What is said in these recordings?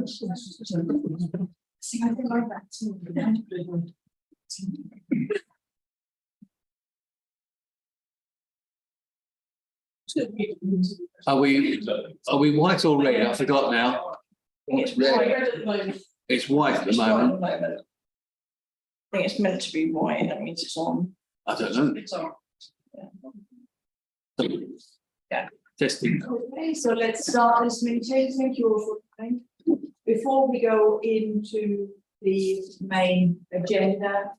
See, I think like that too. Are we white or red? I forgot now. It's red at the moment. It's white at the It's white moment. I think it's meant to be white. That means it's on. I don't know. It's on. Yeah. Testing. Okay, so let's start this meeting. Thank you all for coming. Before we go into the main agenda,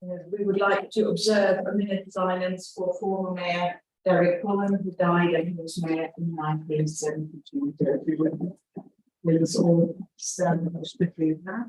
we would like to observe a minute of silence for former Mayor Derek Cullen, who died and he was mayor in 1972. Let us all stand strictly with that.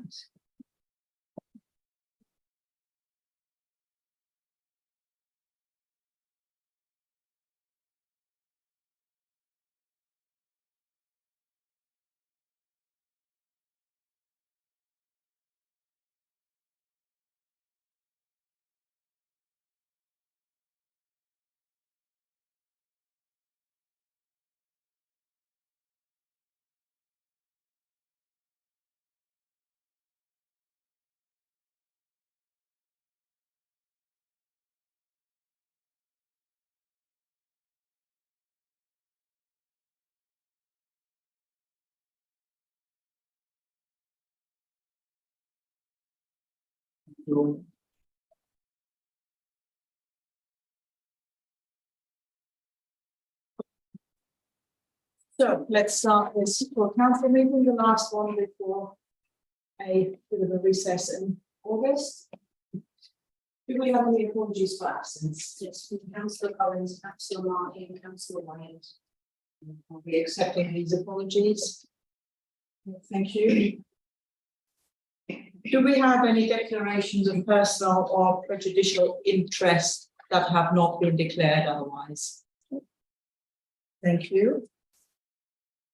So let's start this full council meeting, the last one before a bit of a recess in August. Do we have any apologies for absence? Yes, Councillor Collins, Councillor Martin, Councillor Wyatt. I'll be accepting these apologies. Thank you. Do we have any declarations of personal or prejudicial interest that have not been declared otherwise? Thank you.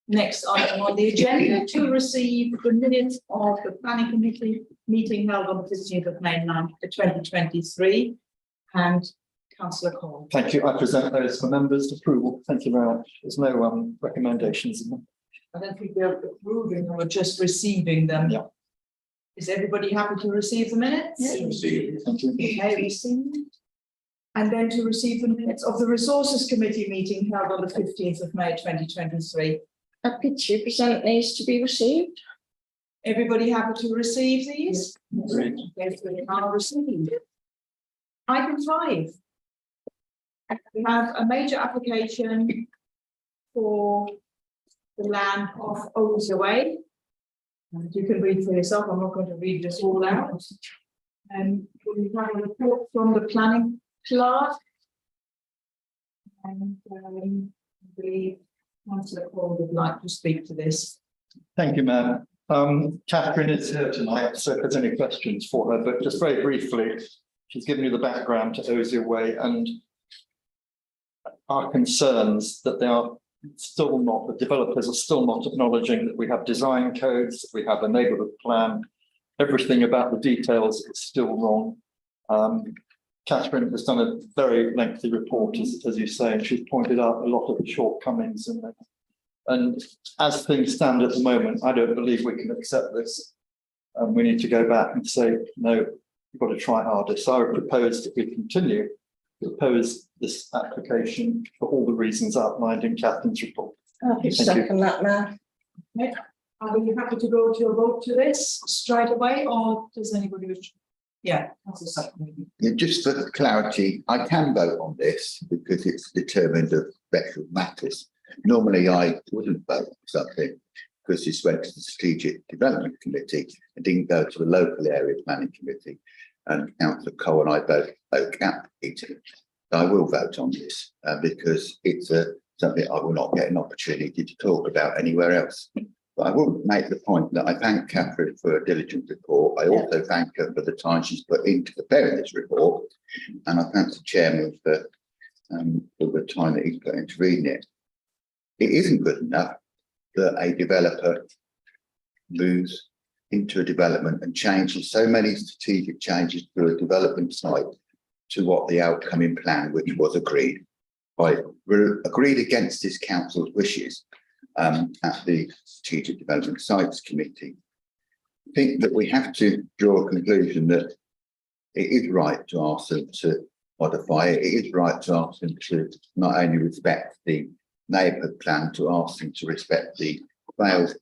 Next item on the agenda, to receive the minutes of the planning committee meeting held on the 15th of May 2023, and Councillor Cole. Thank you. I present those for members' approval. Thank you very much. There's no recommendations in them. I don't think we're approving them or just receiving them. Yeah. Is everybody happy to receive the minutes? Yeah. Thank you. Okay, received. And then to receive the minutes of the Resources Committee meeting held on the 15th of May 2023. Happy to present these to be received. Everybody happy to receive these? Great. Yes, we are received. Item 5. We have a major application for the land of Furze Way. And you can read for yourself. I'm not going to read this all out. And we have a report from the planning clerk. And I believe Councillor Cole would like to speak to this. Thank you, ma'am. Catherine is here tonight, so if there's any questions for her, but just very briefly, she's given you the background to Furze Way and our concerns that they are still not, the developers are still not acknowledging that we have design codes, that we have a neighbourhood plan, everything about the details is still wrong. Catherine has done a very lengthy report, as you say, and she's pointed out a lot of the shortcomings in it. And as things stand at the moment, I don't believe we can accept this. We need to go back and say, no, you've got to try harder. So I would propose that we continue to oppose this application for all the reasons outlined in Catherine's report. Happy to second that, Mayor. Okay. Are we happy to go to a vote to this straight away, or does anybody wish? Yeah, yeah, just for clarity, I can vote on this because it's determined of special matters. Normally, I wouldn't vote on something because this went to the Strategic Development Committee and didn't go to the local area planning committee. And Councillor Cole and I both spoke at the meeting. I will vote on this because it's something I will not get an opportunity to talk about anywhere else. But I will make the point that I thank Catherine for a diligent report. I also thank her for the time she's put into preparing this report. And I thank the chairman for the time that he's put into reading it. It isn't good enough that a developer moves into a development and changes so many strategic changes to a development site to what the outcoming plan, which was agreed. I agreed against this council's wishes. at the Strategic Development Sites Committee. I think that we have to draw a conclusion that it is right to ask them to modify it. It is right to ask them to not only respect the neighbourhood plan, to ask them to respect the Wales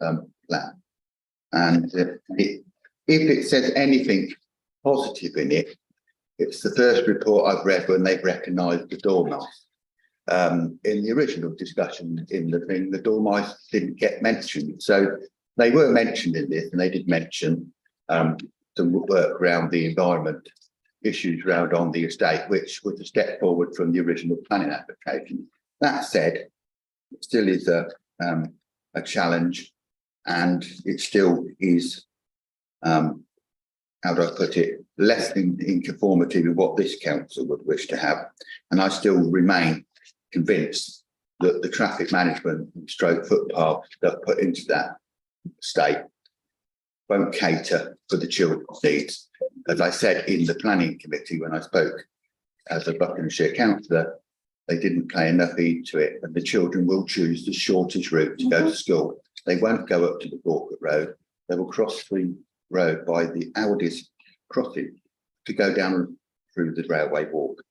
plan. And if it says anything positive in it, it's the first report I've read when they've recognised the dormice. In the original discussion in the thing, the dormice didn't get mentioned. So they were mentioned in this, and they did mention some work around the environment issues around on the estate, which was a step forward from the original planning application. That said, it still is a challenge, and it still is, how do I put it, less in conformity with what this council would wish to have. And I still remain convinced that the traffic management stroke footpath that put into that estate won't cater for the children's needs. As I said in the planning committee when I spoke as a Buckinghamshire councillor, they didn't pay enough heed to it, and the children will choose the shortest route to go to school. They won't go up to the Borkett Road. They will cross the road by the Aldi's crossing to go down through the railway walk.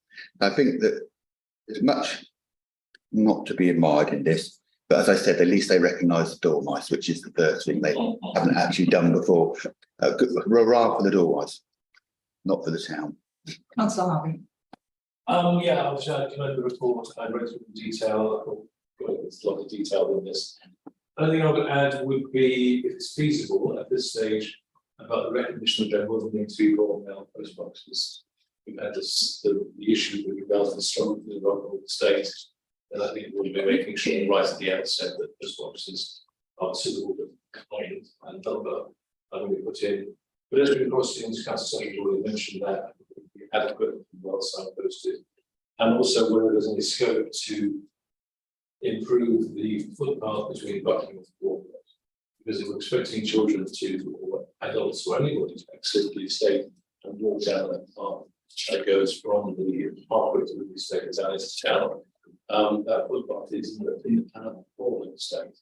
I think that there's much not to be admired in this, but as I said, at least they recognise the dormice, which is the first thing they haven't actually done before. Hurrah for the dormice, not for the town. Councillor Harvey. Yeah, obviously I commend the report. I read through the detail. I thought there's a lot of detail in this. Only thing I would add would be, if it's feasible at this stage, about the recognition of there more than need to be Royal Mail post boxes. We've had this, the issue with regards to the strong of the state, and I think we'll be making sure right at the outset that post boxes are suitable to kind and number and we put in. But as we crossed into Council Secretary already mentioned that we adequate and well signposted, and also whether there's any scope to improve the footpath between Buckingham and Furze. Because if we're expecting children to, or adults or anybody to exit the estate and walk down that path that goes from the parkway to the estate down into town, that footpath is in the town or the estate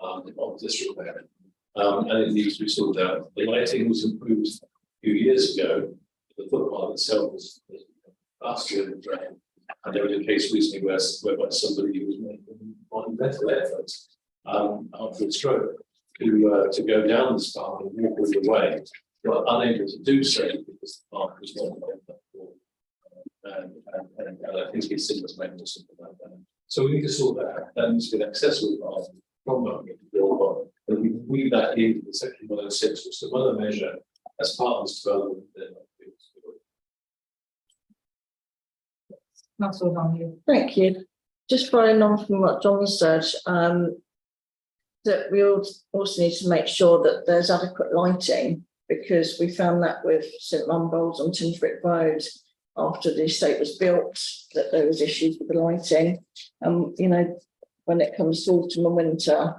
of disrepair. And it needs to be sorted out. The lighting was improved a few years ago. The footpath itself was vastly underground. And there was a case recently whereby somebody was making monumental efforts after a stroke to go down this path and walk all the way, but unable to do so because the path was not made up for. And I think it's similar to making something like that. So we need to sort that out. That needs to be an accessible path from Buckingham to Build, and we weave that into the section 106 or some other measure as part of this development. Councillor Harvey. Thank you. Just following on from what John said, that we also need to make sure that there's adequate lighting, because we found that with St Mumbold's on Tinswick Road after the estate was built, that there was issues with the lighting. You know, when it comes to autumn and winter,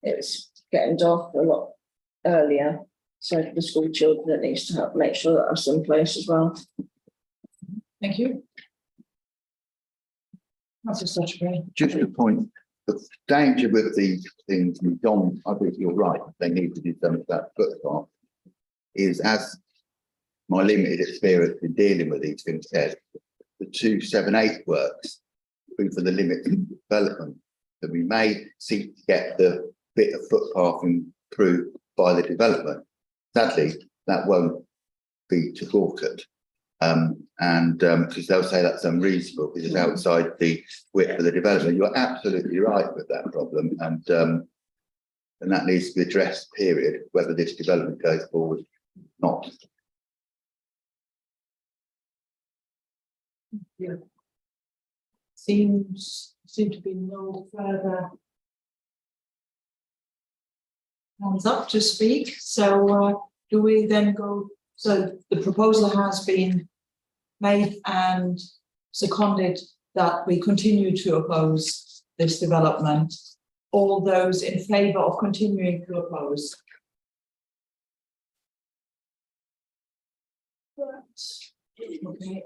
it's getting dark a lot earlier. So for the school children, it needs to help make sure that that's in place as well. Thank you. Councillor Stuchbury. Just a point, the danger with these things, and Don, I think you're right, they need to do some of that footpath, is as my limited experience in dealing with these things says, the 278 works for the limited development, that we may seek to get the bit of footpath improved by the development. Sadly, that won't be to Borkett. Because they'll say that's unreasonable because it's outside the width of the development. You're absolutely right with that problem, and that needs to be addressed, period, whether this development goes forward or not. Yeah. Seem to be no further hands up to speak. So do we then go? So the proposal has been made and seconded that we continue to oppose this development. All those in favour of continuing to oppose? Okay.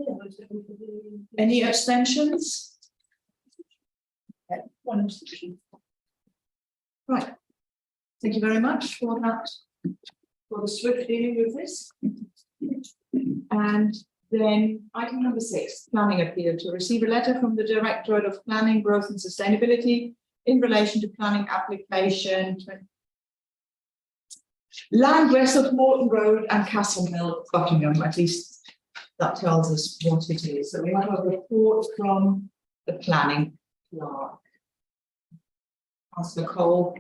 Any abstentions? One abstention. Right. Thank you very much for that, for the swift dealing with this. And then item number 6, planning appeal to receive a letter from the Directorate of Planning, Growth and Sustainability in relation to planning application land west of Morton Road and Castle Mill, Buckingham. At least that tells us what it is. So we have a report from the planning clerk. Councillor Cole.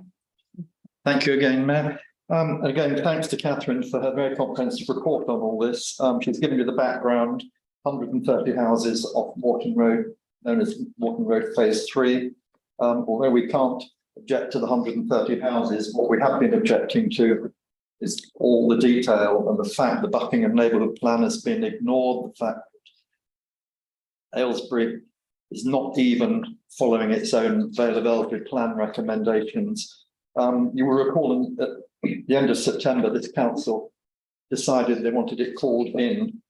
Thank you again, Mayor. Again, thanks to Catherine for her very comprehensive report on all this. She's given you the background, 130 houses off Morton Road, known as Morton Road Phase 3. Although we can't object to the 130 houses, what we have been objecting to is all the detail and the fact the Buckingham neighbourhood plan has been ignored, the fact that Aylesbury is not even following its own availability plan recommendations. You will recall at the end of September, this council decided they wanted it called in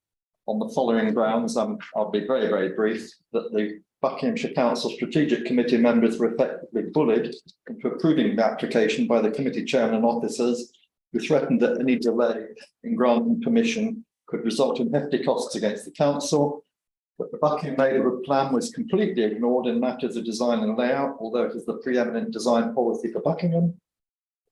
on the following grounds. I'll be very, very brief, that the Buckinghamshire Council Strategic Committee members were effectively bullied into approving the application by the committee chairman and officers, who threatened that any delay in granting permission could result in hefty costs against the council. But the Buckingham neighbourhood plan was completely ignored in matters of design and layout, although it is the preeminent design policy for Buckingham.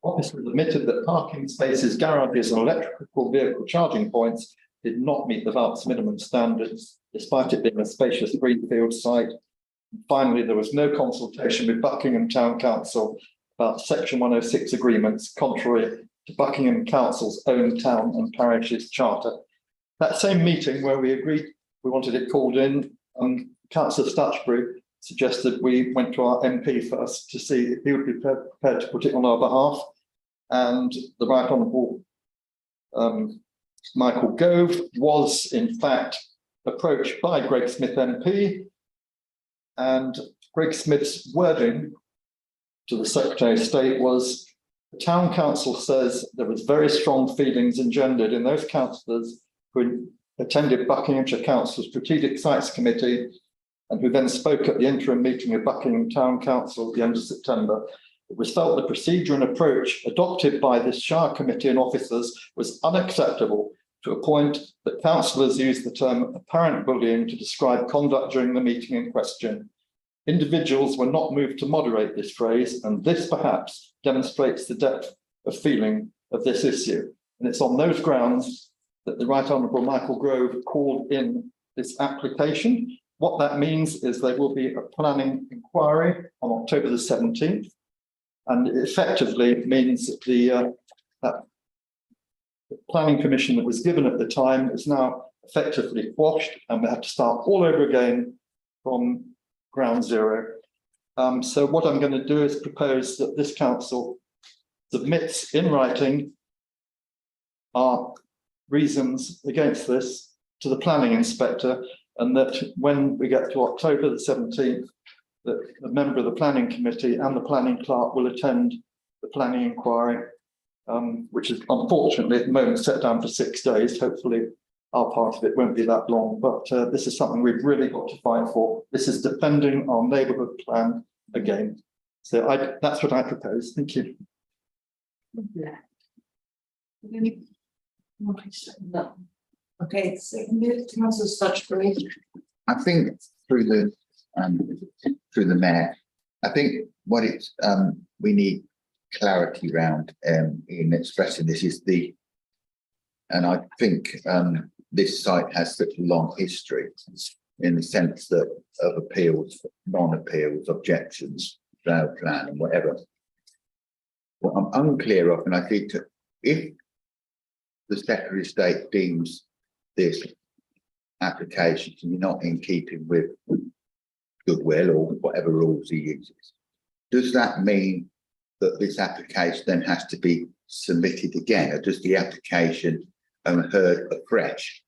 Officers admitted that parking spaces, garages and electrical vehicle charging points did not meet the VALP's minimum standards, despite it being a spacious greenfield site. And finally, there was no consultation with Buckingham Town Council about Section 106 agreements, contrary to Buckingham Council's own town and parish's charter. That same meeting where we agreed we wanted it called in, Councillor Stuchbury suggested we went to our MP first to see if he would be prepared to put it on our behalf. And the Right Honourable Michael Gove was in fact approached by Greg Smith MP, and Greg Smith's wording to the Secretary of State was, the Town Council says there was very strong feelings engendered in those councillors who attended Buckinghamshire Council Strategic Sites Committee and who then spoke at the interim meeting of Buckingham Town Council at the end of September. It was felt the procedure and approach adopted by this Shire Committee and officers was unacceptable, to a point that councillors used the term apparent bullying to describe conduct during the meeting in question. Individuals were not moved to moderate this phrase, and this perhaps demonstrates the depth of feeling of this issue. And it's on those grounds that the Right Honourable Michael Grove called in this application. What that means is there will be a planning inquiry on October the 17th, and it effectively means that the planning permission that was given at the time is now effectively quashed, and we have to start all over again from ground zero. So what I'm going to do is propose that this council submits in writing our reasons against this to the planning inspector, and that when we get to October the 17th, that a member of the planning committee and the planning clerk will attend the planning inquiry, which is unfortunately at the moment set down for 6 days. Hopefully our part of it won't be that long, but this is something we've really got to fight for. This is defending our neighbourhood plan again. So that's what I propose. Thank you. Okay, seconded, Councillor Stuchbury. I think through the mayor, I think what it's we need clarity around in expressing this is and I think this site has such a long history in the sense that of appeals, non-appeals, objections, drought plan and whatever. What I'm unclear of, and I think if the Secretary of State deems this application to be not in keeping with goodwill or whatever rules he uses, does that mean that this application then has to be submitted again, or does the application heard afresh?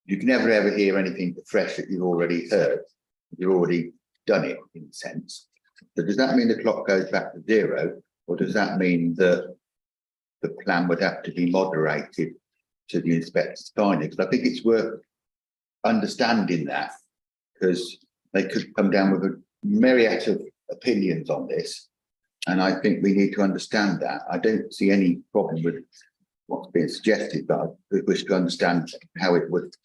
You can never ever hear anything afresh that you've already heard. You've already done it in a sense. So does that mean the clock goes back to zero, or does that mean that the plan would have to be moderated to the inspector's findings? Because I think it's worth understanding that, because they could come down with a myriad of opinions on this, And I think we need to understand that. I don't see any problem with what's being suggested, but I wish to understand how it would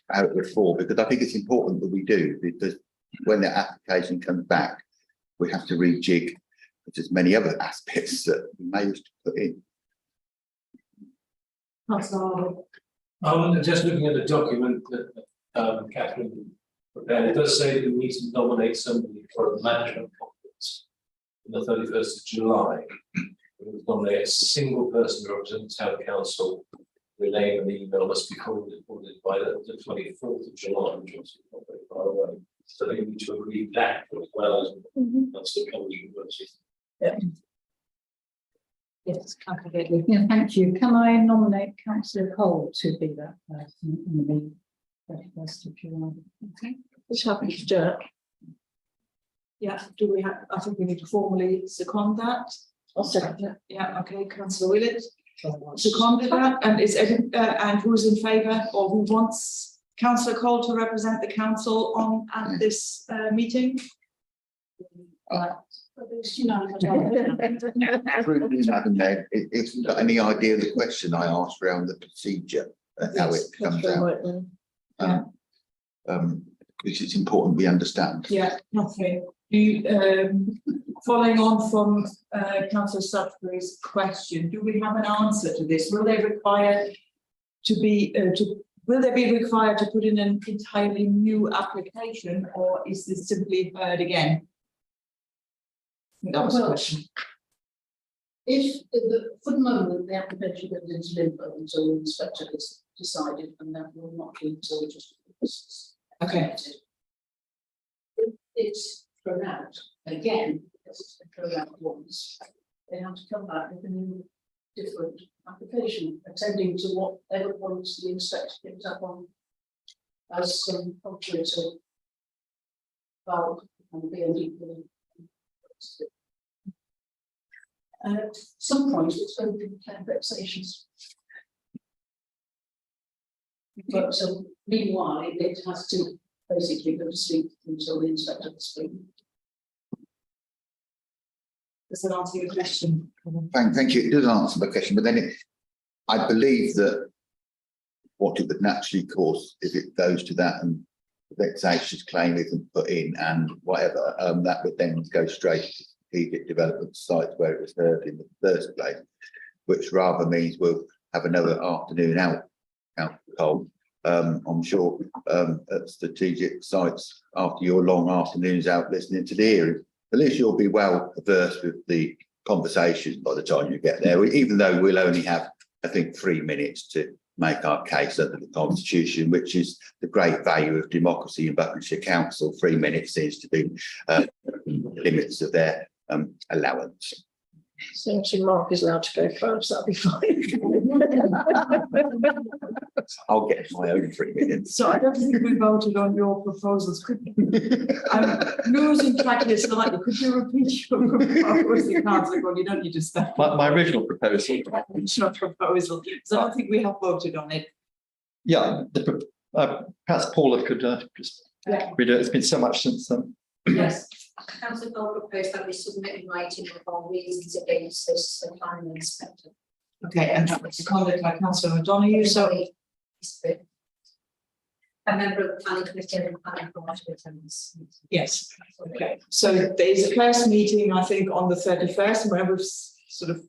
fall, because I think it's important that we do, because when the application comes back, we have to rejig. There's many other aspects that we may wish to put in. Just looking at the document that Catherine prepared, it does say that we need to nominate somebody for a management conference on the 31st of July. We would nominate a single person to represent the town council. The name and the email must be forwarded by the 24th of July, which is not very far away. So they need to agree that as well as that's the county university. Yeah. Yes, absolutely. Yeah, thank you. Can I nominate Councillor Cole to be that person in the 31st of July? Okay. Just happy to do it. Yeah, do we have, I think we need to formally second that. I'll second it. Yeah, okay, Councillor Willett seconded that, and and who's in favour, or who wants Councillor Cole to represent the council at this meeting? Madam Mayor, if you've got any idea of the question I asked around the procedure and how it comes out, which is important we understand. Yeah, Catherine, following on from Councillor Stuchbury's question, do we have an answer to this? Will they require to be will they be required to put in an entirely new application, or is this simply heard again? That was the question. If for the moment the application goes into limbo until the inspector has decided, and that will not be until just Okay. If it's thrown out again, because it's been thrown out once, they have to come back with a new different application, attending to whatever points the inspector picks up on as some contrary to bulk and being equally. At some point, it's going to be vexations. But meanwhile, it has to basically go to sleep until the inspector has spoken. Does that answer your question? Thank you. It does answer the question, but then I believe that what it would naturally cause, if it goes to that and the vexatious claim isn't put in and whatever, that would then go straight to strategic development sites where it was heard in the first place, which rather means we'll have another afternoon out cold. I'm sure at strategic sites after your long afternoons out listening to the hearing, at least you'll be well versed with the conversation by the time you get there, even though we'll only have, I think, 3 minutes to make our case under the Constitution, which is the great value of democracy in Buckinghamshire Council. 3 minutes seems to be the limits of their allowance. Seems Mark is allowed to go first, that'll be fine. I'll get my own 3 minutes. So I don't think we voted on your proposals. Could I'm losing track here slightly. Could you repeat your proposal, Councillor? You don't need to step. My original proposal. Original proposal. So I don't think we have voted on it. Yeah, perhaps Paula could just read it. It's been so much since then. Yes. Councillor Bell proposed that we submit in writing of our reasons against this to the planning inspector. Okay, and that was seconded by Councillor O'Donoghue. So a member of the planning committee and the planning board to attend this meeting. yes. Okay. So there is a first meeting, I think, on the 31st, where we've sort of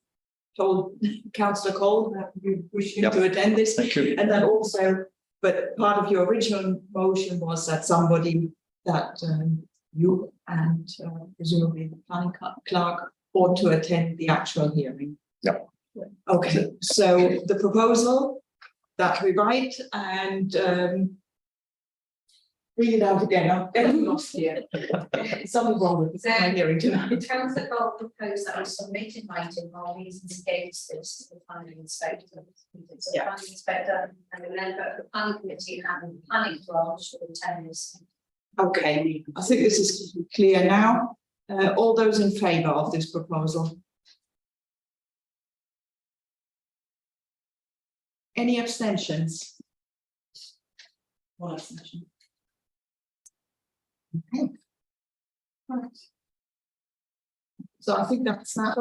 told Councillor Cole that we wish him to attend this. Thank you. And then also, but part of your original motion was that somebody that you and presumably the planning clerk ought to attend the actual hearing. Yeah. Okay, so the proposal that we write and read it out again. I'm getting lost here. Something wrong with my hearing tonight. Councillor Bell proposed that we submit in writing our reasons against this to the planning inspector. So the planning inspector and a member of the planning committee and the planning branch should attend this. Okay, I think this is clear now. All those in favour of this proposal? Any abstentions? One abstention. Okay. Right. So I think that's that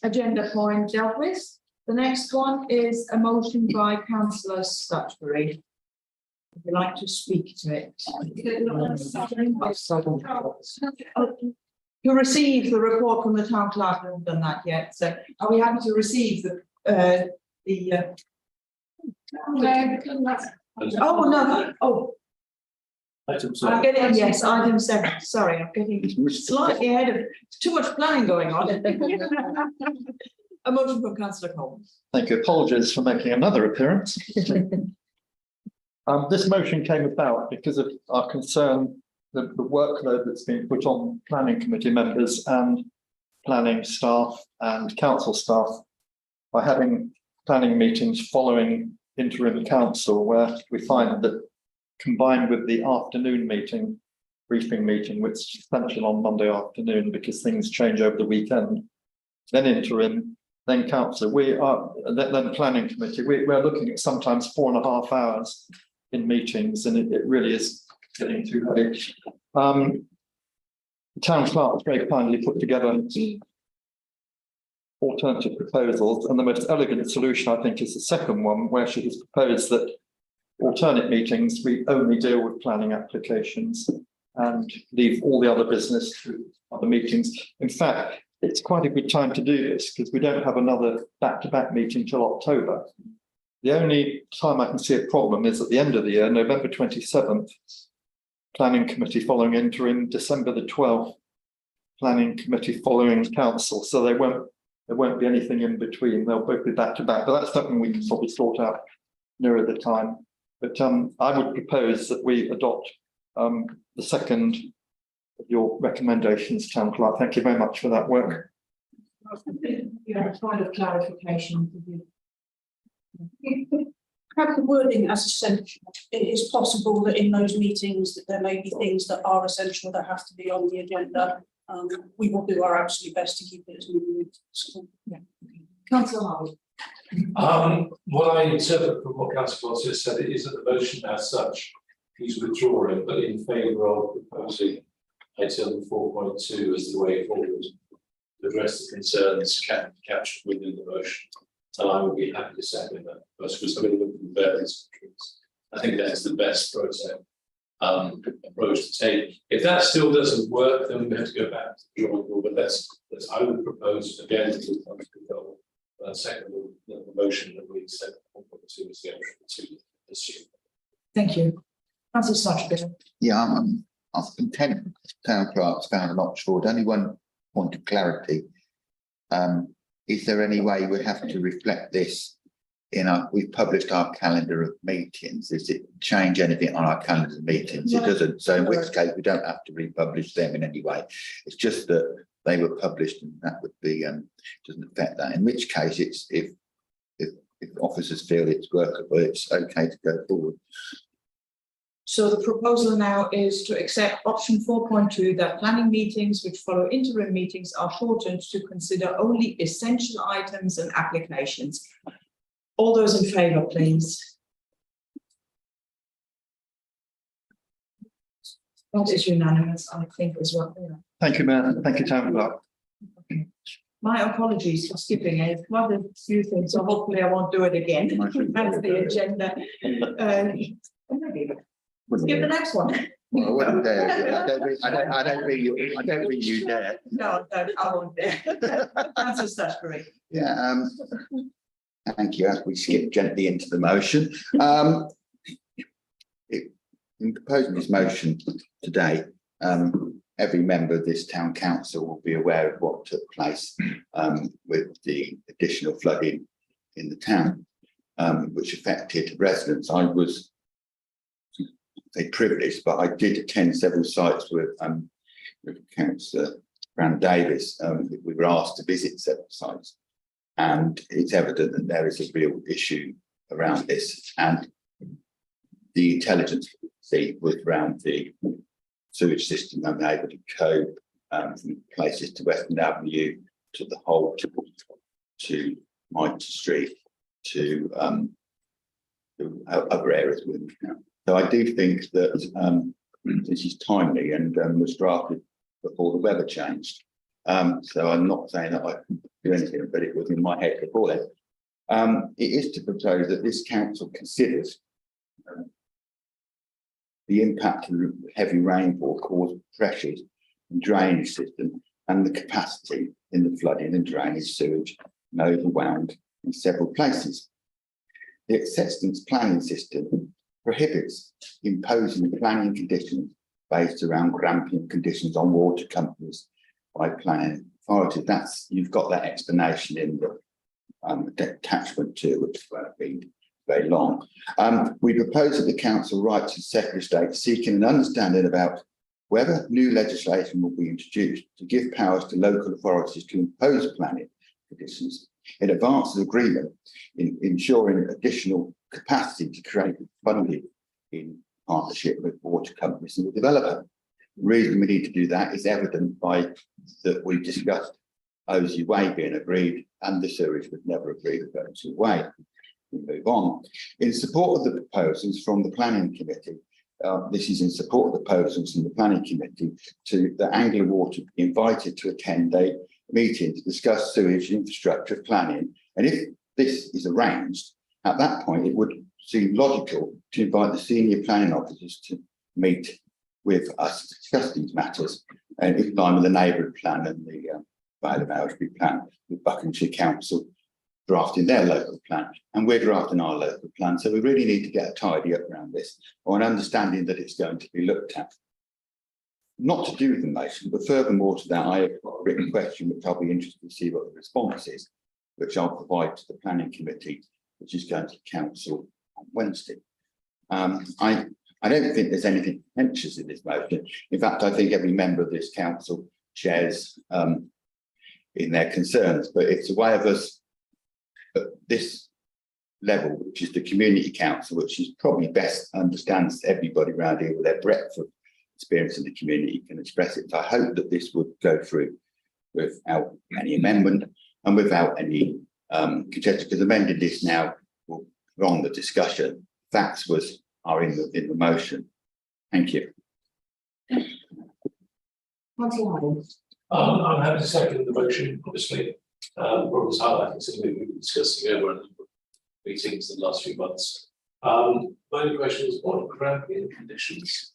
agenda point dealt with. The next one is a motion by councillor Stuchbury. Would you like to speak to it? To receive the report from the town clerk, we haven't done that yet, so are we happy to receive the oh, no, oh, Item I'm getting, yes, item 7, sorry, I'm getting slightly ahead of, too much planning going on. A motion from councillor Coles. Thank you. Apologies for making another appearance. This motion came about because of our concern that the workload that's been put on planning committee members and planning staff and council staff by having planning meetings following interim council, where we find that combined with the afternoon meeting, briefing meeting, which is essential on Monday afternoon because things change over the weekend, then interim, then council, then planning committee, we're looking at sometimes 4.5 hours in meetings, and it really is getting too late. The town clerk has very kindly put together alternative proposals, and the most elegant solution, I think, is the second one, where she has proposed that alternate meetings, we only deal with planning applications and leave all the other business to other meetings. In fact, it's quite a good time to do this because we don't have another back-to-back meeting till October. The only time I can see a problem is at the end of the year, November 27th, planning committee following interim, December the 12th, planning committee following council. So there won't be anything in between. They'll both be back to back, but that's something we can probably sort out nearer the time. But I would propose that we adopt the second of your recommendations, town clerk. Thank you very much for that work. You have a point of clarification. Have the wording as essential. It is possible that in those meetings that there may be things that are essential that have to be on the agenda. We will do our absolute best to keep it as moving as possible. Councillor Harwood. What I interpret from what Councillor Foster has said is that the motion as such, he's withdrawing, but in favour of proposing item 4.2 as the way forward to address the concerns captured within the motion. And I would be happy to second that. Because I'm going to look at the various countries. I think that's the best process approach to take. If that still doesn't work, then we have to go back to the drawing board. But that's I would propose again to second the motion that we said 4.2 is the option to assume. Thank you. Councillor Stuchbury. Yeah, I'm content. Town clerk's found a lot short. Only one point of clarity. Is there any way we have to reflect this in we've published our calendar of meetings? Does it change anything on our calendar of meetings? It doesn't. So in which case we don't have to republish them in any way. It's just that they were published and that would be doesn't affect that. In which case it's if officers feel it's workable, it's okay to go forward. So the proposal now is to accept option 4.2 that planning meetings which follow interim meetings are shortened to consider only essential items and applications. All those in favour, please. That is unanimous, I think, as well. Thank you, Mayor. Thank you, town clerk. My apologies for skipping it. Quite a few things, so hopefully I won't do it again. That's the agenda. Maybe. Skip the next one. Well, I wouldn't dare. I don't mean you dare. No, I won't dare. Councillor Stuchbury. Yeah. Thank you. As we skip gently into the motion, in proposing this motion today, every member of this town council will be aware of what took place with the additional flooding in the town, which affected residents. I was privileged, but I did attend several sites with Councillor Brown Davis. We were asked to visit several sites, and it's evident that there is a real issue around this. And the intelligence was around the sewage system unable to cope from places to Western Avenue to the Holt to Mitre Street to other areas within the town. So I do think that this is timely and was drafted before the weather changed. So I'm not saying that I can do anything, but it was in my head before then. It is to propose that this council considers the impact of heavy rainfall caused pressures and drainage system and the capacity in the flooding and drainage sewage and overwhelmed in several places. The acceptance planning system prohibits imposing planning conditions based around grampian conditions on water companies by planning authorities. That's, you've got that explanation in the attachment to, which won't be very long. We propose that the council write to the Secretary of State seeking an understanding about whether new legislation will be introduced to give powers to local authorities to impose planning conditions in advance of agreement, in ensuring additional capacity to create funding in partnership with water companies and the developer. The reason we need to do that is evident by that we discussed Osier Way being agreed and the sewerage was never agreed with Osier Way. We move on. In support of the proposals from the Planning Committee, this is in support of the proposals from the Planning Committee to the Anglia Water be invited to attend a meeting to discuss sewage infrastructure planning. And if this is arranged, at that point, it would seem logical to invite the senior planning officers to meet with us to discuss these matters, and in line with the neighbourhood plan and the Vale of Aylesbury plan, with Buckinghamshire Council drafting their local plan, and we're drafting our local plan. So we really need to get a tidy up around this, or an understanding that it's going to be looked at. Not to do with the motion, but furthermore to that, I have got a written question which I'll be interested to see what the response is, which I'll provide to the Planning Committee, which is going to Council on Wednesday. I don't think there's anything contentious in this motion. In fact, I think every member of this council shares in their concerns, but it's a way of us at this level, which is the community council, which is probably best understands everybody around here with their breadth of experience in the community, can express it. So I hope that this would go through without any amendment and without any contention, because amending this now will prolong the discussion. Facts are in the motion. Thank you. I'm happy to second the motion, obviously. Rob was highlighting something we've been discussing over a number of meetings in the last few months. My only question is, what are grampian conditions?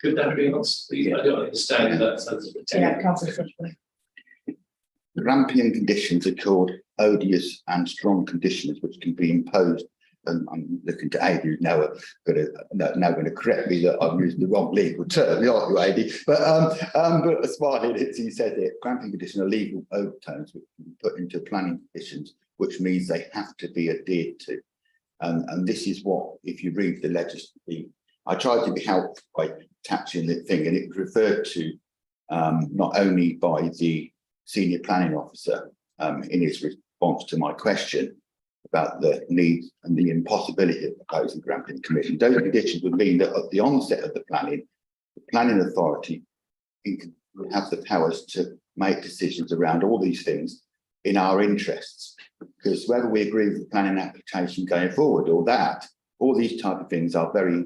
Could that be answered? I don't understand that. Yeah, Councillor Stuchbury. Grampian conditions are called odious and strong conditions which can be imposed. And I'm looking to Adi, who's now going to correct me that I've used the wrong legal term, aren't you, Adi? But smartly, he said it. Grampian conditions are legal overtones which can be put into planning conditions, which means they have to be adhered to. And this is what, if you read the legislation, I tried to be helpful by attaching the thing, and it was referred to not only by the senior planning officer in his response to my question about the need and the impossibility of proposing grampian commission. Those conditions would mean that at the onset of the planning authority would have the powers to make decisions around all these things in our interests. Because whether we agree with the planning application going forward or that, all these type of things are very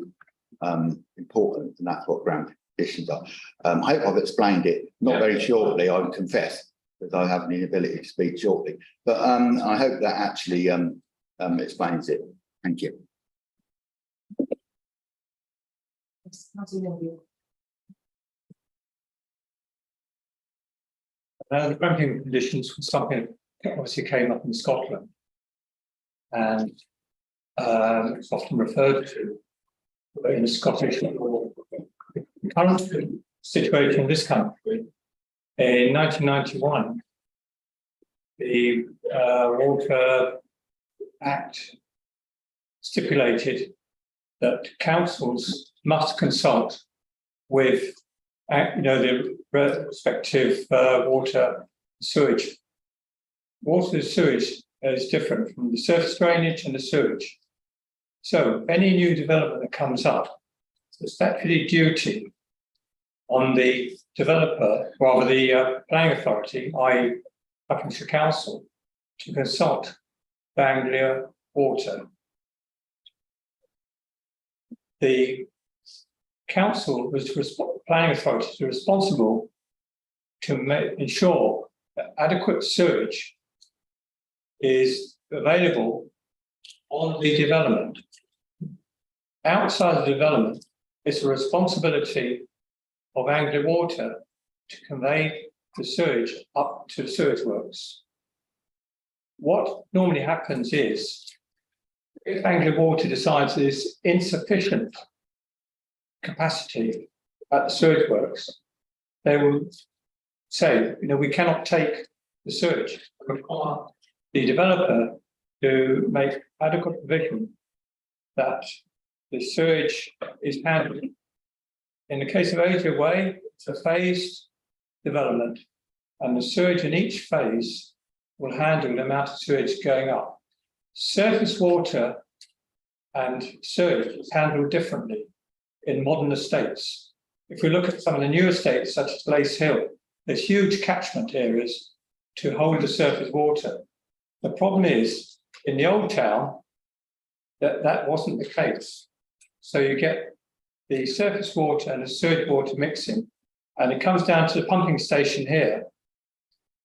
important, and that's what grampian conditions are. I hope I've explained it, not very shortly, I confess, because I have an inability to speak shortly. But I hope that actually explains it. Thank you. The grampian conditions was something that obviously came up in Scotland, and it's often referred to in the Scottish law. The current situation in this country, in 1991, the Water Act stipulated that councils must consult with the respective water sewage. Water sewage is different from the surface drainage and the sewage. So any new development that comes up, the statutory duty on the developer, rather the planning authority, i.e. Buckinghamshire Council, to consult Anglia Water. The council was planning authorities were responsible to ensure that adequate sewage is available on the development. Outside the development, it's a responsibility of Anglia Water to convey the sewage up to the sewage works. What normally happens is, if Anglia Water decides there's insufficient capacity at the sewage works, they will say, we cannot take the sewage, require the developer to make adequate provision that the sewage is handled. In the case of Osier Way, it's a phased development, and the sewage in each phase will handle the amount of sewage going up. Surface water and sewage is handled differently in modern estates. If we look at some of the new estates, such as Lace Hill, there's huge catchment areas to hold the surface water. The problem is, in the old town, that wasn't the case. So you get the surface water and the sewage water mixing, and it comes down to the pumping station here.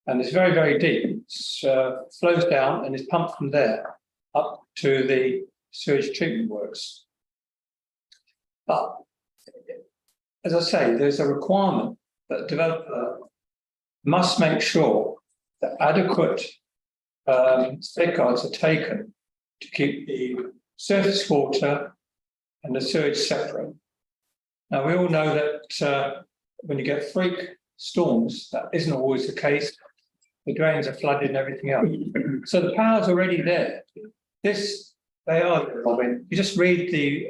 And it's very, very deep. It flows down and is pumped from there up to the sewage treatment works. But as I say, there's a requirement that the developer must make sure that adequate safeguards are taken to keep the surface water and the sewage separate. Now, we all know that when you get freak storms, that isn't always the case. The drains are flooded and everything else. So the power's already there. They are, Robin. You just read the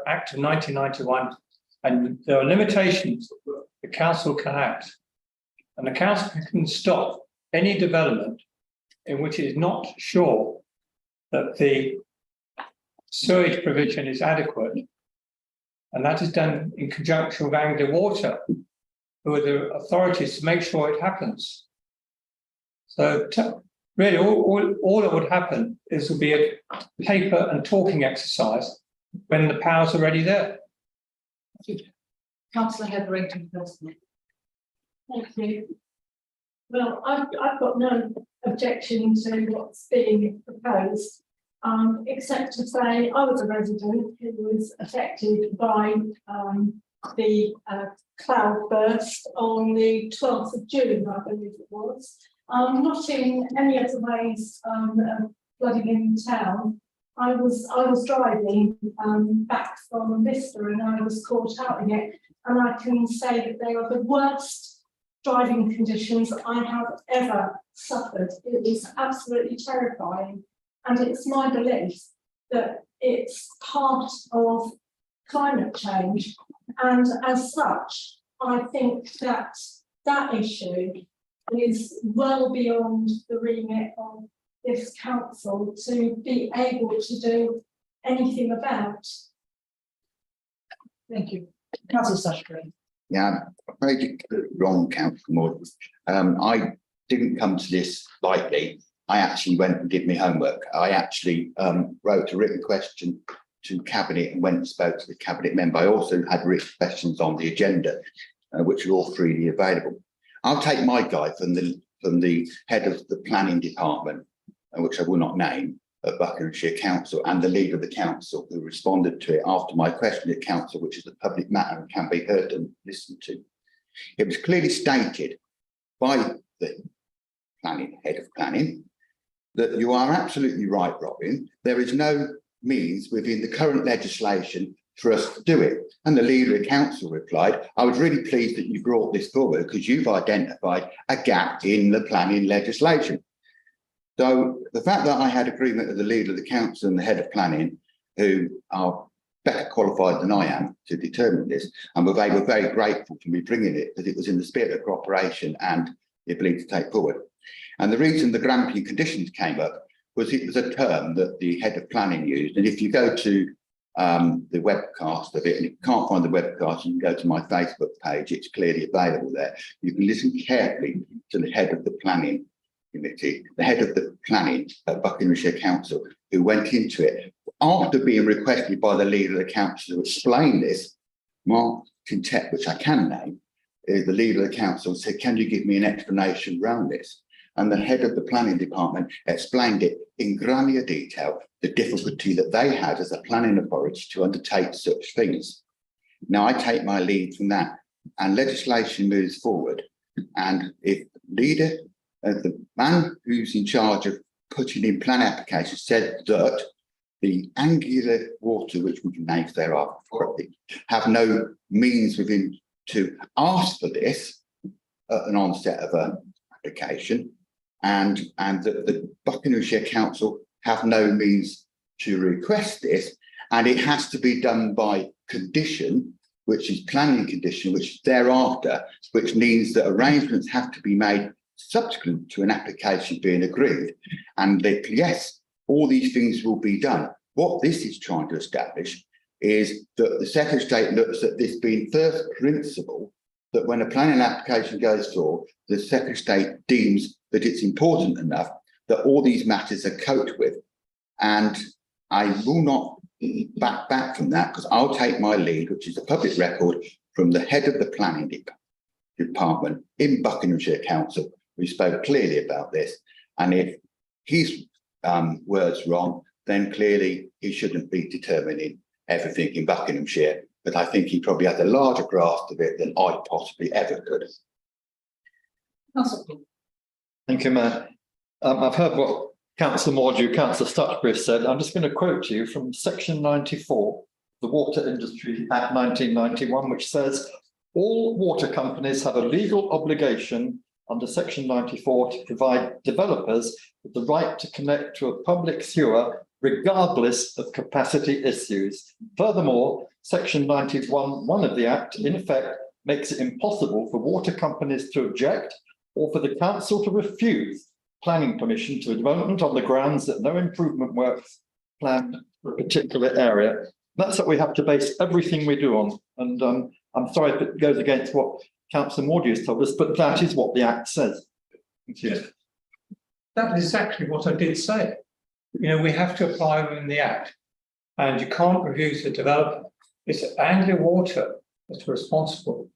Act of 1991, and there are limitations the council can act. And the council can stop any development in which it is not sure that the sewage provision is adequate. And that is done in conjunction with Anglia Water, who are the authorities to make sure it happens. So really, all that would happen is there would be a paper and talking exercise when the power's already there. Councillor Hetherington, personally. Thank you. Well, I've got no objection to what's being proposed, except to say I was a resident who was affected by the cloud burst on the 12th of June, I believe it was. Not in any of the ways flooding in town. I was driving back from Vista and I was caught out in it, and I can say that they are the worst driving conditions I have ever suffered. It was absolutely terrifying, and it's my belief that it's part of climate change, and as such I think that that issue is well beyond the remit of this council to be able to do anything about. Thank you. Councillor Stuchbury. Yeah, I'm afraid you got it wrong, Councillor Moore. I didn't come to this lightly. I actually went and did my homework. I actually wrote a written question to Cabinet and went and spoke to the Cabinet member. I also had written questions on the agenda, which are all freely available. I'll take my guide from the head of the planning department, which I will not name, at Buckinghamshire Council, and the leader of the council who responded to it after my question at council, which is a public matter and can be heard and listened to. It was clearly stated by the head of planning that you are absolutely right, Robin. There is no means within the current legislation for us to do it. And the leader of the council replied, I was really pleased that you brought this forward because you've identified a gap in the planning legislation. So the fact that I had agreement with the leader of the council and the head of planning, who are better qualified than I am to determine this, and they were very grateful for me bringing it because it was in the spirit of cooperation and the ability to take forward. And the reason the granting conditions came up was it was a term that the head of planning used. And if you go to the webcast of it, and if you can't find the webcast, you can go to my Facebook page. It's clearly available there. You can listen carefully to the head of the planning committee, the head of the planning at Buckinghamshire Council, who went into it after being requested by the leader of the council to explain this. Mark Quintet, which I can name, the leader of the council, said, can you give me an explanation around this? And the head of the planning department explained it in granular detail, the difficulty that they had as a planning authority to undertake such things. Now I take my lead from that, and legislation moves forward. And if leader, the man who's in charge of putting in plan applications said that the angular water, which we can name thereafter, have no means within to ask for this at an onset of an application, and that the Buckinghamshire Council have no means to request this, and it has to be done by condition, which is planning condition, which thereafter, which means that arrangements have to be made subsequent to an application being agreed, and that yes, all these things will be done. What this is trying to establish is that the Secretary of State looks at this being first principle, that when a planning application goes through, the Secretary of State deems that it's important enough that all these matters are coped with. And I will not back from that, because I'll take my lead, which is a public record, from the head of the planning department in Buckinghamshire Council, who spoke clearly about this. And if his words wrong, then clearly he shouldn't be determining everything in Buckinghamshire. But I think he probably has a larger grasp of it than I possibly ever could. Thank you, Mayor. I've heard what Councillor Mordew, Councillor Stuchbury said. I'm just going to quote you from section 94, the Water Industry Act 1991, which says, all water companies have a legal obligation under section 94 to provide developers with the right to connect to a public sewer regardless of capacity issues. Furthermore, section 91(1) of the Act, in effect, makes it impossible for water companies to object or for the council to refuse planning permission to a development on the grounds that no improvement works planned for a particular area. That's what we have to base everything we do on. And I'm sorry if it goes against what Councillor Mordew has told us, but that is what the Act says. Thank you. That is exactly what I did say. You know, we have to apply within the Act, and you can't refuse the developer. It's Anglia Water that's responsible.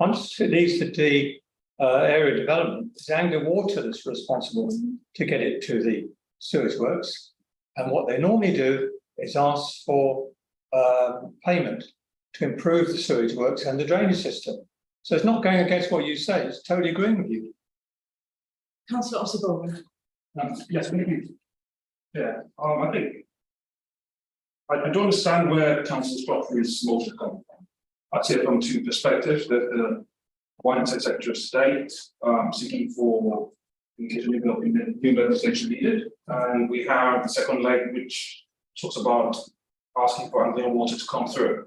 Once it leaves the area development, it's Anglia Water that's responsible to get it to the sewage works. And what they normally do is ask for payment to improve the sewage works and the drainage system. So it's not going against what you say. It's totally agreeing with you. Councillor Osborne. Yes, maybe. Yeah, I think I do understand where Councillor Stuchbury's motion comes from. I see it from two perspectives: that one Secretary of State seeking for new legislation needed, and we have the second leg, which talks about asking for Anglia Water to come through.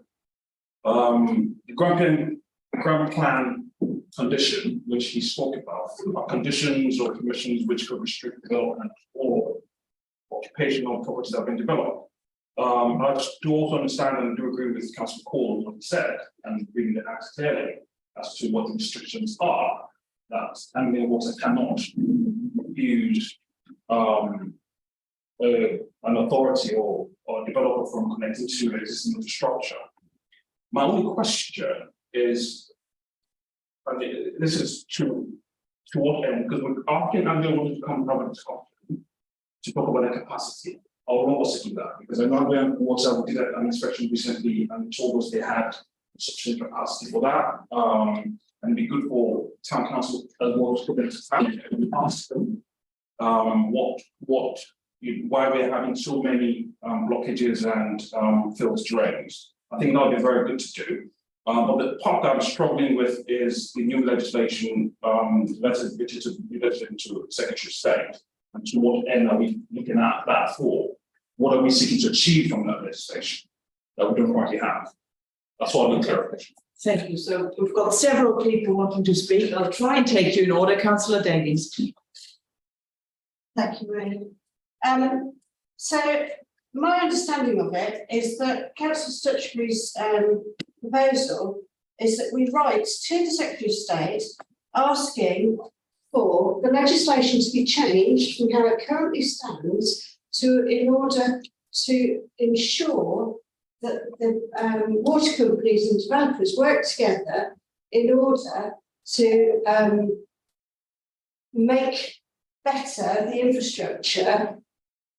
The ground plan condition, which he spoke about, are conditions or permissions which could restrict development or occupation on properties that have been developed. I do also understand and do agree with Councillor Call what he said, and reading the Act clearly as to what the restrictions are, that Anglia Water cannot use an authority or a developer from connecting to existing infrastructure. My only question is, and this is to what end, because we're asking Anglia Water to come to talk about their capacity. I will also do that, because I know Anglia Water did an inspection recently and told us they had sufficient capacity for that. And it'd be good for town council as well to put them to family and ask them why we're having so many blockages and filled drains. I think that would be very good to do. But the part that I'm struggling with is the new legislation, legislation to Secretary of State, and to what end are we looking at that for? What are we seeking to achieve from that legislation that we don't currently have? That's what I'm clarification. Thank you. So we've got several people wanting to speak. I'll try and take you in order. Councillor Davies. Thank you, Ray. So my understanding of it is that Councillor Stuchbury's proposal is that we write to the Secretary of State asking for the legislation to be changed from how it currently stands in order to ensure that the water companies and developers work together in order to make better the infrastructure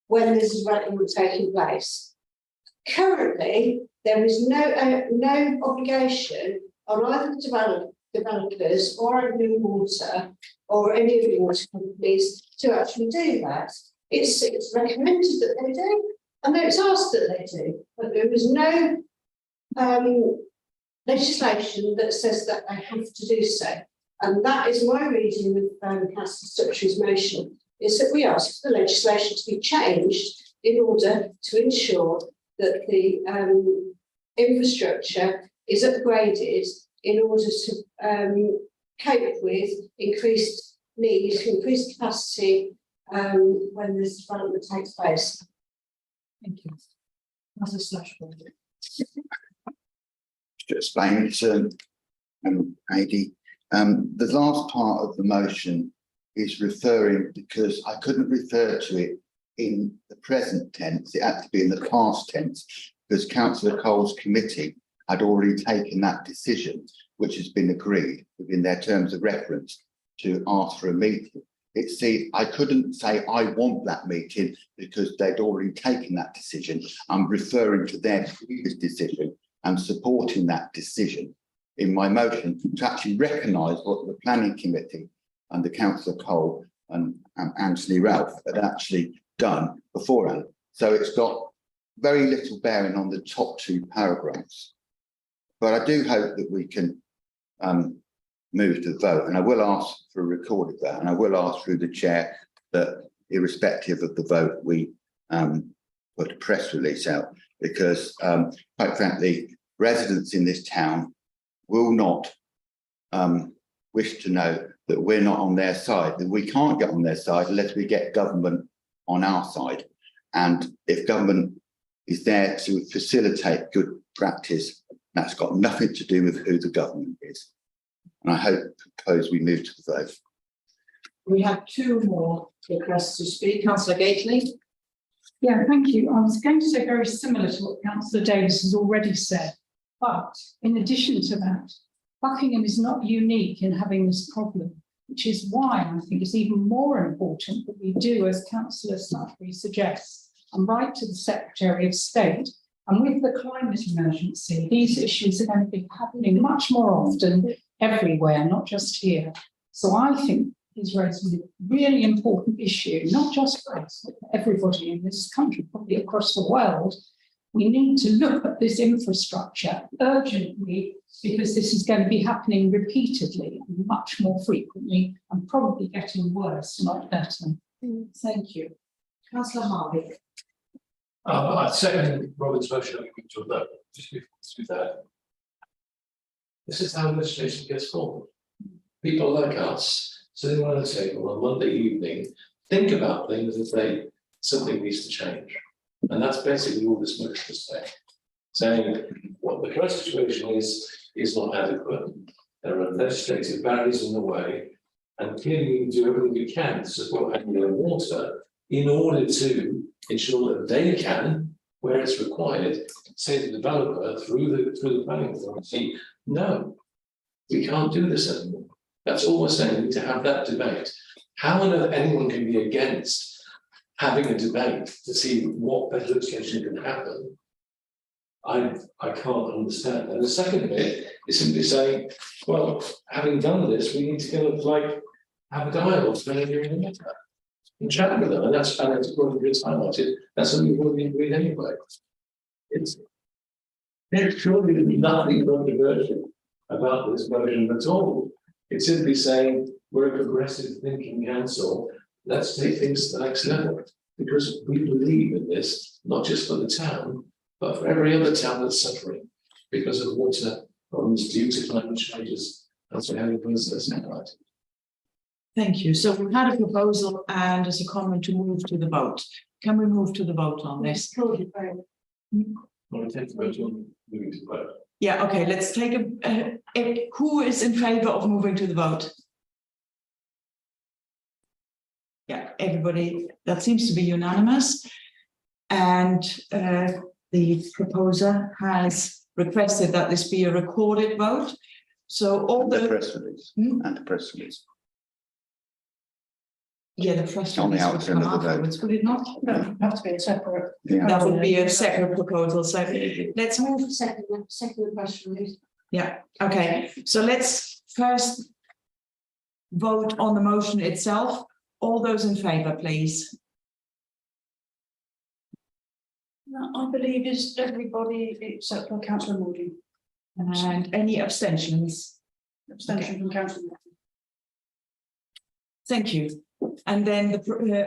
when there's development taking place. Currently, there is no obligation on either the developers or Open Water or any of the water companies to actually do that. It's recommended that they do, and then it's asked that they do, but there is no legislation that says that they have to do so. And that is my reading of Councillor Stuchbury's motion, is that we ask for the legislation to be changed in order to ensure that the infrastructure is upgraded in order to cope with increased needs, increased capacity when this development takes place. Thank you. Councillor Stuchbury. To explain it, Adi, the last part of the motion is referring, because I couldn't refer to it in the present tense, it had to be in the past tense, because Councillor Cole's committee had already taken that decision, which has been agreed within their terms of reference to ask for a meeting. I couldn't say I want that meeting because they'd already taken that decision. I'm referring to their previous decision and supporting that decision in my motion to actually recognise what the planning committee and the Councillor Cole and Anthony Ralph had actually done beforehand. So it's got very little bearing on the top two paragraphs. But I do hope that we can move to the vote, and I will ask for a recorded vote, and I will ask through the chair that irrespective of the vote, we put a press release out, because quite frankly, residents in this town will not wish to know that we're not on their side, that we can't get on their side unless we get government on our side. And if government is there to facilitate good practice, that's got nothing to do with who the government is. And I propose we move to the vote. We have two more requests to speak. Councillor Gately. Yeah, thank you. I was going to say very similar to what Councillor Davis has already said, but in addition to that, Buckingham is not unique in having this problem, which is why I think it's even more important that we do, as Councillor Stuchbury suggests, and write to the Secretary of State. And with the climate emergency, these issues are going to be happening much more often everywhere, not just here. So I think he's raised a really important issue, not just for us, but for everybody in this country, probably across the world. We need to look at this infrastructure urgently, because this is going to be happening repeatedly and much more frequently, and probably getting worse, not better. Thank you. Councillor Harvey. I'd second Robin's motion that we move to a vote. Just before we do that, this is how legislation gets formed. People like us sitting around a table on Monday evening think about things and say something needs to change, and that's basically all this motion is saying what the current situation is not adequate. There are legislative barriers in the way, and clearly we do everything we can to support Anglian Water in order to ensure that they can, where it's required, say to the developer through the planning authority, no, we can't do this anymore. That's all we're saying. We need to have that debate. How on earth anyone can be against having a debate to see what better legislation can happen, I can't understand. And the second bit is simply saying, well, having done this, we need to kind of like have a dialogue and chat with them, and that's according to it's highlighted. That's something we've already agreed anyway. There's surely nothing controversial about this motion at all. It's simply saying we're a progressive thinking council. Let's take things to the next level, because we believe in this, not just for the town, but for every other town that's suffering because of water problems due to climate changes. That's what having this right. Thank you. So we've had a proposal and as a comment to move to the vote. Can we move to the vote on this? Well, we take the vote on moving to the vote. Yeah, okay, let's take who is in favour of moving to the vote? Yeah, everybody, that seems to be unanimous. And the proposer has requested that this be a recorded vote. So all The the, press release, Hmm? and the press release. yeah, the press On the release would outcome come of the vote. afterwards, would it not? No, it'd have to be a separate. Yeah. That would be a separate proposal, so let's move. Second the question, please. Yeah, okay, so let's first vote on the motion itself. All those in favour, please. I believe is everybody except for councillor Moody. And any abstentions? Abstention from councillor. Thank you. And then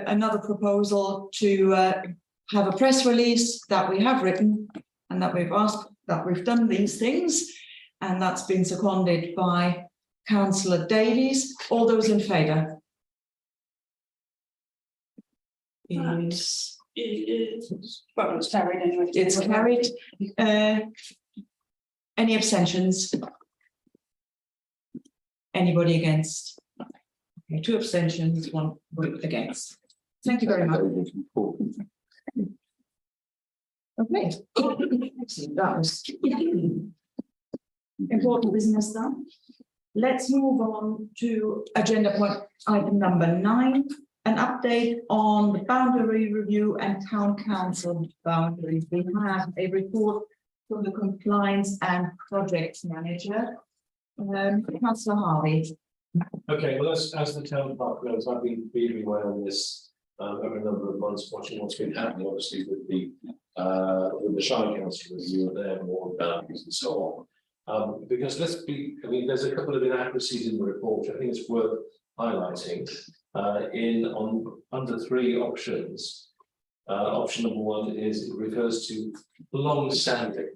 another proposal to have a press release that we have written and that we've asked, that we've done these things. And that's been seconded by councillor Davies. All those in favour? Well, it's carried anyway. It's carried. Any abstentions? Anybody against? Okay, 2 abstentions, 1 vote against. Thank you very much. Okay. Excellent. That was important business done. Let's move on to agenda point item number 9, an update on the boundary review and town council boundaries. We have a report from the compliance and projects manager, Councillor Harvey. Okay, well, as the town park knows, I've been really aware of this over a number of months, watching what's been happening, obviously, with the Shire Council review and their more boundaries and so on. Because there's a couple of inaccuracies in the report, I think it's worth highlighting. Under 3 options, option number 1 is it refers to long-standing.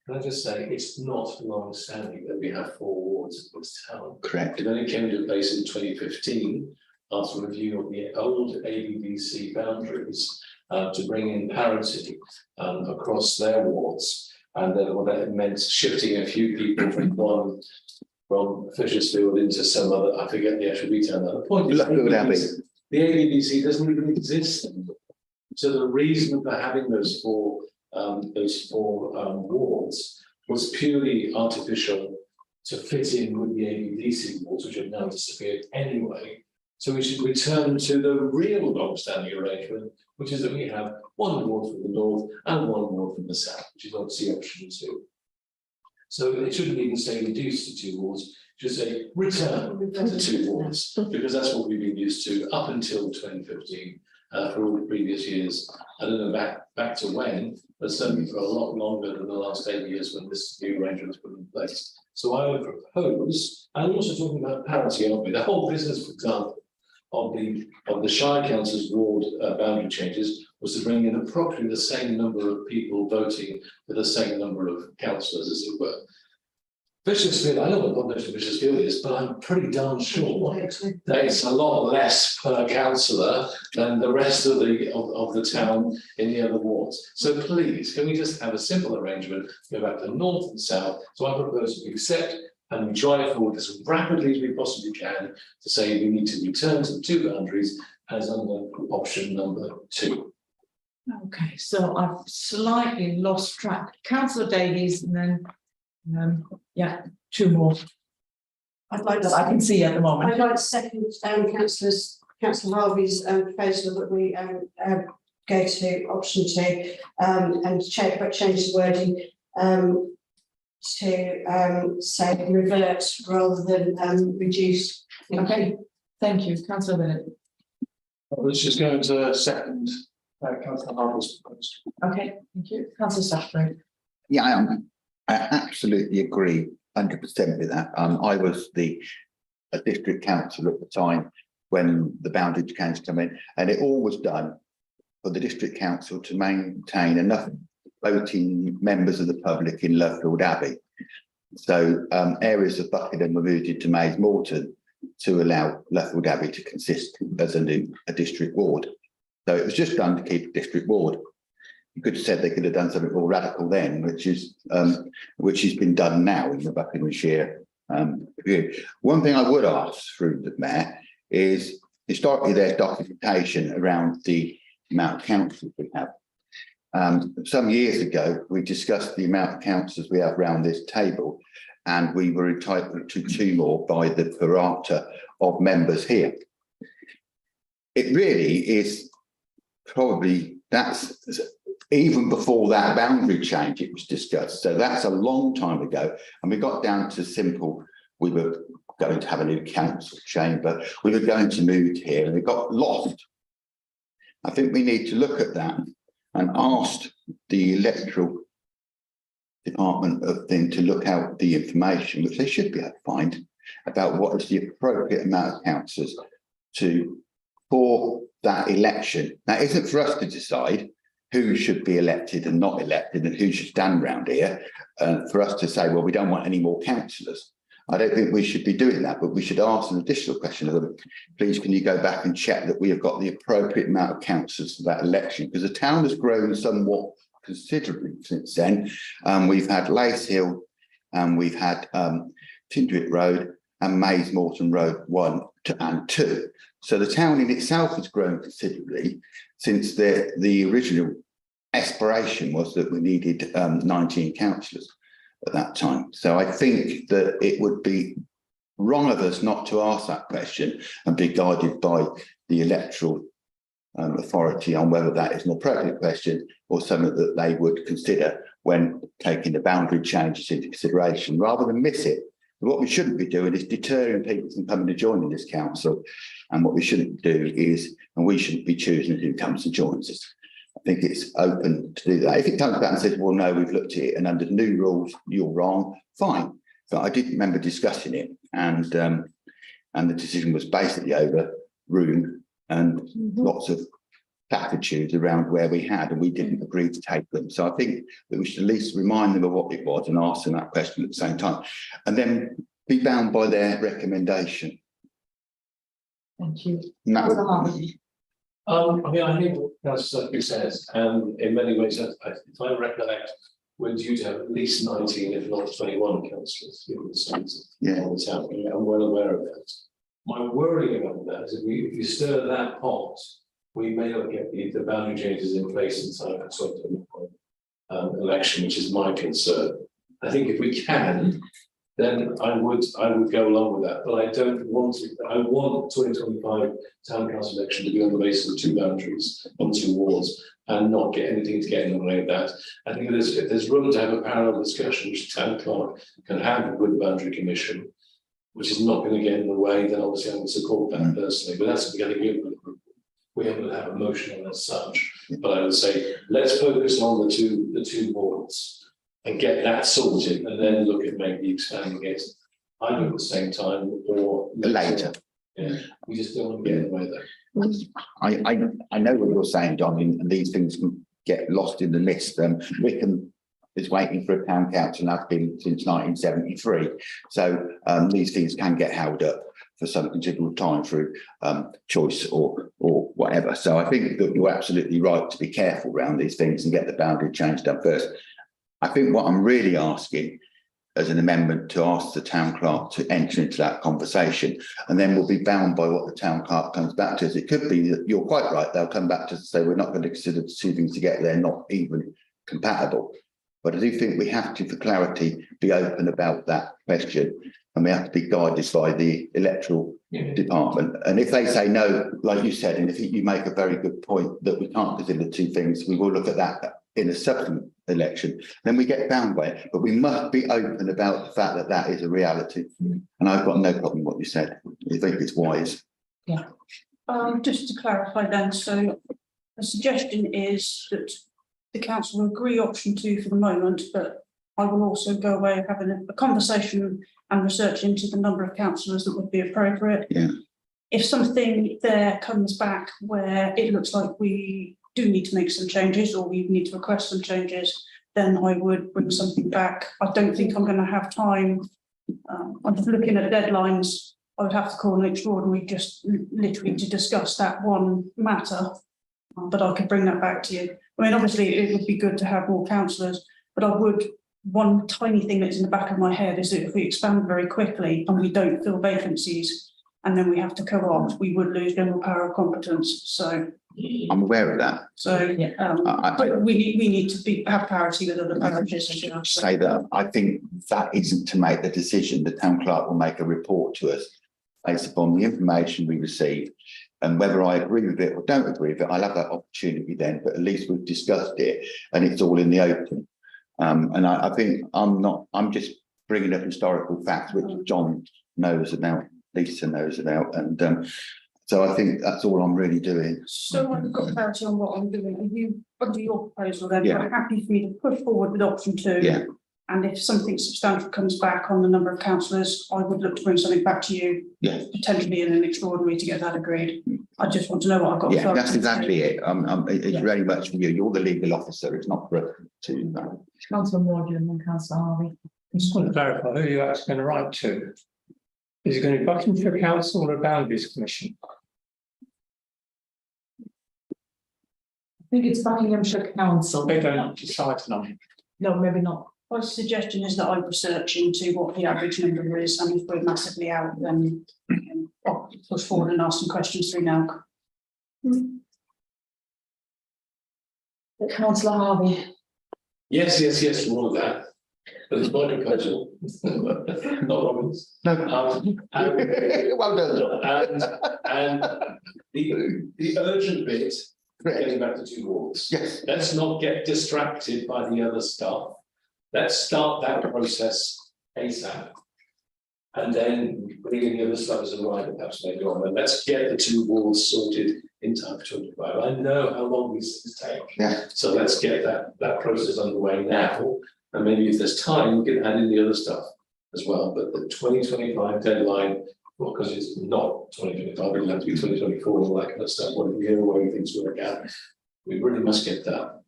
Can I just say, it's not long-standing that we have 4 wards in this town. Correct. It only came into place in 2015 after review of the old ABDC boundaries to bring in parity across their wards. And then what that meant shifting a few people from Fishersfield into some other, I forget the actual detail now. The point is the ABDC doesn't even exist anymore. So the reason for having those four wards was purely artificial to fit in with the ABDC wards, which have now disappeared anyway. So we should return to the real long-standing arrangement, which is that we have 1 ward from the north and 1 ward from the south, which is obviously option 2. So it shouldn't even say reduce to 2 wards, it should say return to 2 wards, because that's what we've been used to up until 2015 for all the previous years. I don't know back to when, but certainly for a lot longer than the last 8 years when this new arrangement was put in place. So I would propose, and I'm also talking about parity, aren't we? The whole business, for example, of the Shire Council's ward boundary changes was to bring in approximately the same number of people voting for the same number of councillors, as it were. Fishersfield, I don't know what population Fishersfield is, but I'm pretty darn sure that it's a lot less per councillor than the rest of the town in the other wards. So please, can we just have a simple arrangement, go back to north and south? So I propose we accept and we drive forward as rapidly as we possibly can to say we need to return to the 2 boundaries as under option number 2. Okay, so I've slightly lost track. Councillor Davies, and then yeah, 2 more I'd like that I can see at the moment. I'd like to second Councillor Harvey's proposal that we go to option 2 and change the wording to say revert rather than reduce. Okay, thank you, Councillor Bennett. Let's just go into second Councillor Harvey's proposed. Okay, thank you, Councillor Stuchbury. Yeah, I absolutely agree 100% with that. I was a district council at the time when the boundary change came in, and it all was done for the district council to maintain enough voting members of the public in Luffield Abbey. So areas of Buckingham were moved into Mays Morton to allow Luffield Abbey to consist as a district ward. So it was just done to keep a district ward. You could have said they could have done something more radical then, which has been done now in the Buckinghamshire review. One thing I would ask through the Mayor is historically there's documentation around the amount of councils we have. Some years ago, we discussed the amount of councillors we have around this table, and we were entitled to 2 more by the pro rata of members here. It really is probably, that's even before that boundary change it was discussed. So that's a long time ago. And we got down to simple, we were going to have a new council chamber, we were going to move here, and it got lost. I think we need to look at that and ask the electoral department of them to look out the information, which they should be able to find, about what is the appropriate amount of councillors for that election. Now, it isn't for us to decide who should be elected and not elected and who should stand round here, for us to say, well, we don't want any more councillors. I don't think we should be doing that, but we should ask an additional question of them. Please, can you go back and check that we have got the appropriate amount of councillors for that election? Because the town has grown somewhat considerably since then. We've had Lace Hill, and we've had Tindrick Road and Mays Morton Road 1 and 2. So the town in itself has grown considerably since the original aspiration was that we needed 19 councillors at that time. So I think that it would be wrong of us not to ask that question and be guided by the electoral authority on whether that is an appropriate question or something that they would consider when taking the boundary changes into consideration, rather than miss it. What we shouldn't be doing is deterring people from coming to join in this council, and what we shouldn't do is, and we shouldn't be choosing who comes and joins us. I think it's open to do that. If it comes back and says, well, no, we've looked at it and under new rules, you're wrong, fine. But I did remember discussing it, and the decision was basically over room and lots of platitudes around where we had, and we didn't agree to take them. So I think that we should at least remind them of what it was and ask them that question at the same time, and then be bound by their recommendation. Thank you. And that I mean, I think that's what you said, and in many ways, if I recollect, we're due to have at least 19, if not 21 councillors given the size of the town. I'm well aware of that. My worry about that is if you stir that pot, we may not get the boundary changes in place in time for sort of election, which is my concern. I think if we can, then I would go along with that, but I don't want to. I want 2025 town council election to be on the basis of 2 boundaries on 2 wards and not get anything to get in the way of that. I think if there's room to have a parallel discussion, which the town clerk can have with the boundary commission, which is not going to get in the way, then obviously I would support that personally. But that's going to give we haven't have a motion on as such. But I would say let's focus on the two wards and get that sorted, and then look at maybe expanding it either at the same time or later. Yeah, we just don't want to get in the way there. I know what you're saying, John, and these things can get lost in the list. Wickham is waiting for a town council and has been since 1973. So these things can get held up for some considerable time through choice or whatever. So I think that you're absolutely right to be careful around these things and get the boundary change done first. I think what I'm really asking as an amendment to ask the town clerk to enter into that conversation, and then we'll be bound by what the town clerk comes back to us. It could be that you're quite right, they'll come back to us and say we're not going to consider the 2 things together, they're not even compatible. But I do think we have to, for clarity, be open about that question, and we have to be guided by the electoral department. And if they say no, like you said, and if you make a very good point that we can't consider 2 things, we will look at that in a subsequent election, then we get bound by it. But we must be open about the fact that that is a reality. And I've got no problem with what you said. I think it's wise. Yeah. Just to clarify then, so the suggestion is that the council will agree option 2 for the moment, but I will also go away having a conversation and research into the number of councillors that would be appropriate. Yeah. If something there comes back where it looks like we do need to make some changes or we need to request some changes, then I would bring something back. I don't think I'm going to have time. I'm just looking at deadlines. I would have to call an extraordinary just literally to discuss that one matter, but I could bring that back to you. I mean, obviously it would be good to have more councillors, but I would, one tiny thing that's in the back of my head is that if we expand very quickly and we don't fill vacancies and then we have to co-opt, we would lose general power of competence. So I'm aware of that. So, but we need to have parity with other parishes. Say that I think that isn't to make the decision. The town clerk will make a report to us based upon the information we receive. And whether I agree with it or don't agree with it, I'll have that opportunity then, but at least we've discussed it and it's all in the open. And I think I'm just bringing up historical facts, which John knows about, Lisa knows about. And so I think that's all I'm really doing. So I've got clarity on what I'm doing. Are you, under your proposal then, Yeah. are happy for me to push forward with option 2? Yeah. And if something substantial comes back on the number of councillors, I would look to bring something back to you. Yeah. Potentially in an extraordinary to get that agreed. I just want to know what I've got. Yeah, authority that's to exactly do. it. It's very much for you. You're the legal officer. It's not for us to. Councillor Morgan and Councillor Harvey. I just want to clarify who you're actually going to write to. Is it going to be Buckinghamshire Council or a Boundaries Commission? I think it's Buckinghamshire Council. They don't decide tonight. No, maybe not. My suggestion is that I research into what the average number is, and if we're massively out, then I'll push forward and ask some questions through now. Councillor Harvey. Yes, for all of that. But it's my proposal, not Robin's. No. Well done. And the urgent bit, getting back to 2 wards. Yes. Let's not get distracted by the other stuff. Let's start that process ASAP. And then bring in the other stuff as a right, perhaps later on. And let's get the 2 wards sorted in time for 25. I know how long these things take. Yeah. So let's get that process underway now. And maybe if there's time, we can add in the other stuff as well. But the 2025 deadline, well, because it's not 2025, it'll have to be 2024, all that kind of stuff, whatever the other way things work out. We really must get that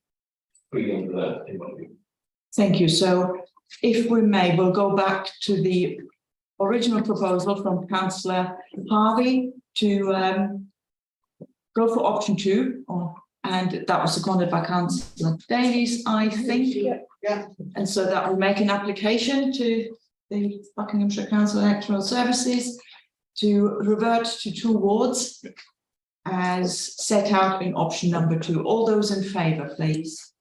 pretty under that in my view. Thank you. So if we may, we'll go back to the original proposal from Councillor Harvey to go for option 2, and that was seconded by Councillor Davies, I think. Yeah. And so that will make an application to the Buckinghamshire Council Electoral Services to revert to 2 wards as set out in option number 2. All those in favour, please.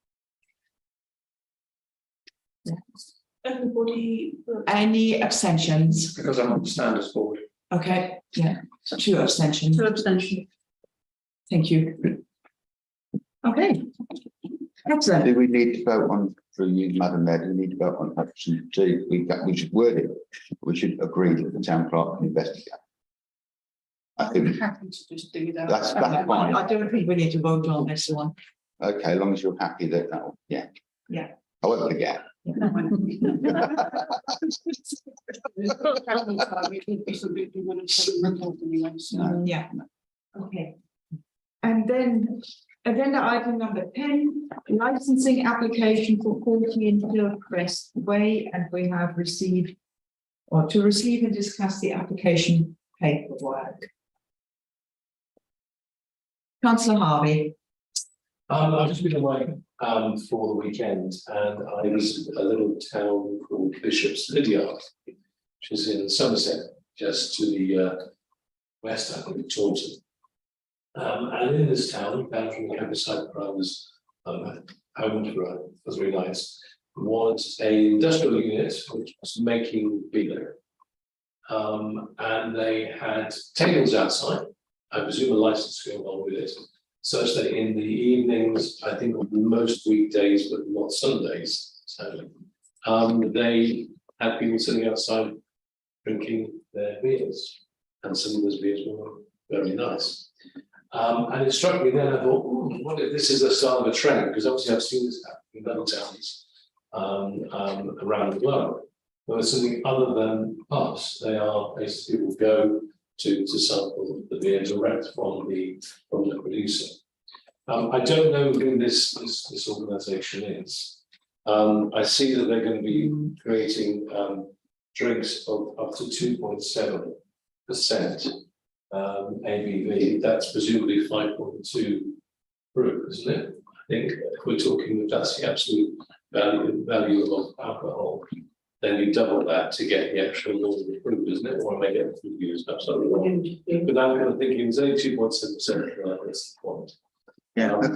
Everybody. Any abstentions? Because I'm on the standards board. Okay, yeah, so 2 abstentions. 2 abstentions. Thank you. Okay. Excellent. Do we need to vote on, through you, Madam Mayor, do we need to vote on option 2? We should word it. We should agree that the town clerk can investigate. I I'm think happy to just do that. that's fine. I don't think we need to vote on this one. Okay, as long as you're happy that, yeah. Yeah. I won't forget. Yeah. Okay. And then agenda item number 10, licensing application for 14 Hillcrest Way, and we have received, or to receive and discuss the application paperwork. Councillor Harvey. I've just been away for the weekend, and I visited a little town called Bishop's Lydiard, which is in Somerset, just to the west, I think, of Taunton. And in this town, down from the campsite where I was home for 3 nights, was an industrial unit which was making beer. And they had tables outside, I presume a license going on with it, such that in the evenings, I think on most weekdays, but not Sundays, sadly, they had people sitting outside drinking their beers, and some of those beers were very nice. And it struck me then, I thought, what if this is a start of a trend? Because obviously I've seen this happen in other towns around the world. But it's something other than pubs. They are places people go to sample the beer direct from the producer. I don't know who this organisation is. I see that they're going to be creating drinks of up to 2.7% ABV. That's presumably 5.2 proof, isn't it? I think if we're talking, that's the absolute value of alcohol. Then you double that to get the actual normal proof, isn't it? Or I may get the views, perhaps I'm wrong. But I'm kind of thinking it's only 2.7%. That's the point. Yeah. I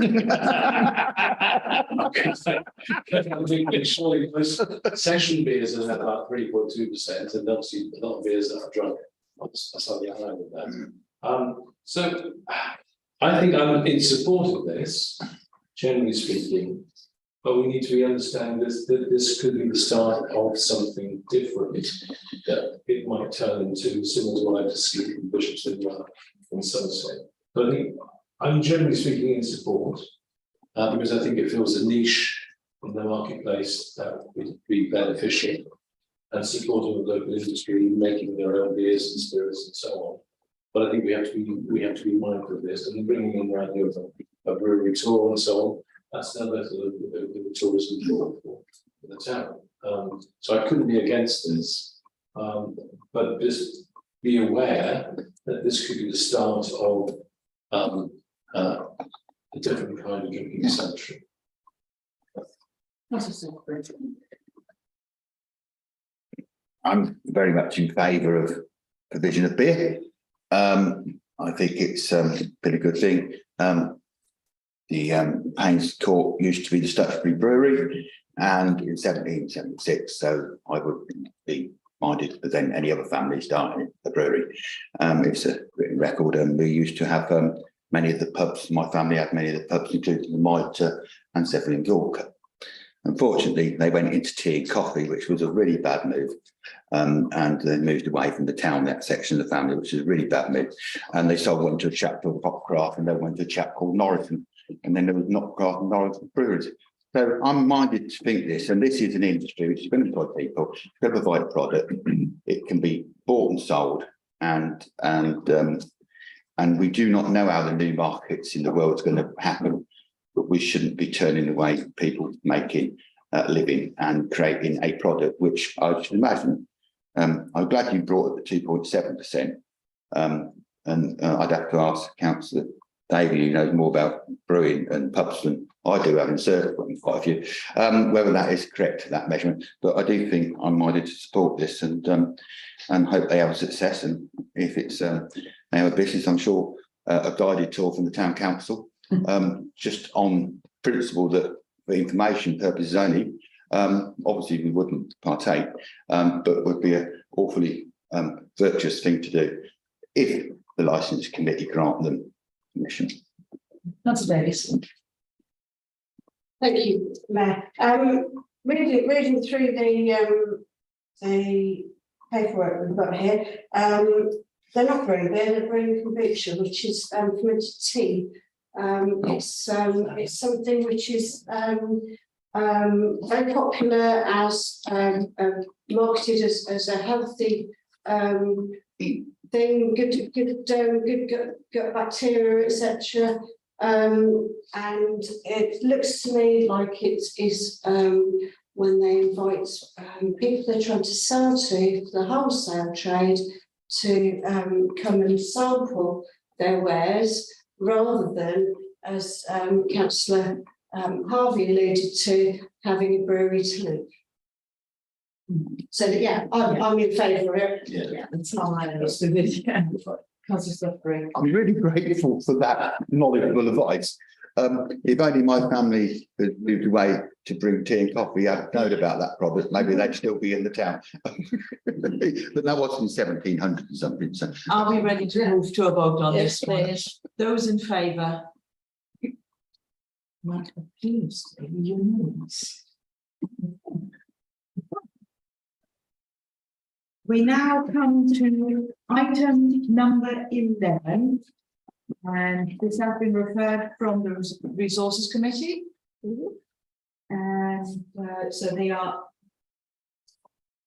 think surely most session beers are at about 3.2%, and obviously a lot of beers that are drunk. That's slightly higher than that. So I think I'm in support of this, generally speaking, but we need to understand this, that this could be the start of something different, that it might turn into similar to what I've just seen from Bishopston and Somerset. But I think I'm generally speaking in support, because I think it fills a niche in the marketplace that would be beneficial, and supporting the local industry, making their own beers and spirits and so on. But I think we have to be mindful of this, and bringing in the idea of a brewery tour and so on. That's another sort of tourism for the town. So I couldn't be against this, but just be aware that this could be the start of a different kind of drinking establishment. I'm very much in favour of provision of beer. I think it's been a good thing. The Paynes Court used to be the Stuchbury Brewery, and in 1776, so I would be minded to present any other family starting a brewery. It's a written record, and we used to have many of the pubs. My family had many of the pubs, including the Mitre and several in York. Unfortunately, they went into tea and coffee, which was a really bad move. And they moved away from the town, that section of the family, which is a really bad move. And they sold one to a chap called Hopcraft, and then went to a chap called Norriton. And then there was Knockcraft and Norriton breweries. So I'm minded to think this, and this is an industry which is going to employ people, it's going to provide a product. It can be bought and sold, and we do not know how the new markets in the world is going to happen. But we shouldn't be turning away people making a living and creating a product, which I should imagine. I'm glad you brought up the 2.7%. And I'd have to ask Councillor David, who knows more about brewing and pubs than I do, having served quite a few, whether that is correct, that measurement. But I do think I'm minded to support this, and hope they have success. And if it's they have a business, I'm sure a guided tour from the town council. Just on principle that for information purposes only, obviously we wouldn't partake, but would be an awfully virtuous thing to do if the licence committee grant them permission. That's Davis. Thank you, Mayor. Reading through the paperwork we've got here, they're not brewing beer, they're brewing kombucha, which is fermented tea. It's something which is very popular as marketed as a healthy thing, good gut bacteria, etc. And it looks to me like it is when they invite people they're trying to sell to the wholesale trade to come and sample their wares, rather than, as Councillor Harvey alluded to, having a brewery to live. So yeah, I'm in favour of it. Yeah, that's how I understood it. Yeah. Councillor Stuchbury. I'm really grateful for that knowledgeable advice. If only my family had moved away to brew tea and coffee, I'd known about that product, maybe they'd still be in the town. But that was in 1700 and something. So. Are we ready to move to a vote on Yes, this one? please. Those in favour? That appears to be unanimous. We now come to item number 11. And this has been referred from the Resources Committee. And so they are,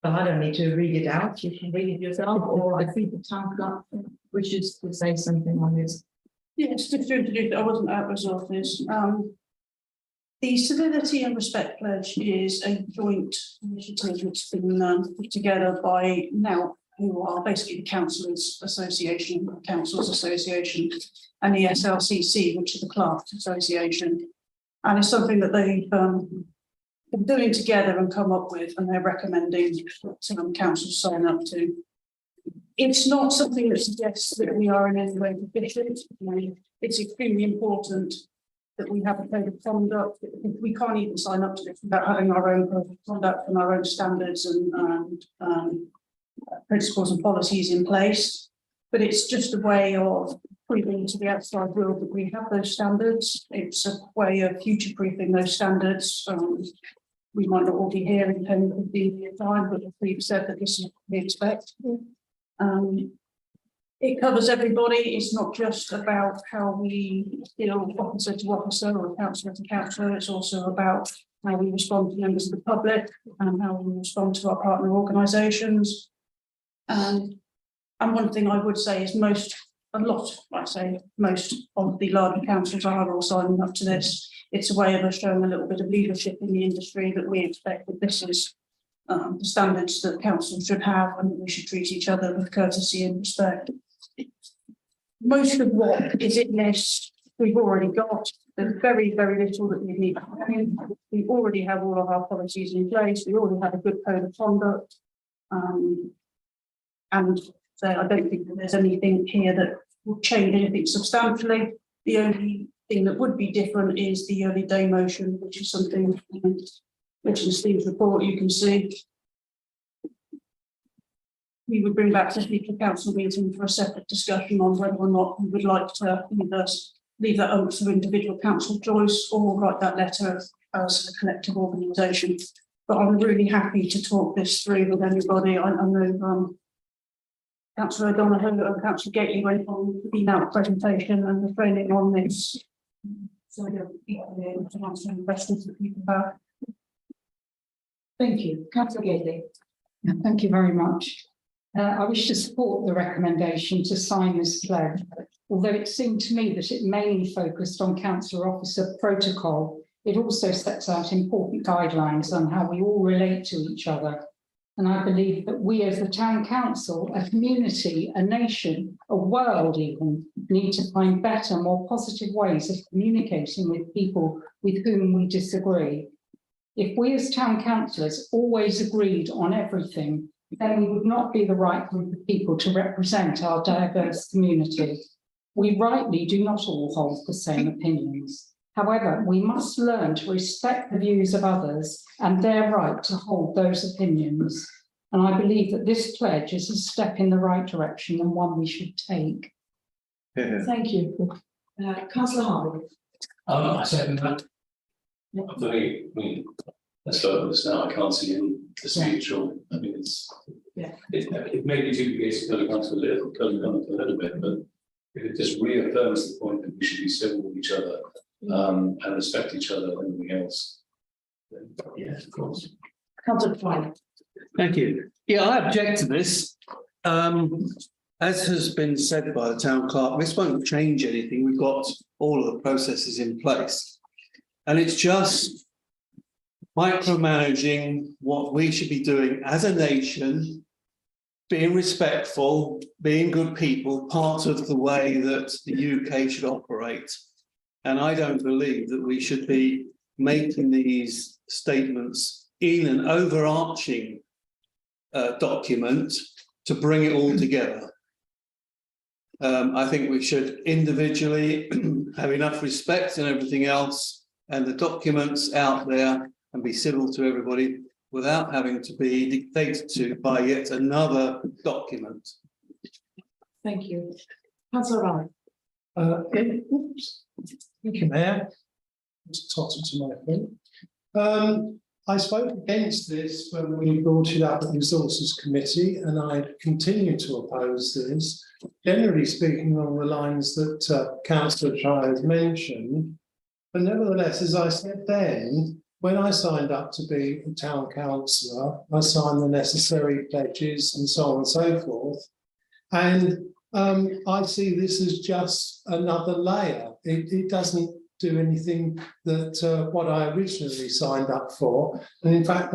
well, I don't need to read it out, you can read it yourself, or I think the town clerk wishes to say something on this. Yes, just to introduce that I wasn't at Resources. The Civility and Respect Pledge is a joint initiative that's been put together by NOW, who are basically the Councillors Association, and the SLCC, which is the Clr Association. And it's something that they've been doing together and come up with, and they're recommending that councils sign up to. It's not something that suggests that we are in any way deficient. It's extremely important that we have a code of conduct. We can't even sign up to this without having our own code of conduct and our own standards and principles and policies in place. But it's just a way of proving to the outside world that we have those standards. It's a way of future-proofing those standards. We might not all be here in 10, 15 years' time, but we've said that this is what we expect. It covers everybody. It's not just about how we deal officer to officer or councillor to councillor. It's also about how we respond to members of the public and how we respond to our partner organisations. And one thing I would say is most of the larger councils are all signing up to this. It's a way of us showing a little bit of leadership in the industry that we expect that this is the standards that councils should have, and we should treat each other with courtesy and respect. Most of what is in this we've already got. There's very, very little that we need. We already have all of our policies in place. We already have a good code of conduct. And so I don't think that there's anything here that will change anything substantially. The only thing that would be different is the early day motion, which is something which in Steve's report you can see. We would bring back to the future council meeting for a separate discussion on whether or not we would like to either leave that up to individual council choice or write that letter as a collective organisation. But I'm really happy to talk this through with anybody. I know Councillor O'Donoghue and Councillor Gately went on the email presentation and the training on this. So they'll be able to answer any questions that people have. Thank you. Councillor Gately. Thank you very much. I wish to support the recommendation to sign this pledge, although it seemed to me that it mainly focused on councillor officer protocol. It also sets out important guidelines on how we all relate to each other. And I believe that we as the town council, a community, a nation, a world even, need to find better, more positive ways of communicating with people with whom we disagree. If we as town councillors always agreed on everything, then we would not be the right group of people to represent our diverse community. We rightly do not all hold the same opinions. However, we must learn to respect the views of others and their right to hold those opinions. And I believe that this pledge is a step in the right direction and one we should take. Thank you. Councillor Harvey. I second that. I mean, let's vote on this now. I can't see any the speech or, I mean, it may be duplicated colour council a little bit, but if it just reaffirms the point that we should be civil with each other and respect each other and everything else, then yes, of course. Councillor Twine. Thank you. Yeah, I object to this. As has been said by the town clerk, this won't change anything. We've got all of the processes in place. And it's just micromanaging what we should be doing as a nation, being respectful, being good people, part of the way that the UK should operate. And I don't believe that we should be making these statements in an overarching document to bring it all together. I think we should individually have enough respect and everything else, and the documents out there, and be civil to everybody without having to be dictated to by yet another document. Thank you. Councillor Ryan. Thank you, Mayor. Just totter to my phone. I spoke against this when we brought it up at the Resources Committee, and I continue to oppose this, generally speaking along the lines that Councillor Try has mentioned. But nevertheless, as I said then, when I signed up to be a town councillor, I signed the necessary pledges and so on and so forth. And I see this as just another layer. It doesn't do anything that what I originally signed up for. And in fact,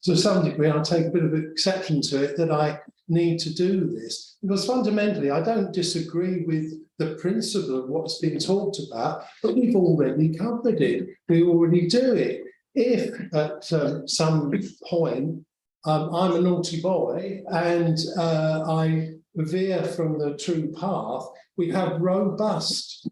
to some degree, I take a bit of exception to it that I need to do this. Because fundamentally, I don't disagree with the principle of what's been talked about, but we've already covered it. We already do it. If at some point I'm a naughty boy and I veer from the true path, we have robust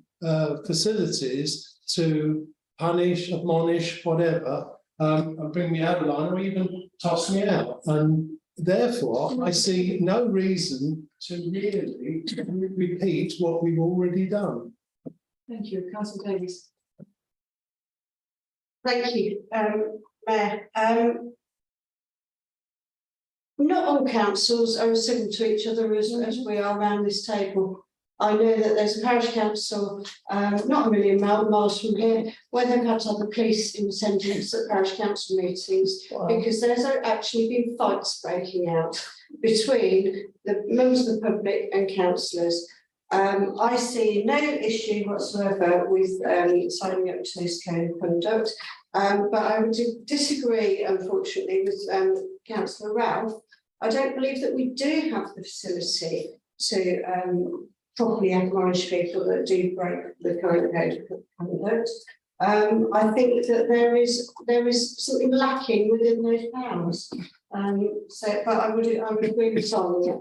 facilities to punish, admonish, whatever, and bring me out of line or even toss me out. And therefore, I see no reason to really repeat what we've already done. Thank you, Councillor Davies. Thank you, Mayor. Not all councils are as civil to each other as we are around this table. I know that there's a parish council, not a million miles from here, where they've had to have the police in attendance at parish council meetings, because there's actually been fights breaking out between the members of the public and councillors. I see no issue whatsoever with signing up to this code of conduct, but I would disagree, unfortunately, with Councillor Ralph. I don't believe that we do have the facility to properly admonish people that do break the current code of conduct. I think that there is something lacking within those powers. But I would agree with Sonia.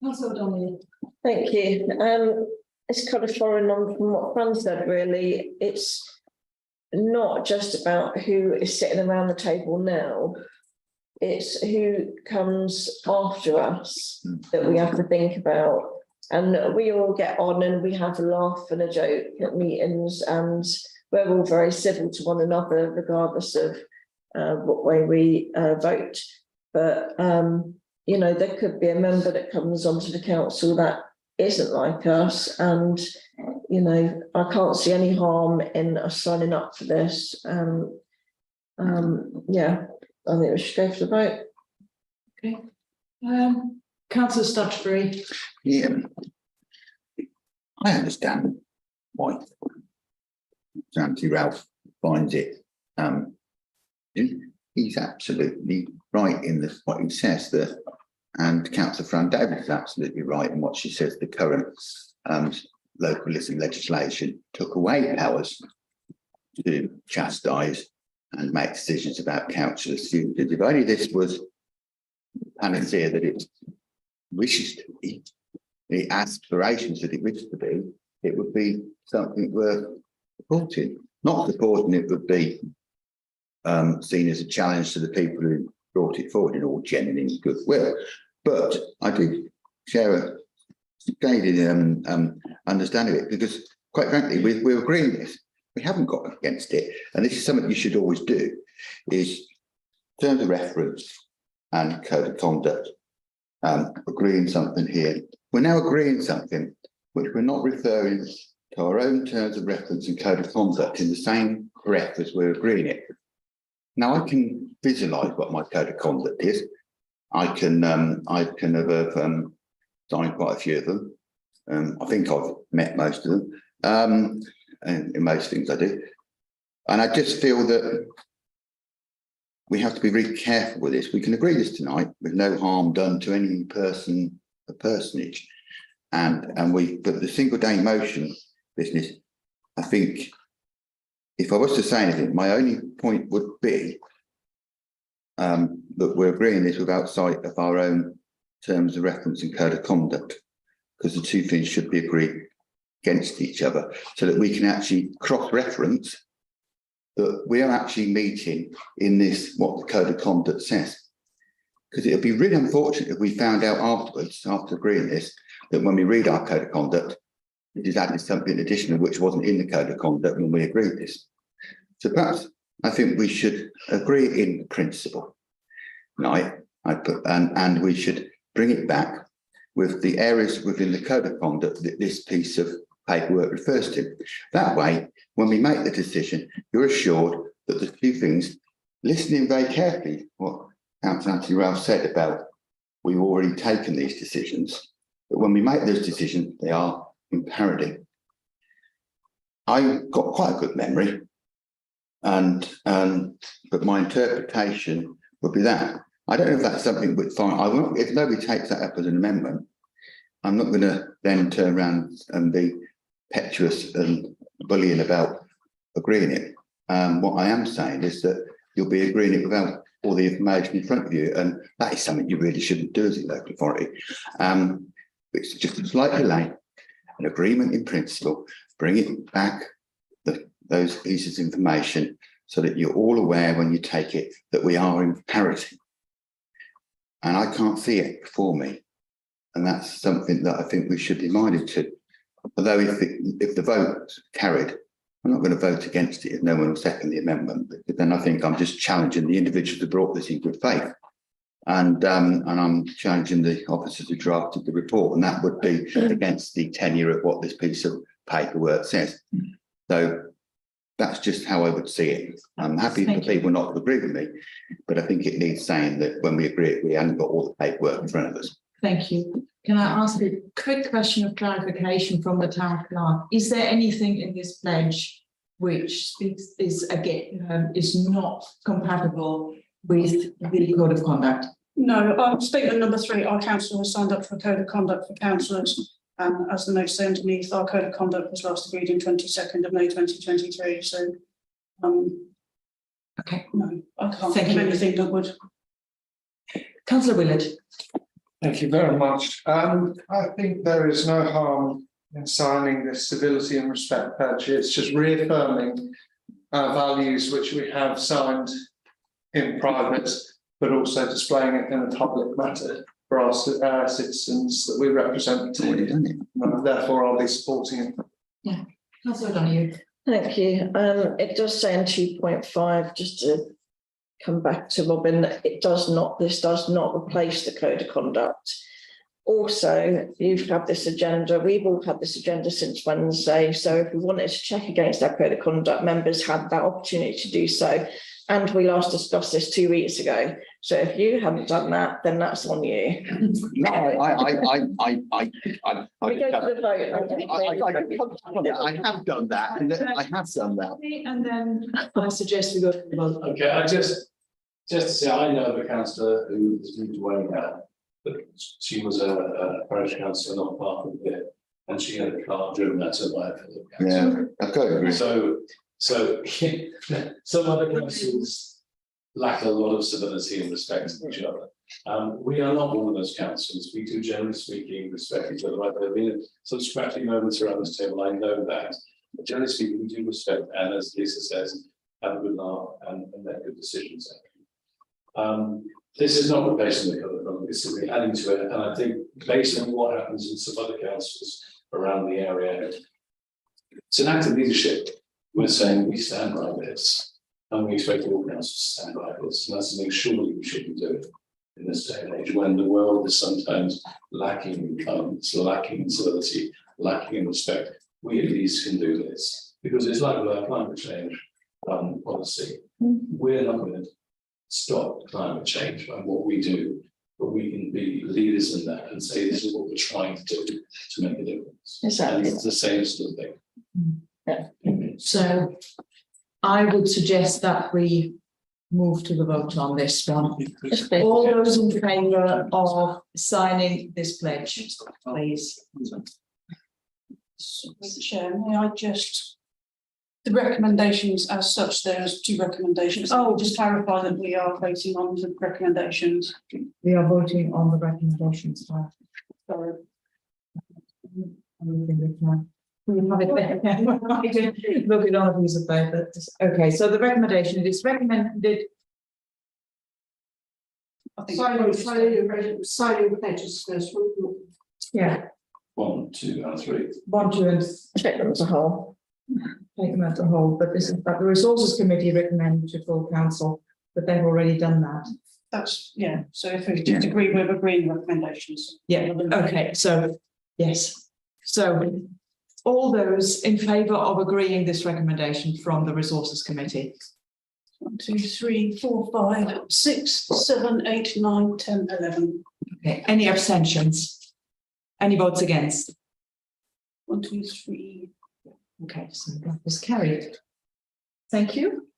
Councillor O'Donnell. Thank you. It's kind of following on from what Fran said, really. It's not just about who is sitting around the table now. It's who comes after us that we have to think about. And we all get on and we have a laugh and a joke at meetings, and we're all very civil to one another, regardless of what way we vote. But, you know, there could be a member that comes onto the council that isn't like us, and, you know, I can't see any harm in us signing up for this. Yeah, I think we should go for the vote. Okay. Councillor Stuchbury. Yeah, I understand why Auntie Ralph finds it. He's absolutely right in what he says there, and Councillor Fran Davies is absolutely right in what she says. The current localism legislation took away powers to chastise and make decisions about councillors' futures. If only this was panacea that it wishes to be, the aspirations that it wishes to be, it would be something worth supporting. Not supporting it would be seen as a challenge to the people who brought it forward in all genuine goodwill. But I do share a stated understanding of it, because quite frankly, we're agreeing this. We haven't got against it. And this is something you should always do, is terms of reference and code of conduct. Agreeing something here. We're now agreeing something which we're not referring to our own terms of reference and code of conduct in the same breath as we're agreeing it. Now I can visualize what my code of conduct is. I can have signed quite a few of them. I think I've met most of them, and in most things I do. And I just feel that we have to be really careful with this. We can agree this tonight with no harm done to any person or personage. But the single day motion business, I think, if I was to say anything, my only point would be that we're agreeing this without sight of our own terms of reference and code of conduct, because the two things should be agreed against each other, so that we can actually cross-reference that we are actually meeting in this, what the code of conduct says. Because it would be really unfortunate if we found out afterwards, after agreeing this, that when we read our code of conduct, it is added something additional which wasn't in the code of conduct when we agreed this. So perhaps I think we should agree in principle. And we should bring it back with the areas within the code of conduct that this piece of paperwork refers to. That way, when we make the decision, you're assured that the two things, listening very carefully what Councillor Ralph said about we've already taken these decisions, but when we make those decisions, they are in parity. I've got quite a good memory, but my interpretation would be that. I don't know if that's something we'd find. If nobody takes that up as an amendment, I'm not going to then turn around and be petuous and bullying about agreeing it. What I am saying is that you'll be agreeing it without all the information in front of you, and that is something you really shouldn't do as a local authority. It's just a slight delay, an agreement in principle, bring it back those pieces of information so that you're all aware when you take it that we are in parity. And I can't see it before me. And that's something that I think we should be minded to. Although if the vote's carried, I'm not going to vote against it if no one will second the amendment, because then I think I'm just challenging the individuals who brought this in good faith. And I'm challenging the officers who drafted the report, and that would be against the tenure of what this piece of paperwork says. So that's just how I would see it. I'm happy for people not to agree with me, but I think it needs saying that when we agree, we haven't got all the paperwork in front of us. Thank you. Can I ask a quick question of clarification from the town clerk? Is there anything in this pledge which is not compatible with the code of conduct? No, statement number 3, our council has signed up for a code of conduct for councillors. And as the notes say underneath, our code of conduct was last agreed in 22nd of May 2023. So, okay, no, I can't think of anything that would. Councillor Willard. Thank you very much. I think there is no harm in signing this civility and respect pledge. It's just reaffirming our values, which we have signed in private, but also displaying it in a public matter for our citizens that we represent. Therefore, I'll be supporting it. Yeah, Councillor Donahue. Thank you. It does say in 2.5, just to come back to Robin, this does not replace the code of conduct. Also, you've had this agenda, we've all had this agenda since Wednesday. So if we wanted to check against our code of conduct, members had that opportunity to do so. And we last discussed this 2 weeks ago. So if you haven't done that, then that's on you. No, I have done that, and I have done that. And then I suggest we go to the vote. Okay, I just to say, I know the councillor who has moved away now, but she was a parish councillor, not part of it, and she had a car driven that by a fellow councillor. Yeah, I've got to agree. So some other councils lack a lot of civility and respect for each other. We are not one of those councils. We do, generally speaking, respect each other. There have been some scrappy moments around this table, I know that. But generally speaking, we do respect, and as Lisa says, have a good laugh and make good decisions. This is not replacing the code of conduct, it's simply adding to it. And I think based on what happens in some other councils around the area, it's an act of leadership. We're saying we stand by this, and we expect all councils to stand by this. And that's something surely we should be doing in this day and age when the world is sometimes lacking in kindness, lacking in civility, lacking in respect. We at least can do this, because it's like with our climate change policy. We're not going to stop climate change by what we do, but we can be leaders in that and say this is what we're trying to do to make a difference. Exactly. And it's the same sort of thing. Yeah. So I would suggest that we move to the vote on this one. All those in favour of signing this pledge, please. Mr. Chair, may I just, the recommendations as such, there's 2 recommendations. Oh, just clarify that we are voting on the recommendations. We are voting on the recommendations. Sorry. We have it there. Look it on a piece of paper. Okay, so the recommendation, it is recommended. Signing pledges first. Yeah. 1, 2, and 3. 1, 2, and Take them as a whole. take them as a whole, but the resources committee recommended to full council, but they've already done that. That's, yeah, so if we just agree with agreeing recommendations. Yeah, okay, so, yes. So all those in favour of agreeing this recommendation from the resources committee? 1, 2, 3, 4, 5, 6, 7, 8, 9, 10, 11. Okay, any abstentions? Any votes against? 1, 2, 3. Okay, so that was carried. Thank you.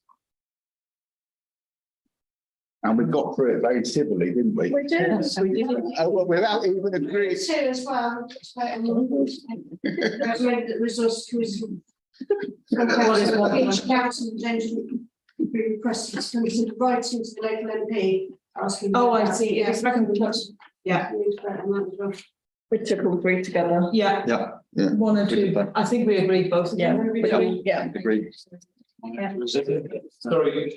And we got through it very civilly, didn't we? We did. Yes, we did. Well, without even agreeing. Two as well. The resource committee. Each council then be requested to consider writing to the local MP asking. Oh, I see. It is recommended. Yeah. We took all 3 together. Yeah. Yeah. Yeah. 1 and 2, but I think we agreed both of them. Yeah. Agree. Sorry,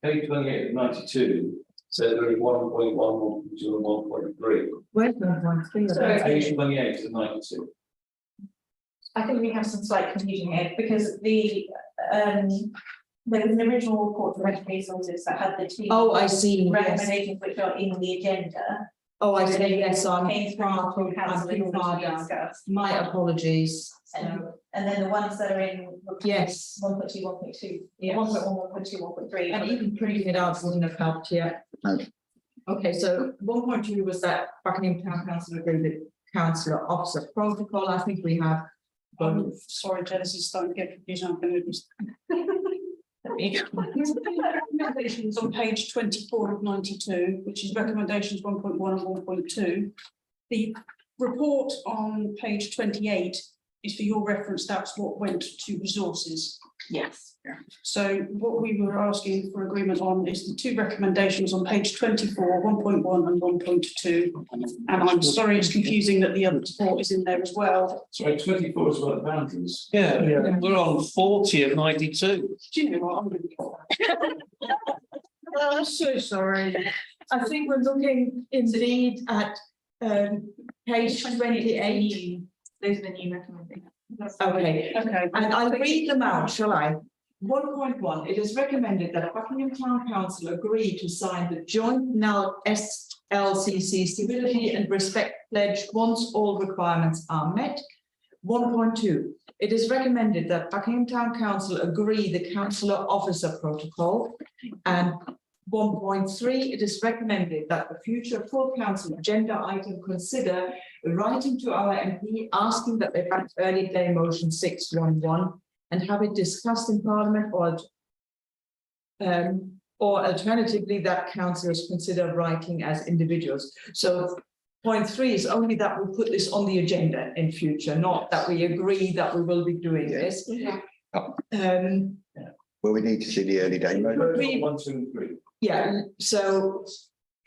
page 28 of 92 says there is 1.1, 1.2 and 1.3. Where's 1.3? Page 28 of 92. I think we have some slight confusion here because there was an original report from Red Resources that had the two. Oh, I see, yes. Recommendations which are in the agenda. Oh, I see, yes, I'm Came far from too council in order far to be down. discussed. My apologies. And then the ones that are in. Yes. 1.2, 1.2, Yes. 1.1, 1.2, 1.3. And even printing it out wouldn't have helped here. No. Okay, so 1.2 was that Buckingham Town Council agreed with councillor officer protocol. I think we have. Sorry, Genesis, don't get confused. I'm going to just. Recommendations on page 24 of 92, which is recommendations 1.1 and 1.2. The report on page 28 is for your reference. That's what went to resources. Yes. So what we were asking for agreement on is the two recommendations on page 24, 1.1 and 1.2. And I'm sorry it's confusing that the other report is in there as well. Sorry, 24 is about the boundaries. Yeah, we're on 40 of 92. Do you know what? I'm really. I'm so sorry. I think we're looking indeed at page 28. Those are the new recommendations. Okay, Okay. and I'll read them out, shall I? 1.1, it is recommended that Buckingham Town Council agree to sign the joint now SLCC Civility and Respect pledge once all requirements are met. 1.2, it is recommended that Buckingham Town Council agree the councillor officer protocol. And 1.3, it is recommended that the future full council agenda item consider writing to our MP asking that they back early day motion 611 and have it discussed in Parliament, or alternatively that councillors consider writing as individuals. So 0.3 is only that we put this on the agenda in future, not that we agree that we will be doing this. Well, we need to see the early day motion. 1, 2 and 3. Yeah, so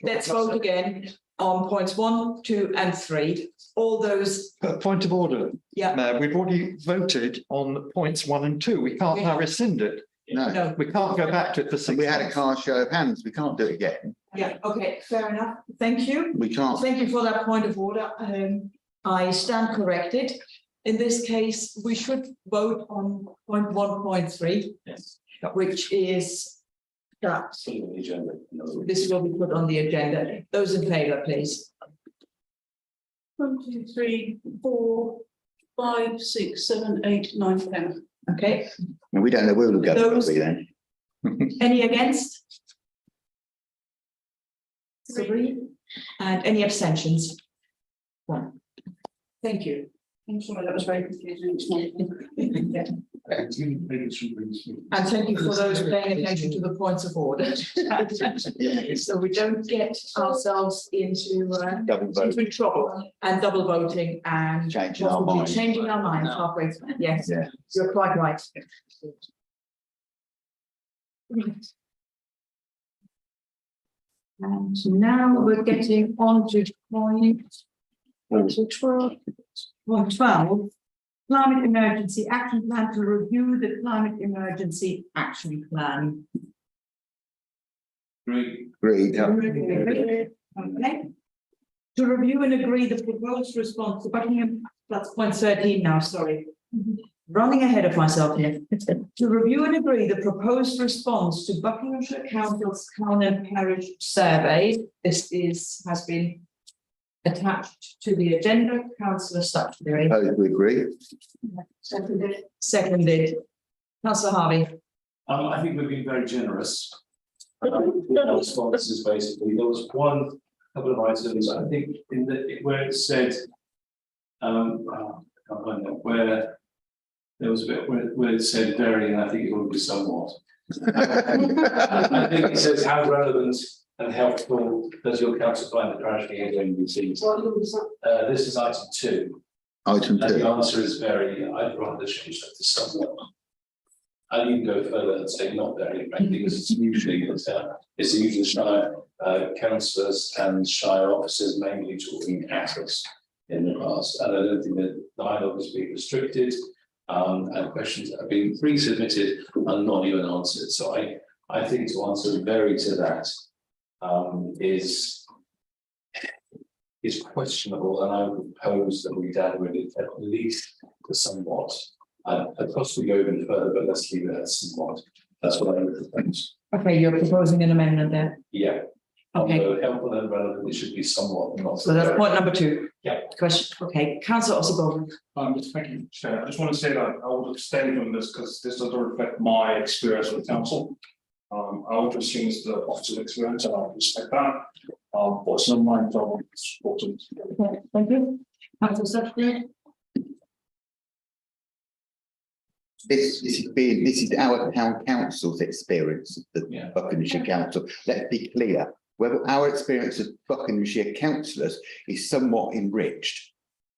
let's vote again on points 1, 2 and 3. All those, Point of order. Yeah. Mayor, we've already voted on points 1 and 2. We can't now rescind it. No, no, We can't go back to it for 6 we had a months. cast show of hands. We can't do it again. yeah, okay, fair enough. Thank you. We can't. Thank you for that point of order. I stand corrected. In this case, we should vote on point 1.3, Yes. which is that See on the agenda. this will be put on the agenda. Those in favour, please. 1, 2, 3, 4, 5, 6, 7, 8, 9, 10. Okay, And we don't know where we'll go, Those- will we then? any against? 3. And any abstentions? 1. Thank you. I'm sorry, that was very confusing. It's not- And thank you for those paying attention to the points of order. So we don't get ourselves into Double vote. into trouble and double voting and Changing our minds. changing our minds halfway through. Yes, Yeah. you're quite right. Right. And now we're getting on to point 12. Point 12. Climate Emergency Action Plan to review the Climate Emergency Action Plan. Great. Agreed. Okay. To review and agree the proposed response to Buckingham, that's point 13 now, sorry. Running ahead of myself here. To review and agree the proposed response to Buckinghamshire Council's Town and Parish Survey. This has been attached to the agenda. Councillor Stuchbury. Suppose we agree. Seconded. Councillor Harvey. I think we've been very generous. Our responses basically, there was couple of items, I think, where it said, I can't find that, where there was a bit where it said very, and I think it will be somewhat. I think it says how relevant and helpful does your council find the parish Enagements? This is item 2. Item And 2. the answer is very, I'd rather change that to somewhat. I'd even go further and say not very, right, because it's usually Shire councillors and Shire officers mainly talking at us. in the past, and I don't think that dialogue is being restricted. And questions that have been pre-submitted are not even answered. So I think to answer very to that is questionable, and I would propose that we downward it at least to somewhat. I'd possibly go even further, but let's leave it at somewhat. That's what I would propose. Okay, you're proposing an amendment there. Yeah. Okay. Although helpful and relevant, it should be somewhat, not. So that's point number 2. Yeah. Question. Okay, Councillor Osborne. Thank you, Chair. I just want to say that I would abstain from this because this doesn't reflect my experience with council. I would assume it's the officer's experience, and I respect that. But it's not my job. It's important. Okay, thank you. Councillor Stuchbury. This is our town council's experience of the Buckinghamshire Council. Let's be clear, whether our experience as Buckinghamshire councillors is somewhat enriched.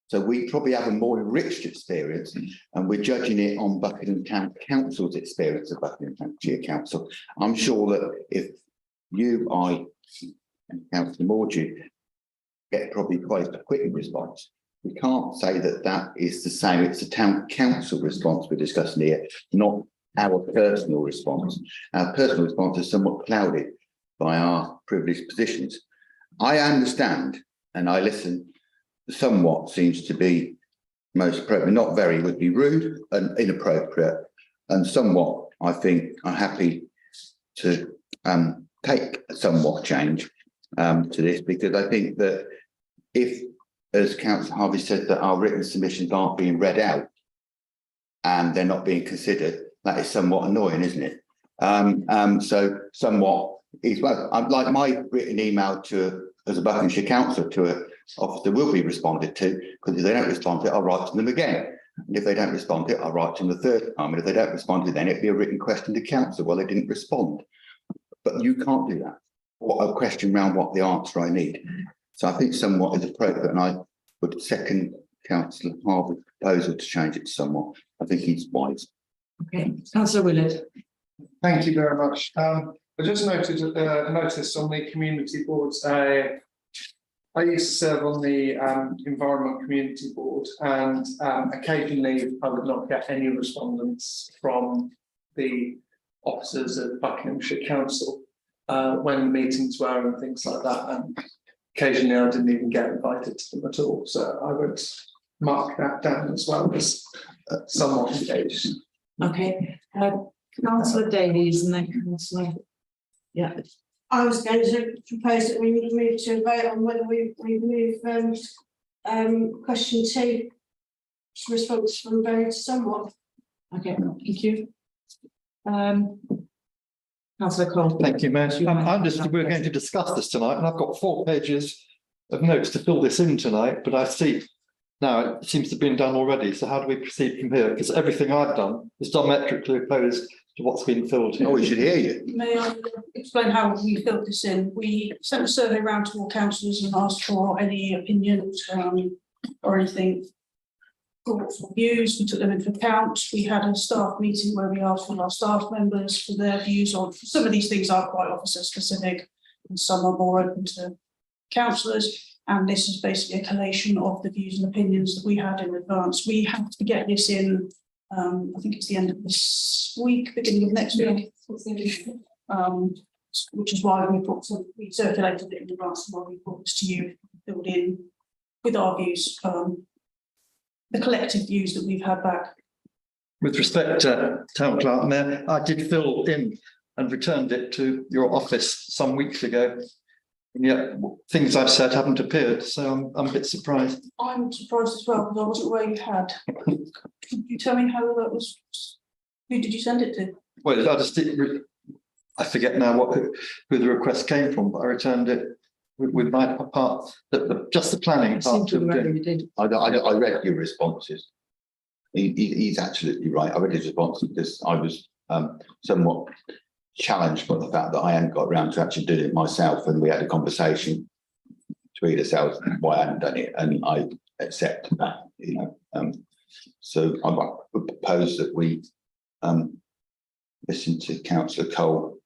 So we probably have a more enriched experience, and we're judging it on Buckingham Town Council's experience of Buckinghamshire Council. I'm sure that if you, I, and Councillor Mordew get probably quite a quick response, we can't say that that is the same. It's a town council response we're discussing here, not our personal response. Our personal response is somewhat clouded by our privileged positions. I understand, and I listen, somewhat seems to be most appropriate, not very would be rude and inappropriate, and somewhat, I think, I'm happy to take a somewhat change to this, because I think that if, as Councillor Harvey said, that our written submissions aren't being read out and they're not being considered, that is somewhat annoying, isn't it? So somewhat is, well, like my written email to, as a Buckinghamshire councillor, to an officer will be responded to, because if they don't respond to it, I'll write to them again. And if they don't respond to it, I'll write to them the third time. And if they don't respond to it, then it'd be a written question to council. Well, they didn't respond. But you can't do that. Or a question around what the answer I need. So I think somewhat is appropriate, and I would second Councillor Harvey's proposal to change it somewhat. I think he's wise. Okay, Councillor Willett. Thank you very much. I just noted a notice on the community boards. I used to serve on the Environment Community Board, and occasionally I would not get any respondents from the officers at Buckinghamshire Council when the meetings were and things like that. And occasionally I didn't even get invited to them at all. So I would mark that down as well as somewhat engaged. Okay, Councillor Davies and then Councillor. Yeah. I was going to propose that we move to a vote on whether we move question 2, response from very to somewhat. Okay, thank you. Councillor Cole. Thank you, Mayor. We're going to discuss this tonight, and I've got 4 pages of notes to fill this in tonight, but I see now it seems to have been done already. So how do we proceed from here? Because everything I've done is diametrically opposed to what's been filled here. Oh, we should hear you. May I explain how we filled this in? We sent a survey around to all councillors and asked for any opinions or anything, thoughts or views. We took them into account. We had a staff meeting where we asked all our staff members for their views on, some of these things are quite officer specific and some are more open to councillors. And this is basically a collation of the views and opinions that we had in advance. We have to get this in, I think it's the end of this week, beginning of next week. Which is why we circulated it in advance and why we brought this to you, filled in with our views, the collective views that we've had back. With respect to Town Clerk, Mayor, I did fill in and returned it to your office some weeks ago. And yet things I've said haven't appeared, so I'm a bit surprised. I'm surprised as well, because I wasn't aware you had. Could you tell me how that was? Who did you send it to? Well, I forget now who the request came from, but I returned it with my part, just the planning part. I read your responses. He's absolutely right. I read his responses because I was somewhat challenged by the fact that I hadn't got around to actually doing it myself, and we had a conversation between ourselves why I hadn't done it, and I accept that, so I would propose that we listen to Councillor Cole.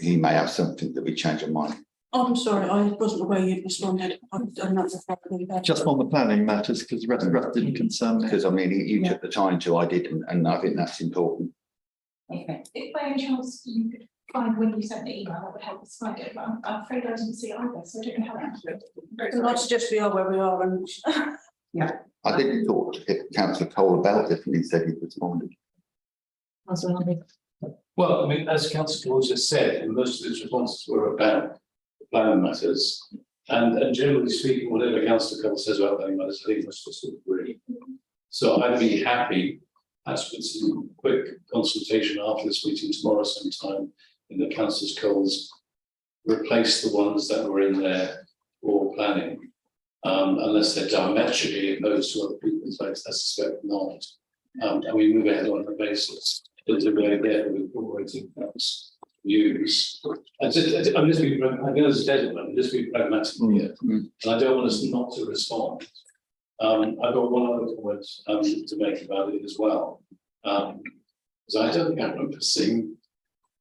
He may have something that we change our mind. I'm sorry, I wasn't aware you'd responded. And that's a Just on the planning matters, because the rest didn't concern me. Because I mean, you took the time to, I didn't, and I think that's important. Okay, if by any chance you could find when you sent the email, that would help us find it, but I'm afraid I didn't see it either, so I don't know how to. I'd suggest we are where we are and. I didn't talk to Councillor Cole about it, and he said he responded. Well, I mean, as Councillor Claus just said, and most of his responses were about the planning matters. And generally speaking, whatever Councillor Cole says about planning matters, I think most of us would agree. So I'd be happy, as with some quick consultation after this meeting tomorrow sometime, in the Councillor Cole's replace the ones that were in there for planning. Unless they're diametrically opposed to other people's votes, I suspect not. And we move ahead on that basis. There's a way there with incorporating views. I'm just being, I know there's a deadline, I'm just being pragmatic here. And I don't want us not to respond. I've got one other comment to make about it as well. Because I don't think I remember seeing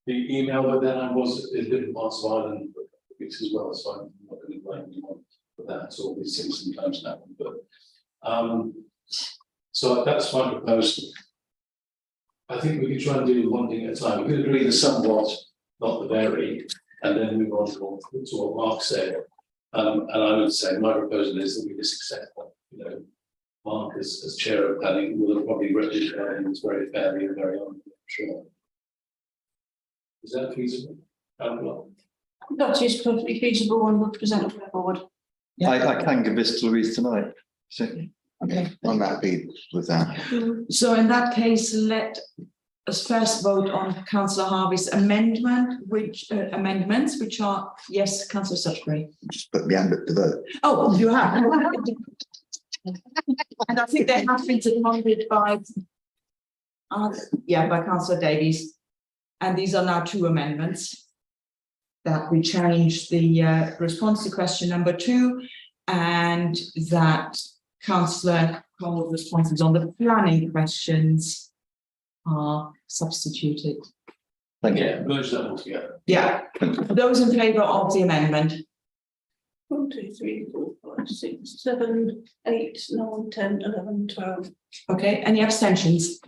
the email, but then I was in different parts of Ireland for a couple of weeks as well, so I'm not going to blame anyone for that. All these things sometimes happen, but so that's my proposal. I think we could try and do one thing at a time. We could agree the somewhat, not the very, and then move on to what Mark said. And I would say my proposal is that we just accept that, you know, Mark as chair of planning will have probably written it down very fairly and very honestly, I'm sure. Is that feasible? That is perfectly feasible and would present to the board. I can give this to Louise tonight. So. Okay, I'm happy with that. So in that case, let us first vote on Councillor Harvey's amendments, which are, yes, Councillor Stuchbury. Just put my hand up to vote. Oh, you have. And I think they have been seconded by, by Councillor Davies. And these are now two amendments that we change the response to question number 2, and that Councillor Cole's responses on the planning questions are substituted. Thank you. Yeah, merge that all together. Yeah, those in favour of the amendment. 1, 2, 3, 4, 5, 6, 7, 8, 9, 10, 11, 12. Okay, any abstentions?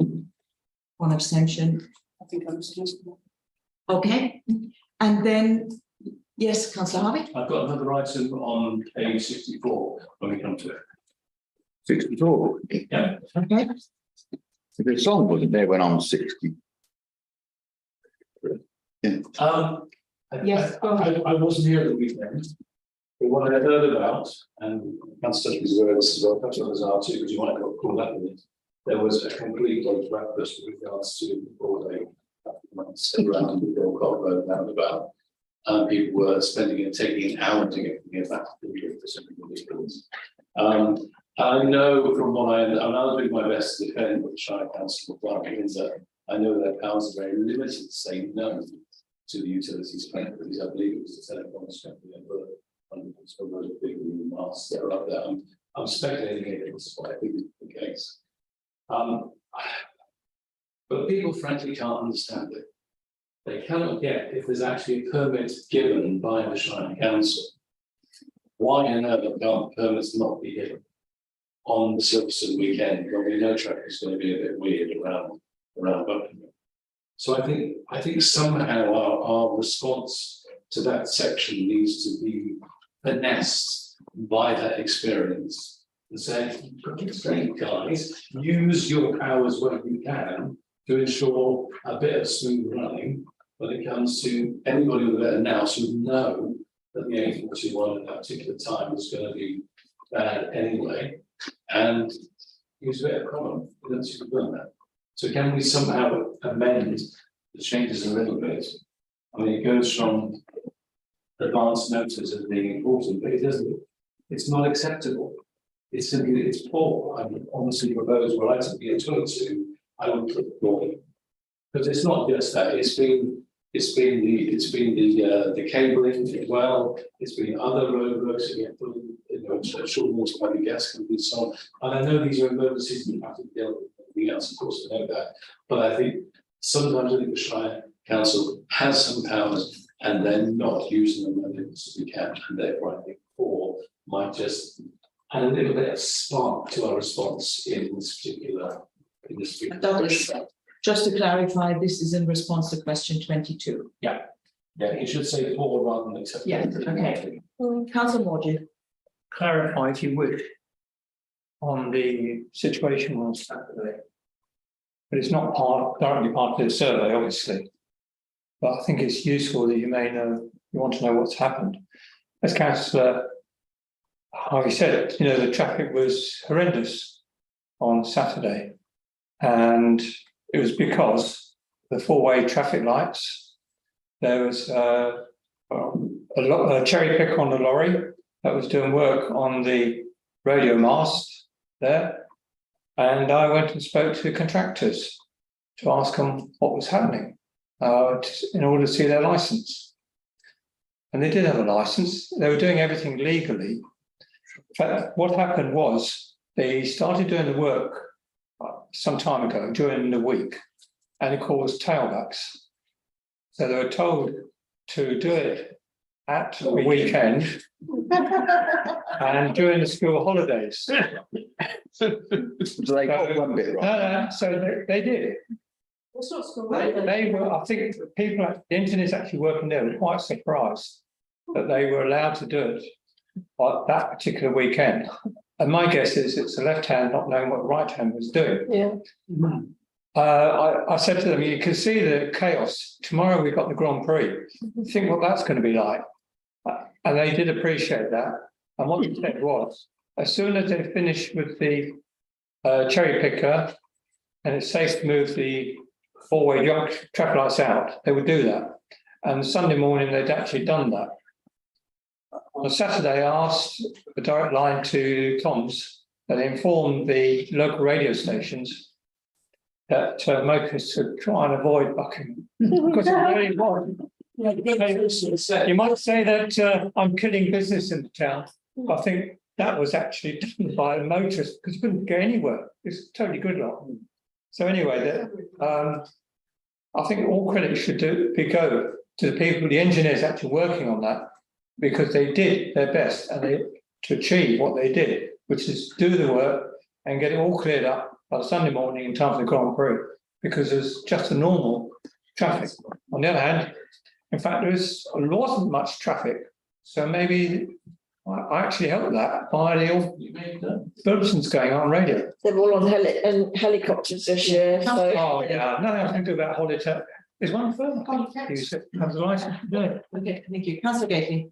1 abstention. I think I'm responsible. Okay, and then, yes, Councillor Harvey? I've got another item on page 64 when we come to it. 64. Yeah. Okay. The song wasn't there when I'm 60. Yeah. Yes, go ahead. I wasn't here at the weekend, but what I heard about, and Councillor Stuchbury's words as well, perhaps others are too, because you might not call that with it. There was a complete breakfast with regards to the 4-day months around the Bill Cock Road roundabout. And people were spending and taking an hour to get back to the facilities. I know from what I'll do my best to defend what the Shire Council requirement is that I know their powers are very limited to say no to the utilities companies. I believe it was the telecoms company and those big masts that are up there. I'm speculating it, it's what I think is the case. But people frankly can't understand it. They cannot get, if there's actually a permit given by the Shire Council, why on earth can't permits not be given on the Silverstone weekend when we know traffic is going to be a bit weird around Buckingham? So I think somehow our response to that section needs to be finessed by that experience and say, guys, use your powers where you can to ensure a bit of smooth running when it comes to anybody with a better nous who know that the A41 at that particular time is going to be bad anyway, and use a bit of common. Once you've done that, so can we somehow amend the changes a little bit? I mean, it goes from advance notice as being important, but it doesn't. It's not acceptable. It's simply it's poor. I would honestly propose where I took the A22. I would put poor, because it's not just that. It's been the cabling as well. It's been other roadworks that get put in, short water by the gas company and so on. And I know these are emergencies that you have to deal with everything else, of course, I know that. But I think sometimes I think the Shire Council has some powers and then not using them as we can, and therefore I think 4 might just add a little bit of spark to our response in this particular. That is, just to clarify, this is in response to question 22. Yeah, it should say 4 rather than accept. Yeah, okay. Councillor Mordew. Clarify if you wish on the situation on Saturday. But it's not directly part of the survey, obviously. But I think it's useful that you may know, you want to know what's happened. As Councillor Harvey said, you know, the traffic was horrendous on Saturday. And it was because the 4-way traffic lights, there was a cherry pick on the lorry that was doing work on the radio mast there. And I went and spoke to the contractors to ask them what was happening in order to see their license. And they did have a license. They were doing everything legally. In fact, what happened was they started doing the work some time ago during the week, and it caused tailbacks. So they were told to do it at the weekend and during the school holidays. So they got one bit right. So they did. It's not school. They were, I think people, the engineers actually working there were quite surprised that they were allowed to do it on that particular weekend. And my guess is it's the left hand not knowing what the right hand was doing. Yeah. I said to them, you can see the chaos. Tomorrow we've got the Grand Prix. Think what that's going to be like. And they did appreciate that. And what they said was, as soon as they finish with the cherry picker and it's safe to move the 4-way traffic lights out, they would do that. And Sunday morning, they'd actually done that. On Saturday, I asked the direct line to Tom's, and they informed the local radio stations that motorists should try and avoid Buckingham. Because it really was. You might say that I'm killing business in the town. I think that was actually done by a motorist because you couldn't go anywhere. It's totally gridlock. So anyway, I think all credit should go to the people, the engineers actually working on that, because they did their best and to achieve what they did, which is do the work and get it all cleared up by Sunday morning in time for the Grand Prix, because there's just a normal traffic. On the other hand, in fact, there wasn't much traffic, so maybe I actually helped that by the bulletins going on radio. They're all on helicopters this year. So. Oh yeah, nothing I can do about holiday. There's one firm. You have the license to do it. Okay, thank you. Councillor Gately.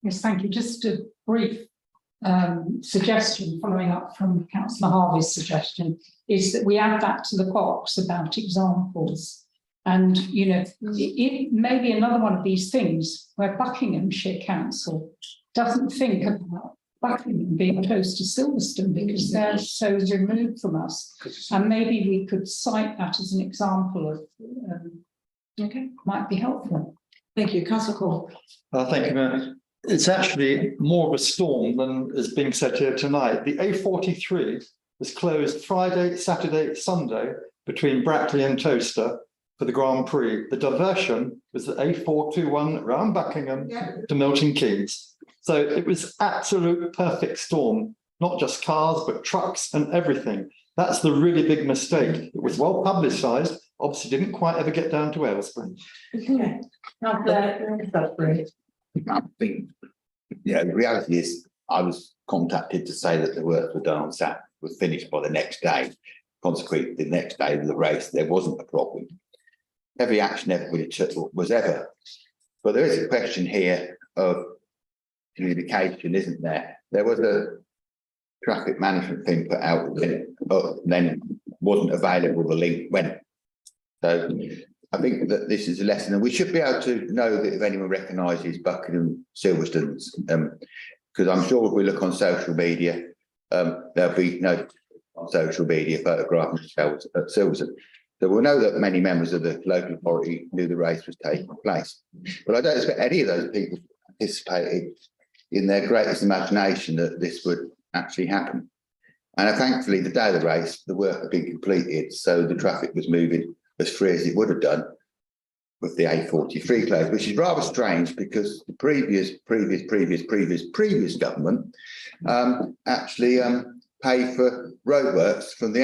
Yes, thank you. Just a brief suggestion following up from Councillor Harvey's suggestion is that we add that to the box about examples. And, you know, it may be another one of these things where Buckinghamshire Council doesn't think about Buckingham being close to Silverstone because they're so removed from us. And maybe we could cite that as an example of, might be helpful. Thank you. Councillor Cole. Thank you, Mayor. It's actually more of a storm than is being said here tonight. The A43 was closed Friday, Saturday, Sunday between Brackley and Towcester for the Grand Prix. The diversion was the A421 around Buckingham to Milton Keynes. So it was absolute perfect storm, not just cars, but trucks and everything. That's the really big mistake. It was well publicised, obviously didn't quite ever get down to Aylesbury. Okay. I think, the reality is I was contacted to say that the work were done on Saturday, was finished by the next day. Consequently, the next day of the race, there wasn't a problem. Every action everybody took was ever. But there is a question here of communication, isn't there? There was a traffic management thing put out, then wasn't available, the link went. So I think that this is a lesson, and we should be able to know that if anyone recognises Buckingham Silverstones, because I'm sure if we look on social media, there'll be no on social media photograph themselves at Silverstone. So we'll know that many members of the local authority knew the race was taking place. But I don't expect any of those people participated in their greatest imagination that this would actually happen. And thankfully, the day of the race, the work had been completed, so the traffic was moving as free as it would have done. with the A43 closed, which is rather strange because the previous government actually paid for roadworks from the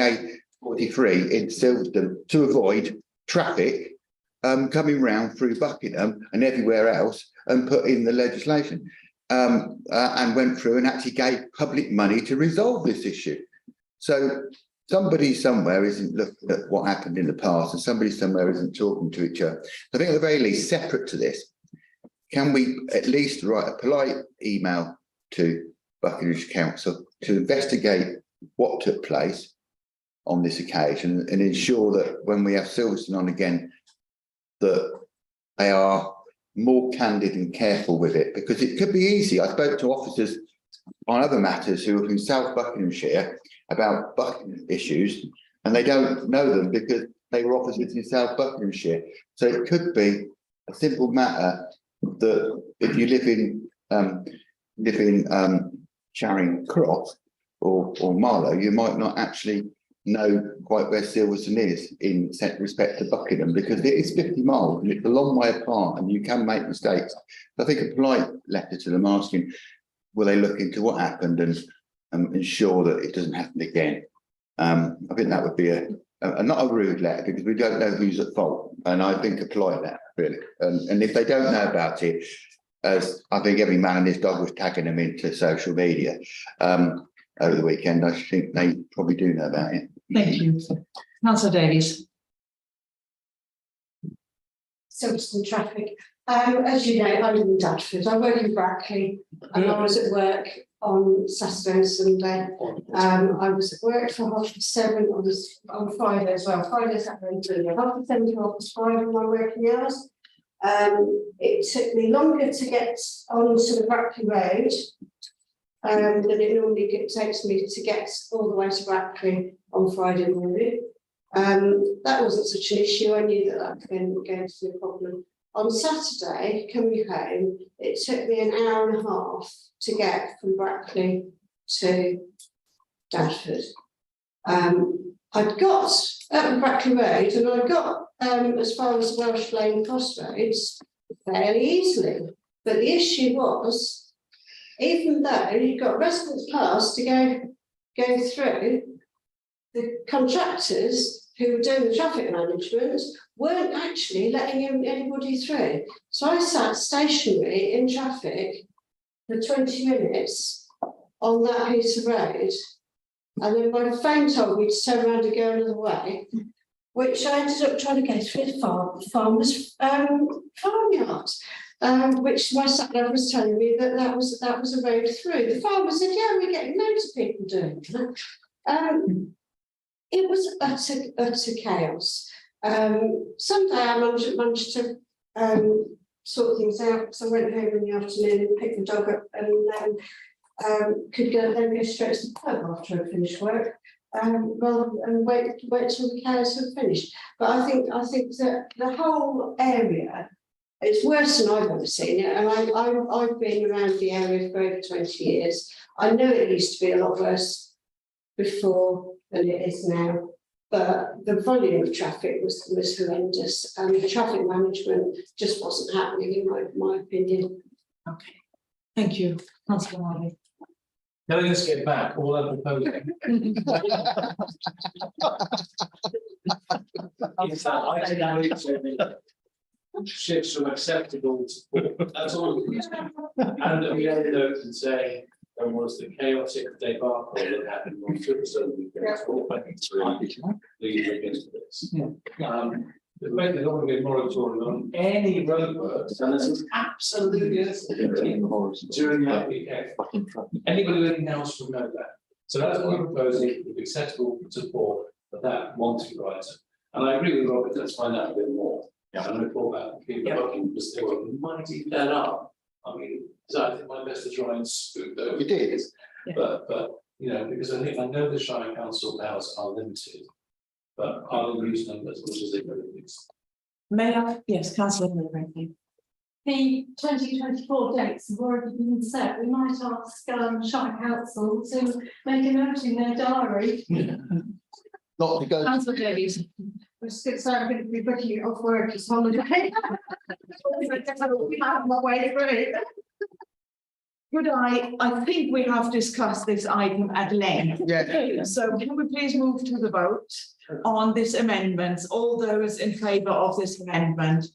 A43 in Silverstone to avoid traffic coming round through Buckingham and everywhere else, and put in the legislation and went through and actually gave public money to resolve this issue. So somebody somewhere isn't looking at what happened in the past, and somebody somewhere isn't talking to each other. I think at the very least, separate to this, can we at least write a polite email to Buckinghamshire Council to investigate what took place on this occasion and ensure that when we have Silverstone on again, that they are more candid and careful with it, because it could be easy. I spoke to officers on other matters who are from South Buckinghamshire about Buckingham issues, and they don't know them because they were officers in South Buckinghamshire. So it could be a simple matter that if you live in Charing Cross or Marlow, you might not actually know quite where Silverstone is in respect to Buckingham, because it is 50 miles and it's a long way apart and you can make mistakes. I think a polite letter to them asking, will they look into what happened and ensure that it doesn't happen again. I think that would be not a rude letter, because we don't know who's at fault, and I think a polite letter really. And if they don't know about it, as I think every man and his dog was tagging them into social media over the weekend, I think they probably do know about it. Thank you. Councillor Davies. Silverstone traffic. As you know, I live in Dartford. I work in Brackley, and I was at work on Saturday and Sunday. I was at work for 7:30 on Friday as well. Friday, Saturday, and Sunday. 7:30 to 5 in my working hours. It took me longer to get onto the Brackley Road than it normally takes me to get all the way to Brackley on Friday morning. That wasn't such an issue. I knew that was going to be a problem. On Saturday, coming home, it took me an hour and a half to get from Brackley to Dartford. I'd got up the Brackley Road and I got as far as Welsh Lane Crossroads fairly easily. But the issue was, even though you've got residence pass to go through, the contractors who were doing the traffic management weren't actually letting anybody through. So I sat stationary in traffic for 20 minutes on that piece of road. And then my phone told me to turn around and go another way, which I ended up trying to go through the farmer's farmyard, which my sat nav was telling me that was a road through. The farmer said, yeah, we're getting loads of people doing that. It was utter chaos. Someday I managed to sort things out, because I went home in the afternoon and picked the dog up and could go straight to the pub after I finished work, rather than wait till the cows had finished. But I think that the whole area, it's worse than I've ever seen it, and I've been around the area for over 20 years. I know it used to be a lot worse before than it is now, but the volume of traffic was horrendous, and the traffic management just wasn't happening, in my opinion. Okay, thank you, Councillor Marley. Now let's get back, all I'm proposing. Is that I shifts from acceptable to, that's all we can do. And we have a note and say, there was the chaotic debacle that happened on Silverstone weekend, all back leading against this. The fact that don't be a moratorium on any roadworks, and this is absolutely during that weekend. Anybody living else would know that. So that's what I'm proposing, with acceptable support for that wanting right. And I agree with Robert, let's find out a bit more. I'm going to call back people looking, because they were mighty fed up. I mean, so I think my best to try and spook those. You did. But you know, because I know the Shire Council powers are limited, but I'll use numbers, which is it really is. May I? Yes, Councillor Miller. The 2024 dates have already been set. We might ask Shire Council to make a note in their diary. Not to go. Councillor Davies. was going to say I'm going to be booking it off work as holiday. I'm my way through it. Could I think we have discussed this item at length. Yeah. So can we please move to the vote on this amendment? All those in favour of this amendment?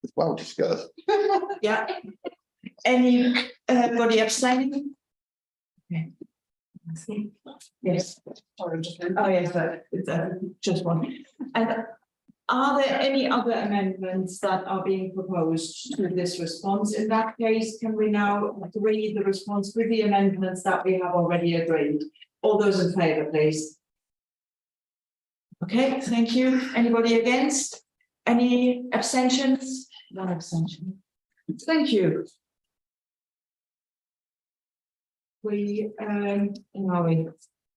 It's well discussed. Yeah. Anybody abstaining? Okay. Yes. Sorry, just. Oh, yes, it's just one. And are there any other amendments that are being proposed to this response? In that case, can we now agree the response with the amendments that we have already agreed? All those in favour, please. Okay, thank you. Anybody against? Any abstentions? One abstention. Thank you. We, are we?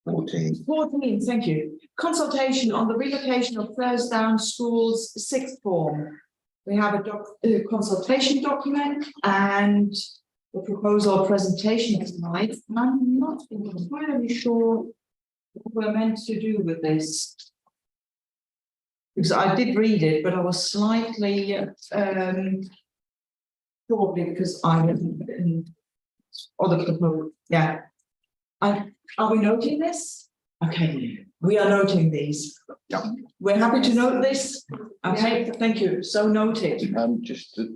14. 14, thank you. Consultation on the relocation of Furze Down School's sixth form. We have a consultation document and the proposal presentation tonight. And I'm not entirely sure what we're meant to do with this. Because I did read it, but I was slightly, probably because I haven't been other people, yeah. Are we noting this? Okay, we are noting these. Yeah. We're happy to note this. Okay, thank you. So noted.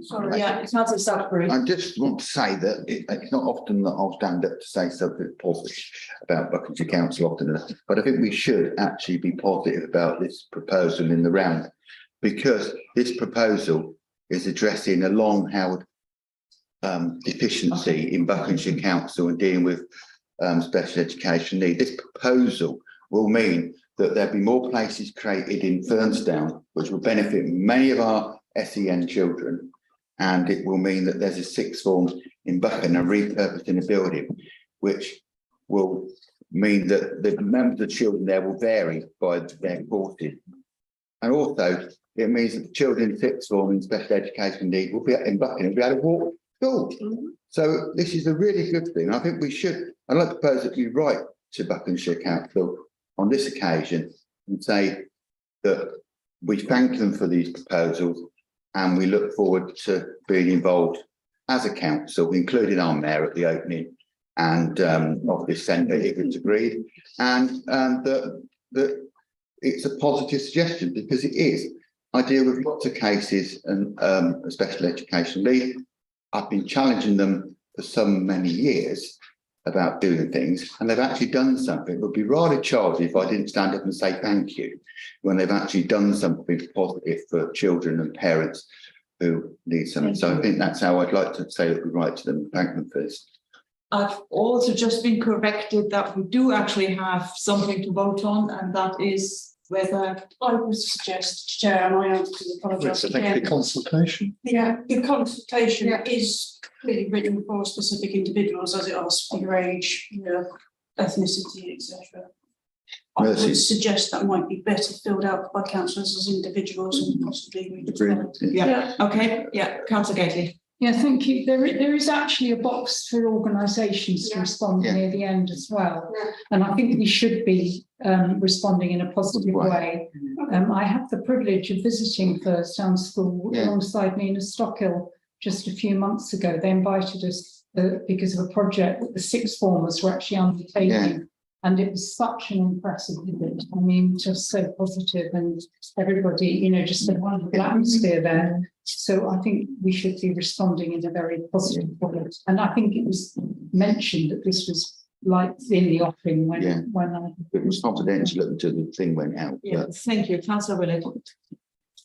Sorry. Yeah, it's not a Stuchbury. I just want to say that it's not often that I'll stand up to say something positive about Buckinghamshire Council often, but I think we should actually be positive about this proposal in the round, because this proposal is addressing a long-held deficiency in Buckinghamshire Council and dealing with special education need. This proposal will mean that there'll be more places created in Furze, which will benefit many of our SEN children, and it will mean that there's a sixth form in Buckingham repurposed in a building, which will mean that the members of the children there will vary by their courses. And also, it means that the children in sixth form in special education need will be in Buckingham, be able to walk to school. So this is a really good thing. I think we should, I'd like to propose that we write to Buckinghamshire Council on this occasion and say that we thank them for these proposals and we look forward to being involved as a council, including our mayor at the opening and of this centre if it's agreed, and that it's a positive suggestion, because it is. I deal with lots of cases and special education lead. I've been challenging them for so many years about doing things, and they've actually done something. It would be rather childish if I didn't stand up and say thank you when they've actually done something positive for children and parents who need something. So I think that's how I'd like to say that we write to them and thank them for this. I've also just been corrected that we do actually have something to vote on, and that is whether I would suggest, Chair, and I have to apologise So thank you again. for consultation. Yeah, the consultation is clearly written for specific individuals as it asks for your age, your ethnicity, etc. I would suggest that might be better filled out by councillors as individuals and possibly. Yeah, okay, yeah, Councillor Gately. Yeah, thank you. There is actually a box for organisations to respond near the end as well. And I think we should be responding in a positive way. I have the privilege of visiting Furze Down School alongside me in Stuchbury just a few months ago. They invited us because of a project that the sixth formers were actually undertaking. And it was such an impressive visit. I mean, just so positive, and everybody, you know, just a wonderful atmosphere there. So I think we should be responding in a very positive way. And I think it was mentioned that this was like in the offing when it was confidential until the thing went out. Yeah, thank you, Councillor Willett.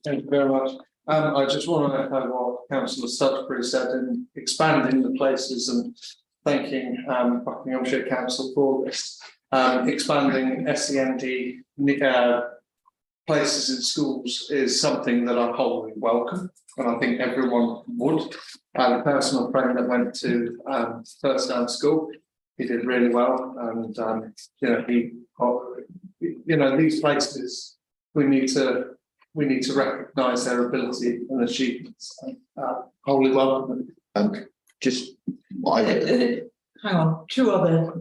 Thank you very much. I just want to echo what Councillor Stuchbury said in expanding the places and thanking Buckinghamshire Council for this. Expanding SEND places in schools is something that I wholly welcome, and I think everyone would. I had a personal friend that went to Furze Down School. He did really well, and these places we need to recognise their ability and achievements. Wholly welcome. Just hang on, two other,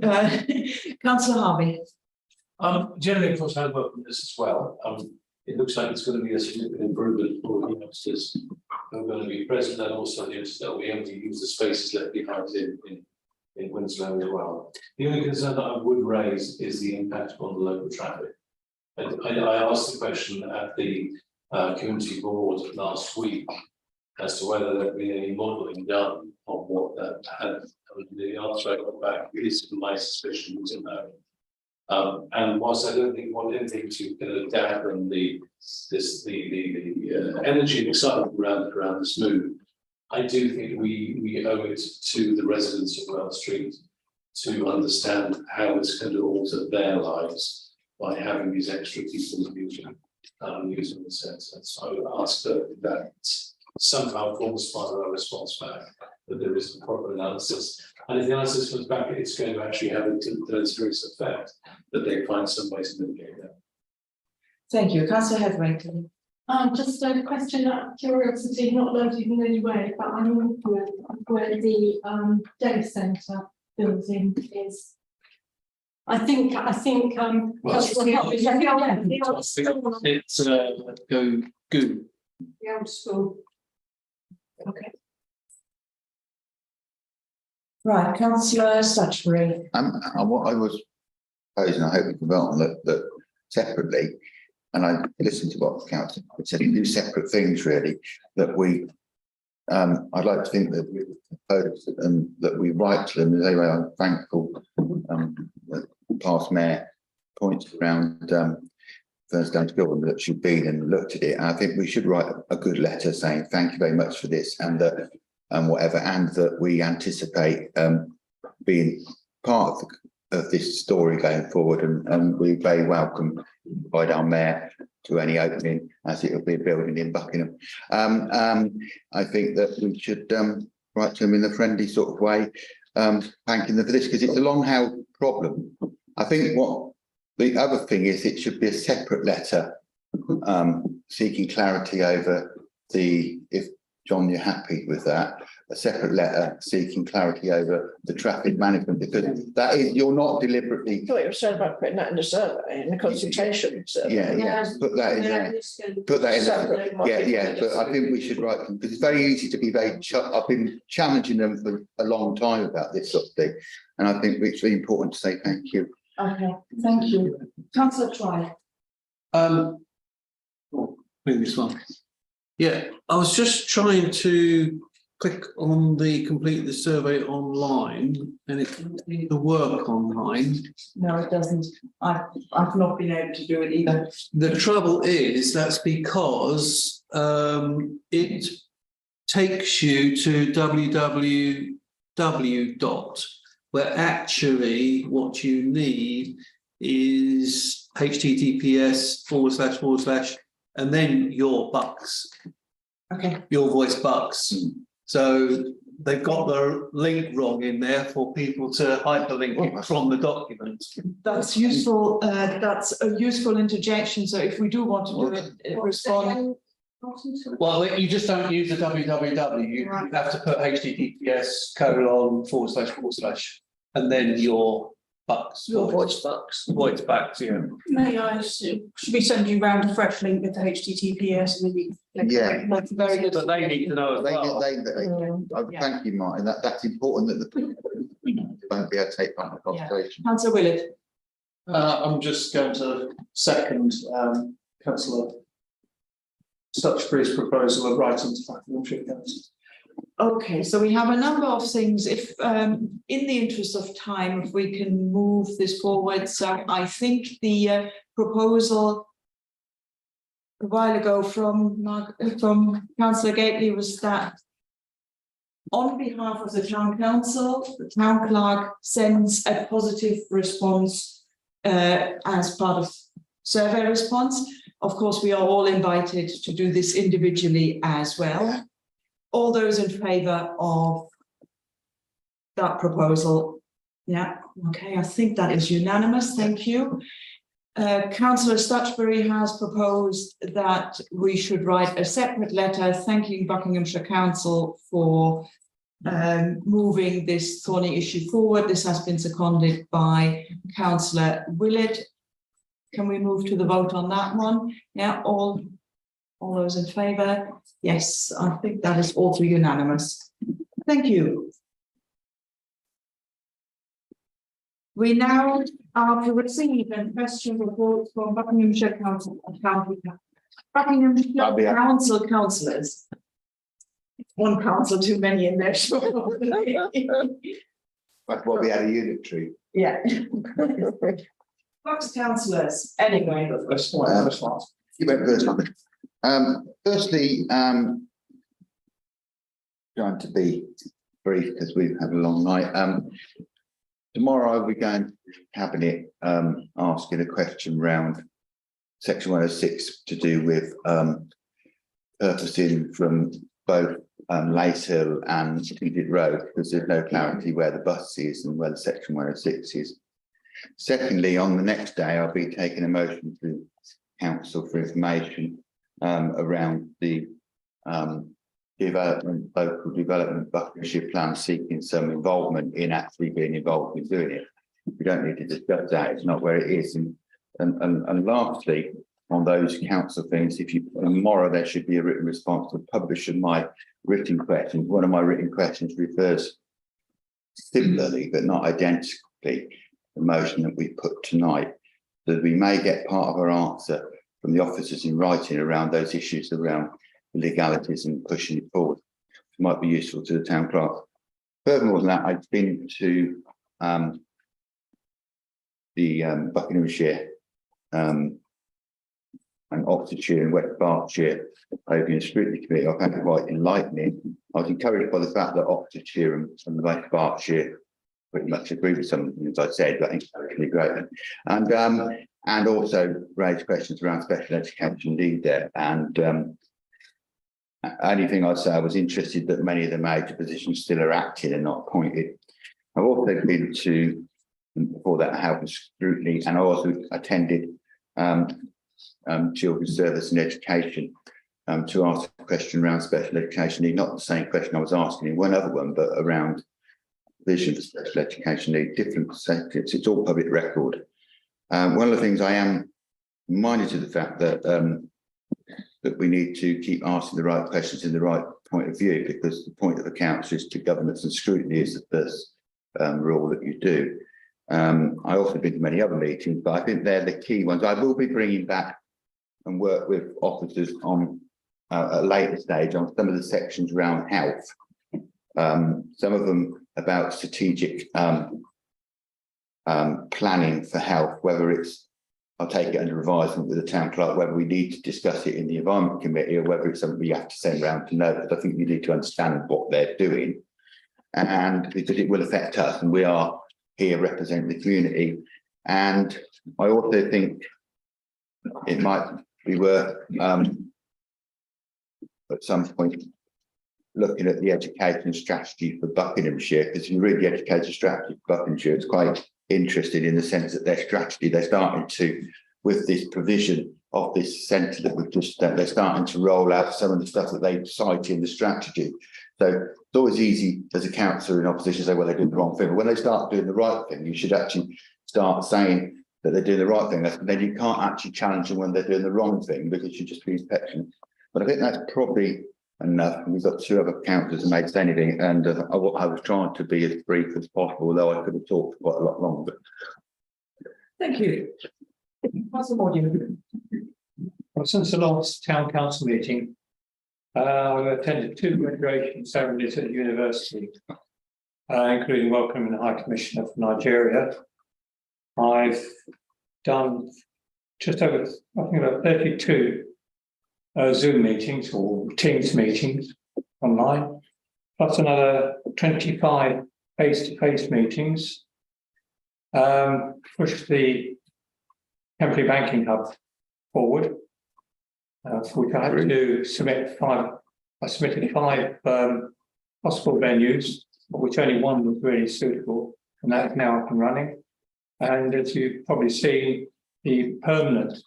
Councillor Harvey. Generally, of course, I welcome this as well. it looks like it's going to be a significant improvement for the youngsters who are going to be present, and also the youngsters that will be able to use the spaces left behind in Winslow as well. The only concern that I would raise is the impact on the local traffic. And I asked the question at the community board last week as to whether there'd been any modelling done on what that had. The answer I got back is my suspicion to know. And whilst I don't think want anything to kind of dampen the energy and excitement around this move, I do think we owe it to the residents of Wells Street to understand how it's going to alter their lives by having these extra people using the centre. So I would ask that somehow forms part of our response back, that there is a proper analysis. And if the analysis comes back, it's going to actually have a deleterious effect, that they find some way to mitigate that. Thank you, Councillor Hetherington. Just a question out of curiosity, not loaded in any way, but I'm wondering where the day centre building is. I think Well, that's what it's go goo. The old school. Okay. Right, Councillor Stuchbury. What I was proposing, I hope we can vote on that separately. And I listened to what the council said, two separate things really, that we, I'd like to think that we propose and that we write to them. Anyway, I'm thankful that past mayor points around Furze down to Buckingham that she'd been and looked at it. And I think we should write a good letter saying thank you very much for this and that whatever, and that we anticipate being part of this story going forward, and we're very welcome by our mayor to any opening, as it will be a building in Buckingham. I think that we should write to them in a friendly sort of way, thanking them for this, because it's a long-held problem. I think what the other thing is, it should be a separate letter seeking clarity over if John, you're happy with that, a separate letter seeking clarity over the traffic management, because that is, you're not deliberately. I thought you were saying about putting that in the survey, in the consultation survey. Yeah, put that in there. Put that in there. Yeah, but I think we should write them, because it's very easy to be I've been challenging them for a long time about this sort of thing, and I think it's really important to say thank you. Okay, thank you. Councillor Try. Maybe this one. Yeah, I was just trying to click on the complete the survey online, and it doesn't seem to work online. No, it doesn't. I've not been able to do it either. The trouble is that's because it takes you to www. Where actually what you need is https:// and then your bucks. Okay. Your voice bucks. So they've got the link wrong in there for people to hyperlink it from the document. That's useful. That's a useful interjection. So if we do want to do it, respond. Well, you just don't use the www. You have to put https:// and then your bucks. Your voice bucks. Voice bucks, yeah. May I should we send you round a fresh link with the HTTPS and then you? Yeah. That's very good. But they need to know as well. Thank you, Martin. That's important that the people won't be able to take part in the conversation. Councillor Willett. I'm just going to second Councillor Stuchbury's proposal of writing to Buckinghamshire Council. Okay, so we have a number of things. If in the interest of time, if we can move this forward. So I think the proposal a while ago from Councillor Gately was that on behalf of the town council, the town clerk sends a positive response as part of survey response. Of course, we are all invited to do this individually as well. All those in favour of that proposal? Yeah, okay, I think that is unanimous, thank you. Councillor Stuchbury has proposed that we should write a separate letter thanking Buckinghamshire Council for moving this thorny issue forward. This has been seconded by Councillor Willett. can we move to the vote on that one? Yeah, all those in favour? Yes, I think that is also unanimous. Thank you. We now are to receive and question reports from Buckinghamshire Council and Buckinghamshire Council Councillors. One council too many in there, sure. That's why we had a unitary. Yeah. Bucks councillors, anyway. First one. You went first one. Firstly, trying to be brief because we've had a long night. Tomorrow we're going to Cabinet asking a question round Section 106 to do with purposing from both Lace Hill and Strategic Road, because there's no clarity where the bus is and where the Section 106 is. Secondly, on the next day, I'll be taking a motion to Council for information around the local development Buckinghamshire plan, seeking some involvement in actually being involved in doing it. We don't need to discuss that, it's not where it is. And lastly, on those council things, if you tomorrow there should be a written response to publish my written questions. One of my written questions refers similarly but not identically the motion that we put tonight, that we may get part of our answer from the officers in writing around those issues around the legalities and pushing it forward. It might be useful to the town clerk. Furthermore than that, I've been to the Buckinghamshire and Oxfordshire and West Berkshire Opium Scrutiny Committee. I found it quite enlightening. I was encouraged by the fact that Oxfordshire and West Berkshire pretty much agree with some of the things I said, but I think it's really great. And also raised questions around special education need there. And only thing I'd say, I was interested that many of the major positions still are acting and not appointed. I've also been to, before that, health and scrutiny, and I also attended children's service and education to ask a question around special education need, not the same question I was asking in one other one, but around vision for special education need, different sectors. It's all public record. One of the things I am minded to the fact that that we need to keep asking the right questions in the right point of view, because the point of the council is to governance and scrutiny is the first rule that you do. I also been to many other meetings, but I think they're the key ones. I will be bringing back and work with officers on a later stage on some of the sections around health. Some of them about strategic planning for health, whether it's, I'll take it under advisement with the town clerk, whether we need to discuss it in the Environment Committee or whether it's something we have to send around to know, because I think you need to understand what they're doing, and because it will affect us, and we are here representing the community. And I also think it might be worth at some point looking at the education strategy for Buckinghamshire, because if you read the education strategy for Buckinghamshire, it's quite interesting in the sense that their strategy, they're starting to, with this provision of this centre that we've just done, they're starting to roll out some of the stuff that they cite in the strategy. So it's always easy as a councillor in opposition to say, well, they're doing the wrong thing. But when they start doing the right thing, you should actually start saying that they're doing the right thing. And then you can't actually challenge them when they're doing the wrong thing, because you just be petulant. But I think that's probably enough. We've got two other councillors who made anything, and I was trying to be as brief as possible, though I could have talked quite a lot longer. Thank you. Well, since the last town council meeting, I've attended 2 graduation ceremonies at the university, including welcoming the High Commissioner for Nigeria. I've done just over, I think, about 32 Zoom meetings or Teams meetings online, plus another 25 face-to-face meetings. Pushed the temporary banking hub forward, for which I had to submit 5. I submitted 5 possible venues, of which only one was really suitable, and that is now up and running. And as you've probably seen, the permanent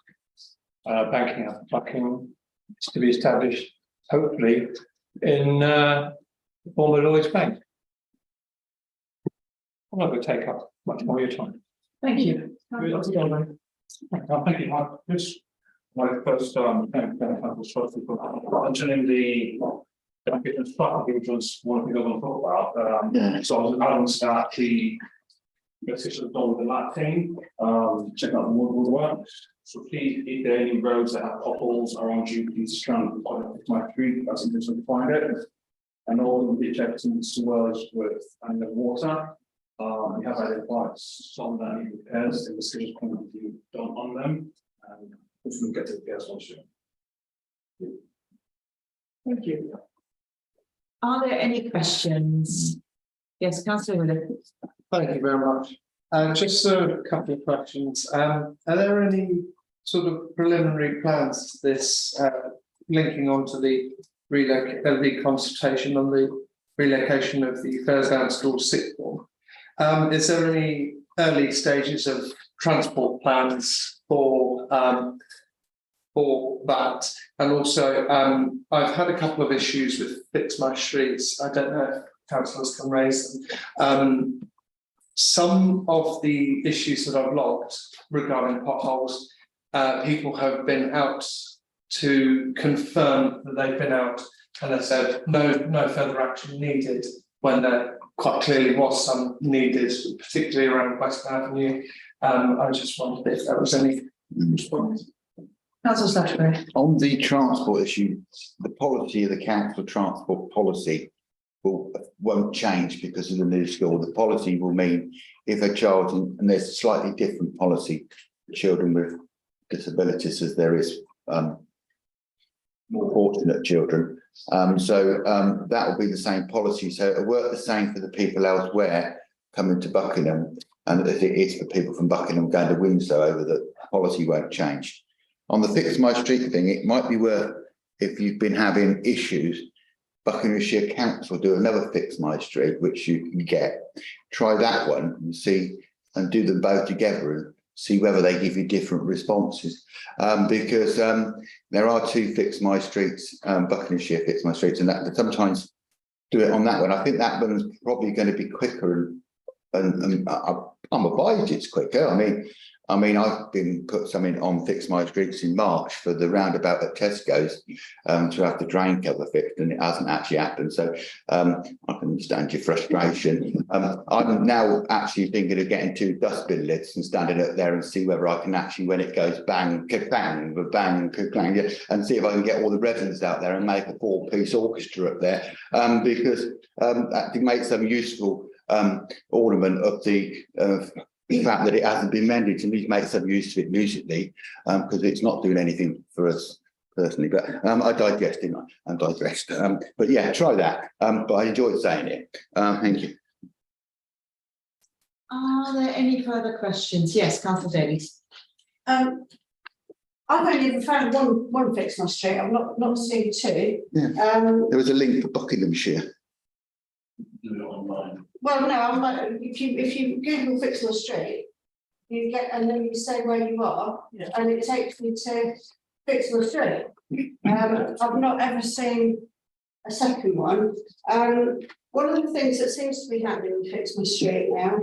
banking hub Buckingham is to be established, hopefully, in the former Lloyds Bank. I'm not going to take up much more of your time. Thank you. Thank you, Mark. This my first mentioning the application strategy, which was one thing I want to talk about. So I was adamant that the investigation was done with the lab team, check out the woodwork. So please, if there are any roads that have potholes around you, please try and my street, that's something to find it. And all of the checks and sewers with and the water. We have identified some that need repairs, the decision can be done on them, and if we get to the gas one soon. Thank you. Are there any questions? Yes, Councillor Willis. Thank you very much. Just a couple of questions. Are there any sort of preliminary plans to this linking on to the the consultation on the relocation of the Furze school sixth form? Is there any early stages of transport plans for that? And also, I've had a couple of issues with Fix My Streets. I don't know if councillors can raise them. Some of the issues that I've logged regarding potholes, people have been out to confirm that they've been out and they said no further action needed when there quite clearly was some needed, particularly around West Avenue. I just wondered if there was any response. Councillor Stuchbury. On the transport issue, the policy of the council transport policy won't change because of the new school. The policy will mean if a child, and there's a slightly different policy for children with disabilities as there is more fortunate children. That will be the same policy. So it'll work the same for the people elsewhere coming to Buckingham and as it is for people from Buckingham going to Windsor. Over the policy won't change. On the Fix My Street thing, it might be worth, if you've been having issues, Buckinghamshire Council do another Fix My Street, which you can get. Try that one and see, and do them both together and see whether they give you different responses. Because there are two Fix My Streets, Buckinghamshire Fix My Streets, and that sometimes do it on that one. I think that one's probably going to be quicker, and I'm advised it's quicker. I mean, I've been put something on Fix My Streets in March for the roundabout at Tesco's to have the drain cover fixed, and it hasn't actually happened. So I can understand your frustration. I'm now actually thinking of getting two dustbin lids and standing up there and see whether I can actually, when it goes bang, ka-bang, bang, ka-clang, yeah, and see if I can get all the residents out there and make a 4-piece orchestra up there, because that can make some useful ornament of the fact that it hasn't been mended. To me, make some use of it musically, because it's not doing anything for us personally. But I digest it and digressed. But yeah, try that. But I enjoyed saying it. Thank you. Are there any further questions? Yes, Councillor Davies. I've only ever found one Fix My Street. I've not seen two. Yeah. There was a link for Buckinghamshire. Do it online. Well, no, I'm like, if you Google Fix My Street, you get, and then you say where you are, and it takes you to Fix My Street. I've not ever seen a second one. One of the things that seems to be happening with Fix My Street now,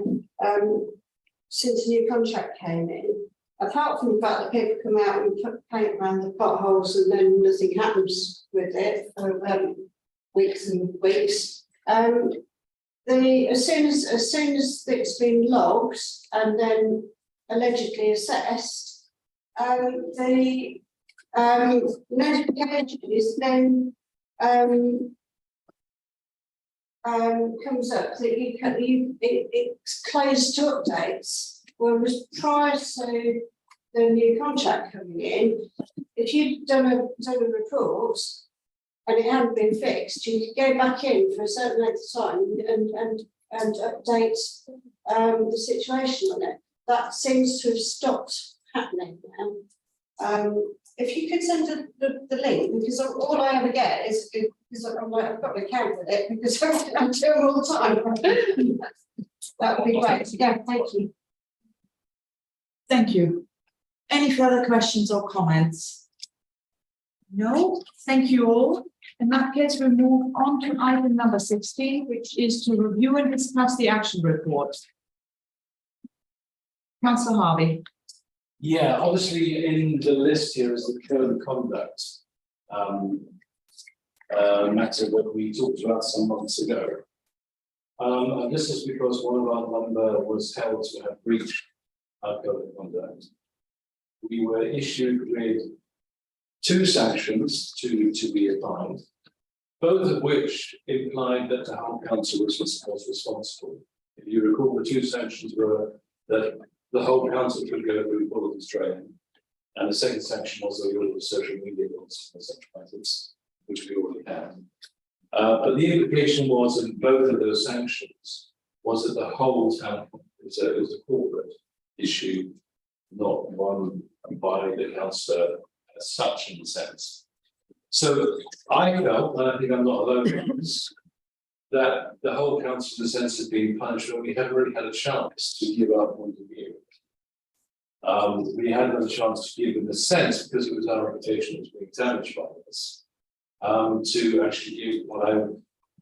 since the new contract came in, apart from the fact that people come out and put paint around the potholes and then nothing happens with it for weeks and weeks. As soon as it's been logged and then allegedly assessed, the notification is then comes up that it's closed to updates. Whereas prior to the new contract coming in, if you'd done a report and it hadn't been fixed, you could go back in for a certain length of time and update the situation on it. That seems to have stopped happening now. If you could send the link, because all I ever get is, because I'm like, I've got an account with it, because I'm doing all the time. That would be great. Yeah, thank you. Thank you. Any further questions or comments? No, thank you all. In that case, we move on to item number 16, which is to review and discuss the action report. Councillor Harvey. Yeah, obviously in the list here is the code of conduct. Matter that we talked about some months ago. And this is because one of our number was held to have breached our code of conduct. We were issued with 2 sanctions to be applied, both of which implied that the whole council was responsible. If you recall, the 2 sanctions were that the whole council could go through quality training, and the second sanction was the rule of social media laws and such matters, which we already have. But the implication was in both of those sanctions was that the whole town was a corporate issue, not one by the councillor as such in a sense. So I felt, and I think I'm not alone in this, that the whole council in a sense has been punished, but we haven't really had a chance to give our point of view. We hadn't had a chance to give in a sense because it was our reputation that was being damaged by this. To actually give what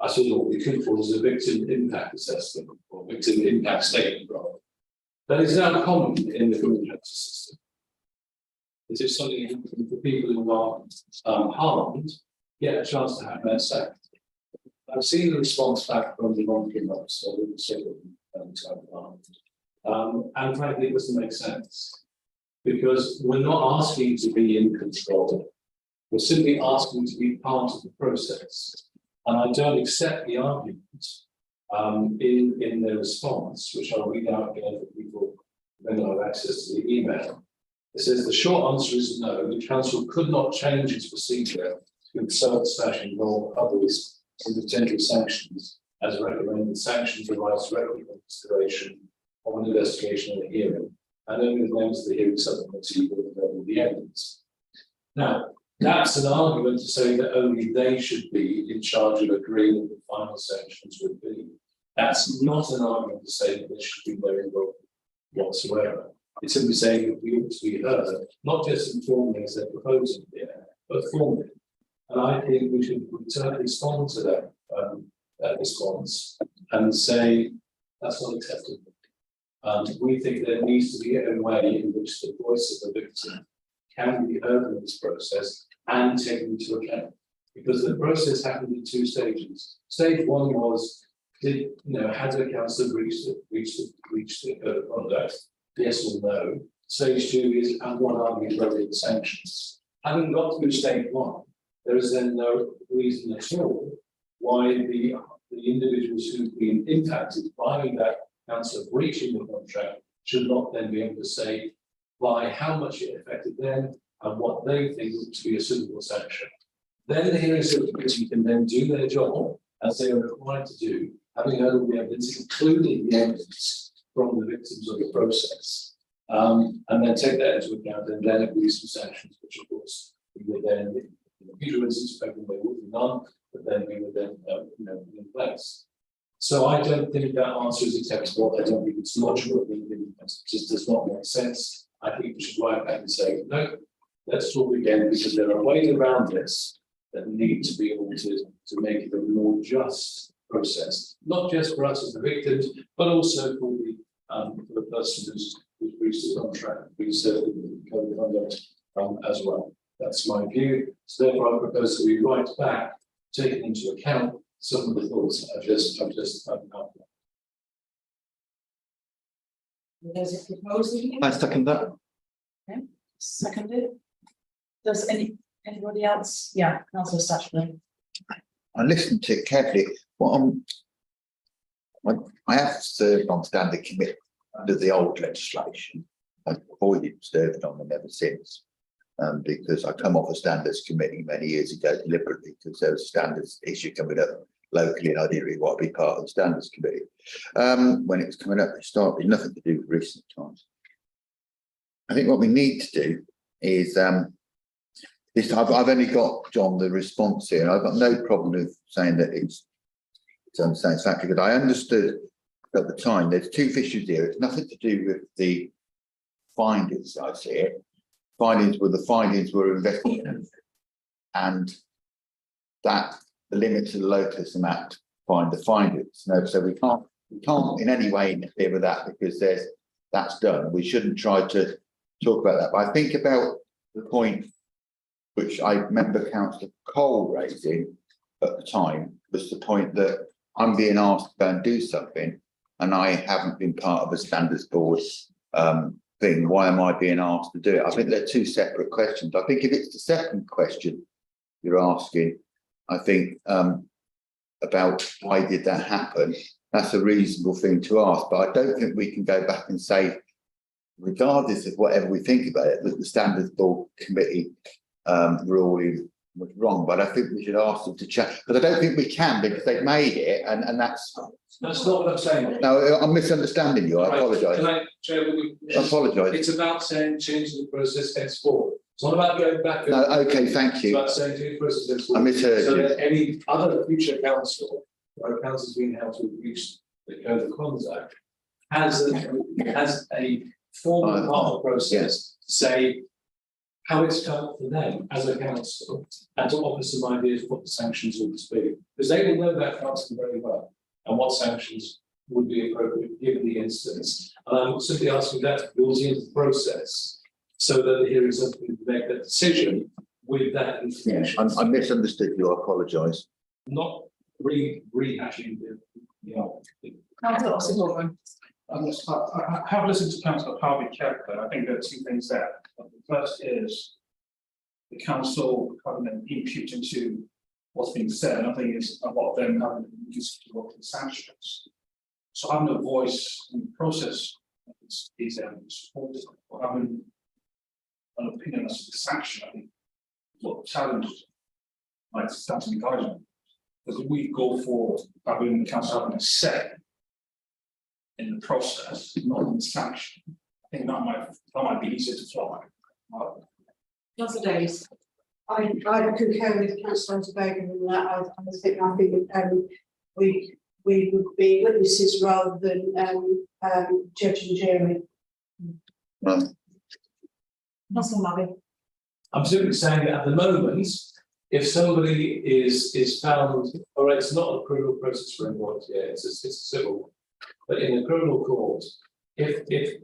I sort of what we could call as a victim impact assessment or victim impact statement rather. That is now common in the criminal justice system. It is something for people who are harmed get a chance to have their say. I've seen the response back from the monitoring officer with the civil and frankly it doesn't make sense because we're not asking to be in control. We're simply asking to be part of the process. And I don't accept the argument in their response, which I'll read out again for people who don't have access to the email. It says the short answer is no, the council could not change its procedure to insert/involve others in potential sanctions as recommended. Sanctions arise directly from consideration of an investigation or a hearing, and only the members of the hearing subcommittee will know the evidence. Now, that's an argument to say that only they should be in charge of agreeing what the final sanctions would be. That's not an argument to say that there should be no involvement whatsoever. It's simply saying that we ought to be heard, not just informally as they're proposing here, but formally. And I think we should respond to that response and say that's not acceptable. We think there needs to be a way in which the voice of the victim can be heard in this process and taken into account, because the process happened in 2 stages. Stage 1 was, had the council reached the code of conduct? Yes or no. Stage 2 is, and what are the appropriate sanctions? Having got through stage 1, there is then no reason at all why the individuals who've been impacted by that council breaching the contract should not then be able to say by how much it affected them and what they think to be a suitable sanction. Then the hearing subcommittee can then do their job as they are required to do, having heard all the evidence, including the evidence from the victims of the process, and then take that into account and then agree some sanctions, which of course we would then, in the future instance, there would be none, but then we would then, put in place. So I don't think that answer is acceptable. I don't think it's logical. It just does not make sense. I think we should write back and say, no, let's talk again, because there are ways around this that need to be able to make it a more just process, not just for us as the victims, but also for the person who's breached the contract, breached the code of conduct as well. That's my view. So therefore, I propose that we write back, taking into account some of the thoughts I've just outlined. There's a proposal. I second that. Okay, seconded. Does anybody else? Yeah, Councillor Stuchbury. I listened to it carefully. I have served on standing committee under the old legislation. I've avoided serving on them ever since, because I come off a standards committee many years ago deliberately because there was a standards issue coming up locally and I didn't really want to be part of the standards committee. When it was coming up, it started nothing to do with recent times. I think what we need to do is I've only got, John, the response here, and I've got no problem with saying that it's unsatisfactory, because I understood at the time there's 2 issues here. It's nothing to do with the findings, I see it. The findings were investigated, and that the limits of the locus and that find the findings. No, so we can't in any way interfere with that because that's done. We shouldn't try to talk about that, but I think about the point which I remember Councillor Cole raising at the time, was the point that I'm being asked to go and do something and I haven't been part of a standards board thing. Why am I being asked to do it? I think they're two separate questions. I think if it's the second question you're asking, I think about why did that happen, that's a reasonable thing to ask, but I don't think we can go back and say, regardless of whatever we think about it, that the standards board committee ruling was wrong. But I think we should ask them to check, because I don't think we can, because they've made it, and that's That's not what I'm saying. no, I'm misunderstanding you. I Right, apologise. can I, Chair, I apologise. It's about saying changing the process henceforth. It's not about going back. No, okay, thank It's you. about saying change the process henceforth. I misheard So you. that any other future council, or council's been held to reach the code of conduct, has a formal part of the process to say how it's felt for them as a council, and to offer some ideas of what the sanctions ought to be. Because they will know that council very well, and what sanctions would be appropriate given the instance. And I'm simply asking that to be built into the process, so that the hearing subcommittee can make that decision with that information. I misunderstood you. I apologise. Not rehashing the Councillor I have listened to Councillor Harvey carefully. I think there are two things there. The first is the council having an input into what's being said. Another thing is a lot of them having used to look at sanctions. So having a voice in the process is supported, or having an opinion as to the sanction, I think, what challenged might stand to be guided. Because if we go for having the council having a say in the process, not in the sanction, I think that might be easier to fly. Councillor Davies. I concur with Councillor Bogan in that. I think we would be witnesses rather than judge and jury. Councillor Murray. I'm simply saying that at the moment, if somebody is found, or it's not a criminal process for anyone, yeah, it's a civil, but in a criminal court, if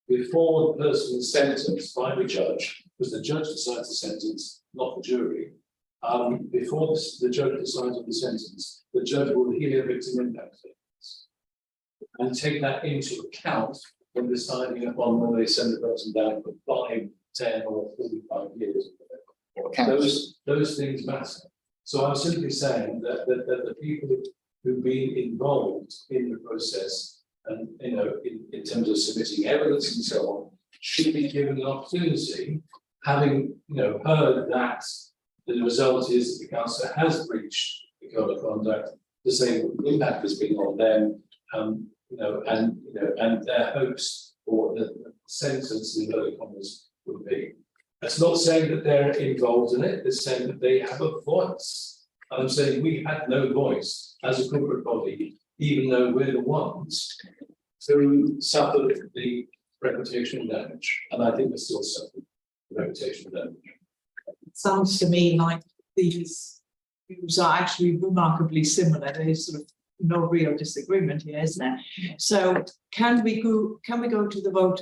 before the person is sentenced by the judge, because the judge decides the sentence, not the jury, before the judge decides on the sentence, the judge will hear victim impact statements and take that into account when deciding upon whether they send the person down for 5, 10 or 45 years. Those things matter. So I'm simply saying that the people who've been involved in the process and in terms of submitting evidence and so on should be given an opportunity, having heard that the result is that the council has breached the code of conduct, to say what the impact has been on them, and their hopes for the sentence in inverted commas would be. That's not saying that they're involved in it, it's saying that they have a voice. And I'm saying we had no voice as a corporate body, even though we're the ones who suffered the reputational damage. And I think we're still suffering the reputational damage. It sounds to me like these views are actually remarkably similar. There is sort of no real disagreement here, isn't there? So can we go to the vote?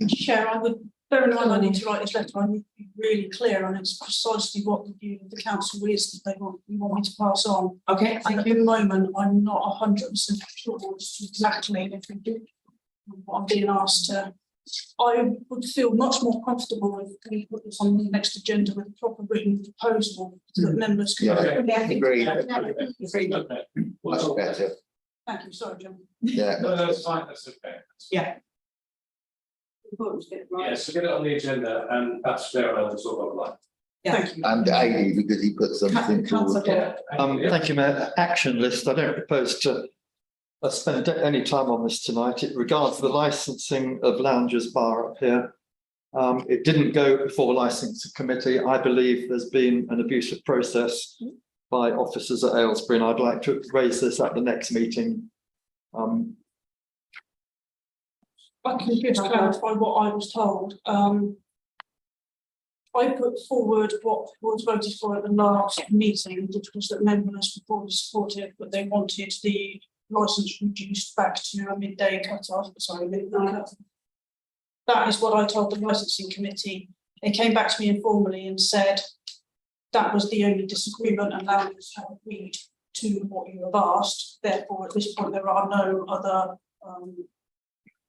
Chair, I would bear in mind I need to write this letter. I need to be really clear on it's precisely what the view of the council is that you want me to pass on. Okay, And thank at you. the moment, I'm not 100% sure as to exactly if we do what I'm being asked to. I would feel much more comfortable if we put this on the next agenda with a proper written proposal so that members can. Agree. Much better. Thank you, sorry, John. Yeah. No, that's fine, that's okay. Yeah. Yeah, so get it on the agenda and perhaps share it on the sort of line. Thank you. And Amy, because he put something forward. Thank you, Mayor. Action list. I don't propose to spend any time on this tonight. It regards the licensing of Loungers Bar up here. It didn't go before licensing committee. I believe there's been an abusive process by officers at Aylesbury, and I'd like to raise this at the next meeting. I can just clarify what I was told. I put forward what was voted for at the last meeting, which was that members were broadly supportive, but they wanted the licence reduced back to a midday cut-off, sorry, midnight cut-off. that is what I told the licensing committee. They came back to me informally and said that was the only disagreement and landlords have agreed to what you have asked. Therefore, at this point, there are no other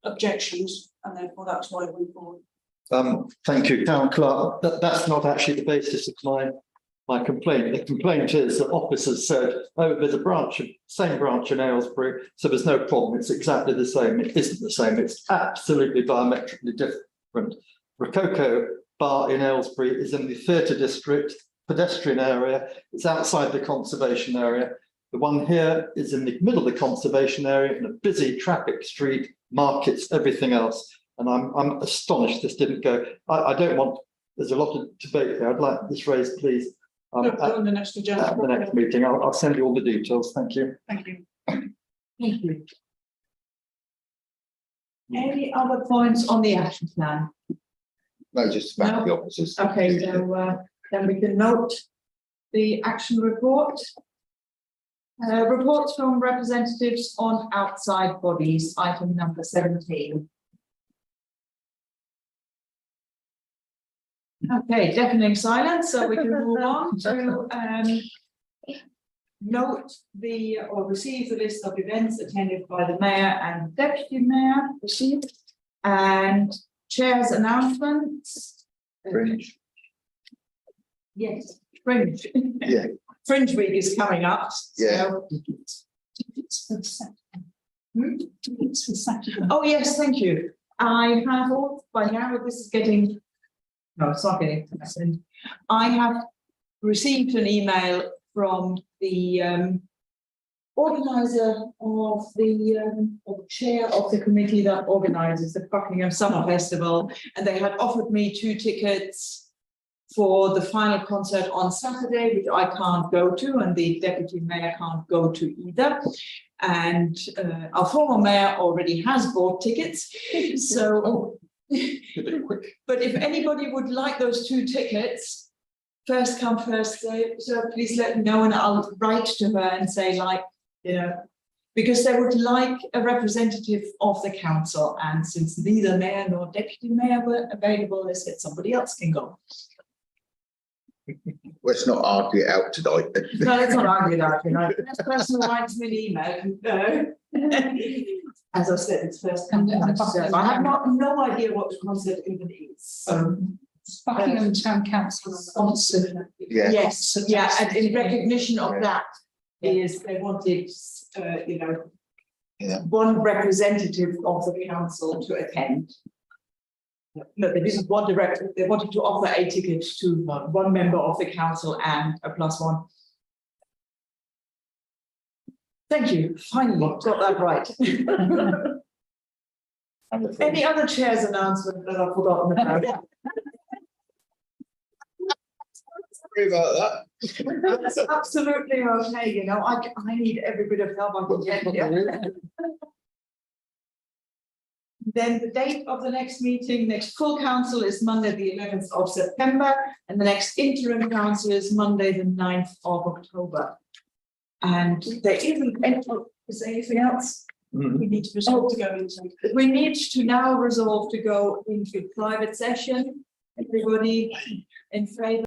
objections, and therefore that's why I went forward. Thank you, Town Clerk. That's not actually the basis of my complaint. The complaint is that officers said, oh, there's a same branch in Aylesbury, so there's no problem. It's exactly the same. It isn't the same. It's absolutely diametrically different. Rococo Bar in Aylesbury is in the theatre district, pedestrian area. It's outside the conservation area. The one here is in the middle of the conservation area in a busy traffic street, markets, everything else. And I'm astonished this didn't go. I don't want, there's a lot of debate here. I'd like this raised, please. At the next agenda. At the next meeting. I'll send you all the details. Thank you. Thank you. Thank you. Any other points on the action plan? No, just about the officers. Okay, so then we can note the action report. Reports from representatives on outside bodies, item number 17. Okay, deafening silence, so we can move on to note or receive the list of events attended by the mayor and deputy mayor, received, and chair's announcements. Fringe. Yes, Fringe. Yeah. Fringe week is coming up. Yeah. Oh, yes, thank you. I have all, by now this is getting, no, it's not getting to my end. I have received an email from the organizer of or chair of the committee that organizes the Buckingham Summer Festival, and they had offered me 2 tickets for the final concert on Saturday, which I can't go to, and the deputy mayor can't go to either. And our former mayor already has bought tickets. So, but if anybody would like those 2 tickets, first come, first serve. So please let me know, and I'll write to her and say, like, you know, because they would like a representative of the council. And since neither mayor nor deputy mayor were available, they said somebody else can go. Let's not argue it out tonight. No, let's not argue that, you know. Next person who writes me an email. As I said, it's first come, first serve. I have no idea what the concept even is. Buckingham Town Council sponsored. Yeah. Yes, yeah, and in recognition of that is they wanted, you know, one representative of the council to attend. No, they didn't want direct, they wanted to offer a ticket to one member of the council and a +1. Thank you, finally got that right. Any other chair's announcement that I've forgotten about? Sorry about that. That's absolutely okay, you know, I need every bit of help I can get here. Then the date of the next meeting, next full council is Monday, the 11th of September, and the next interim council is Monday, the 9th of October. And there isn't any, is there anything else? We need to resolve to go into. We need to now resolve to go into private session. Everybody in favour?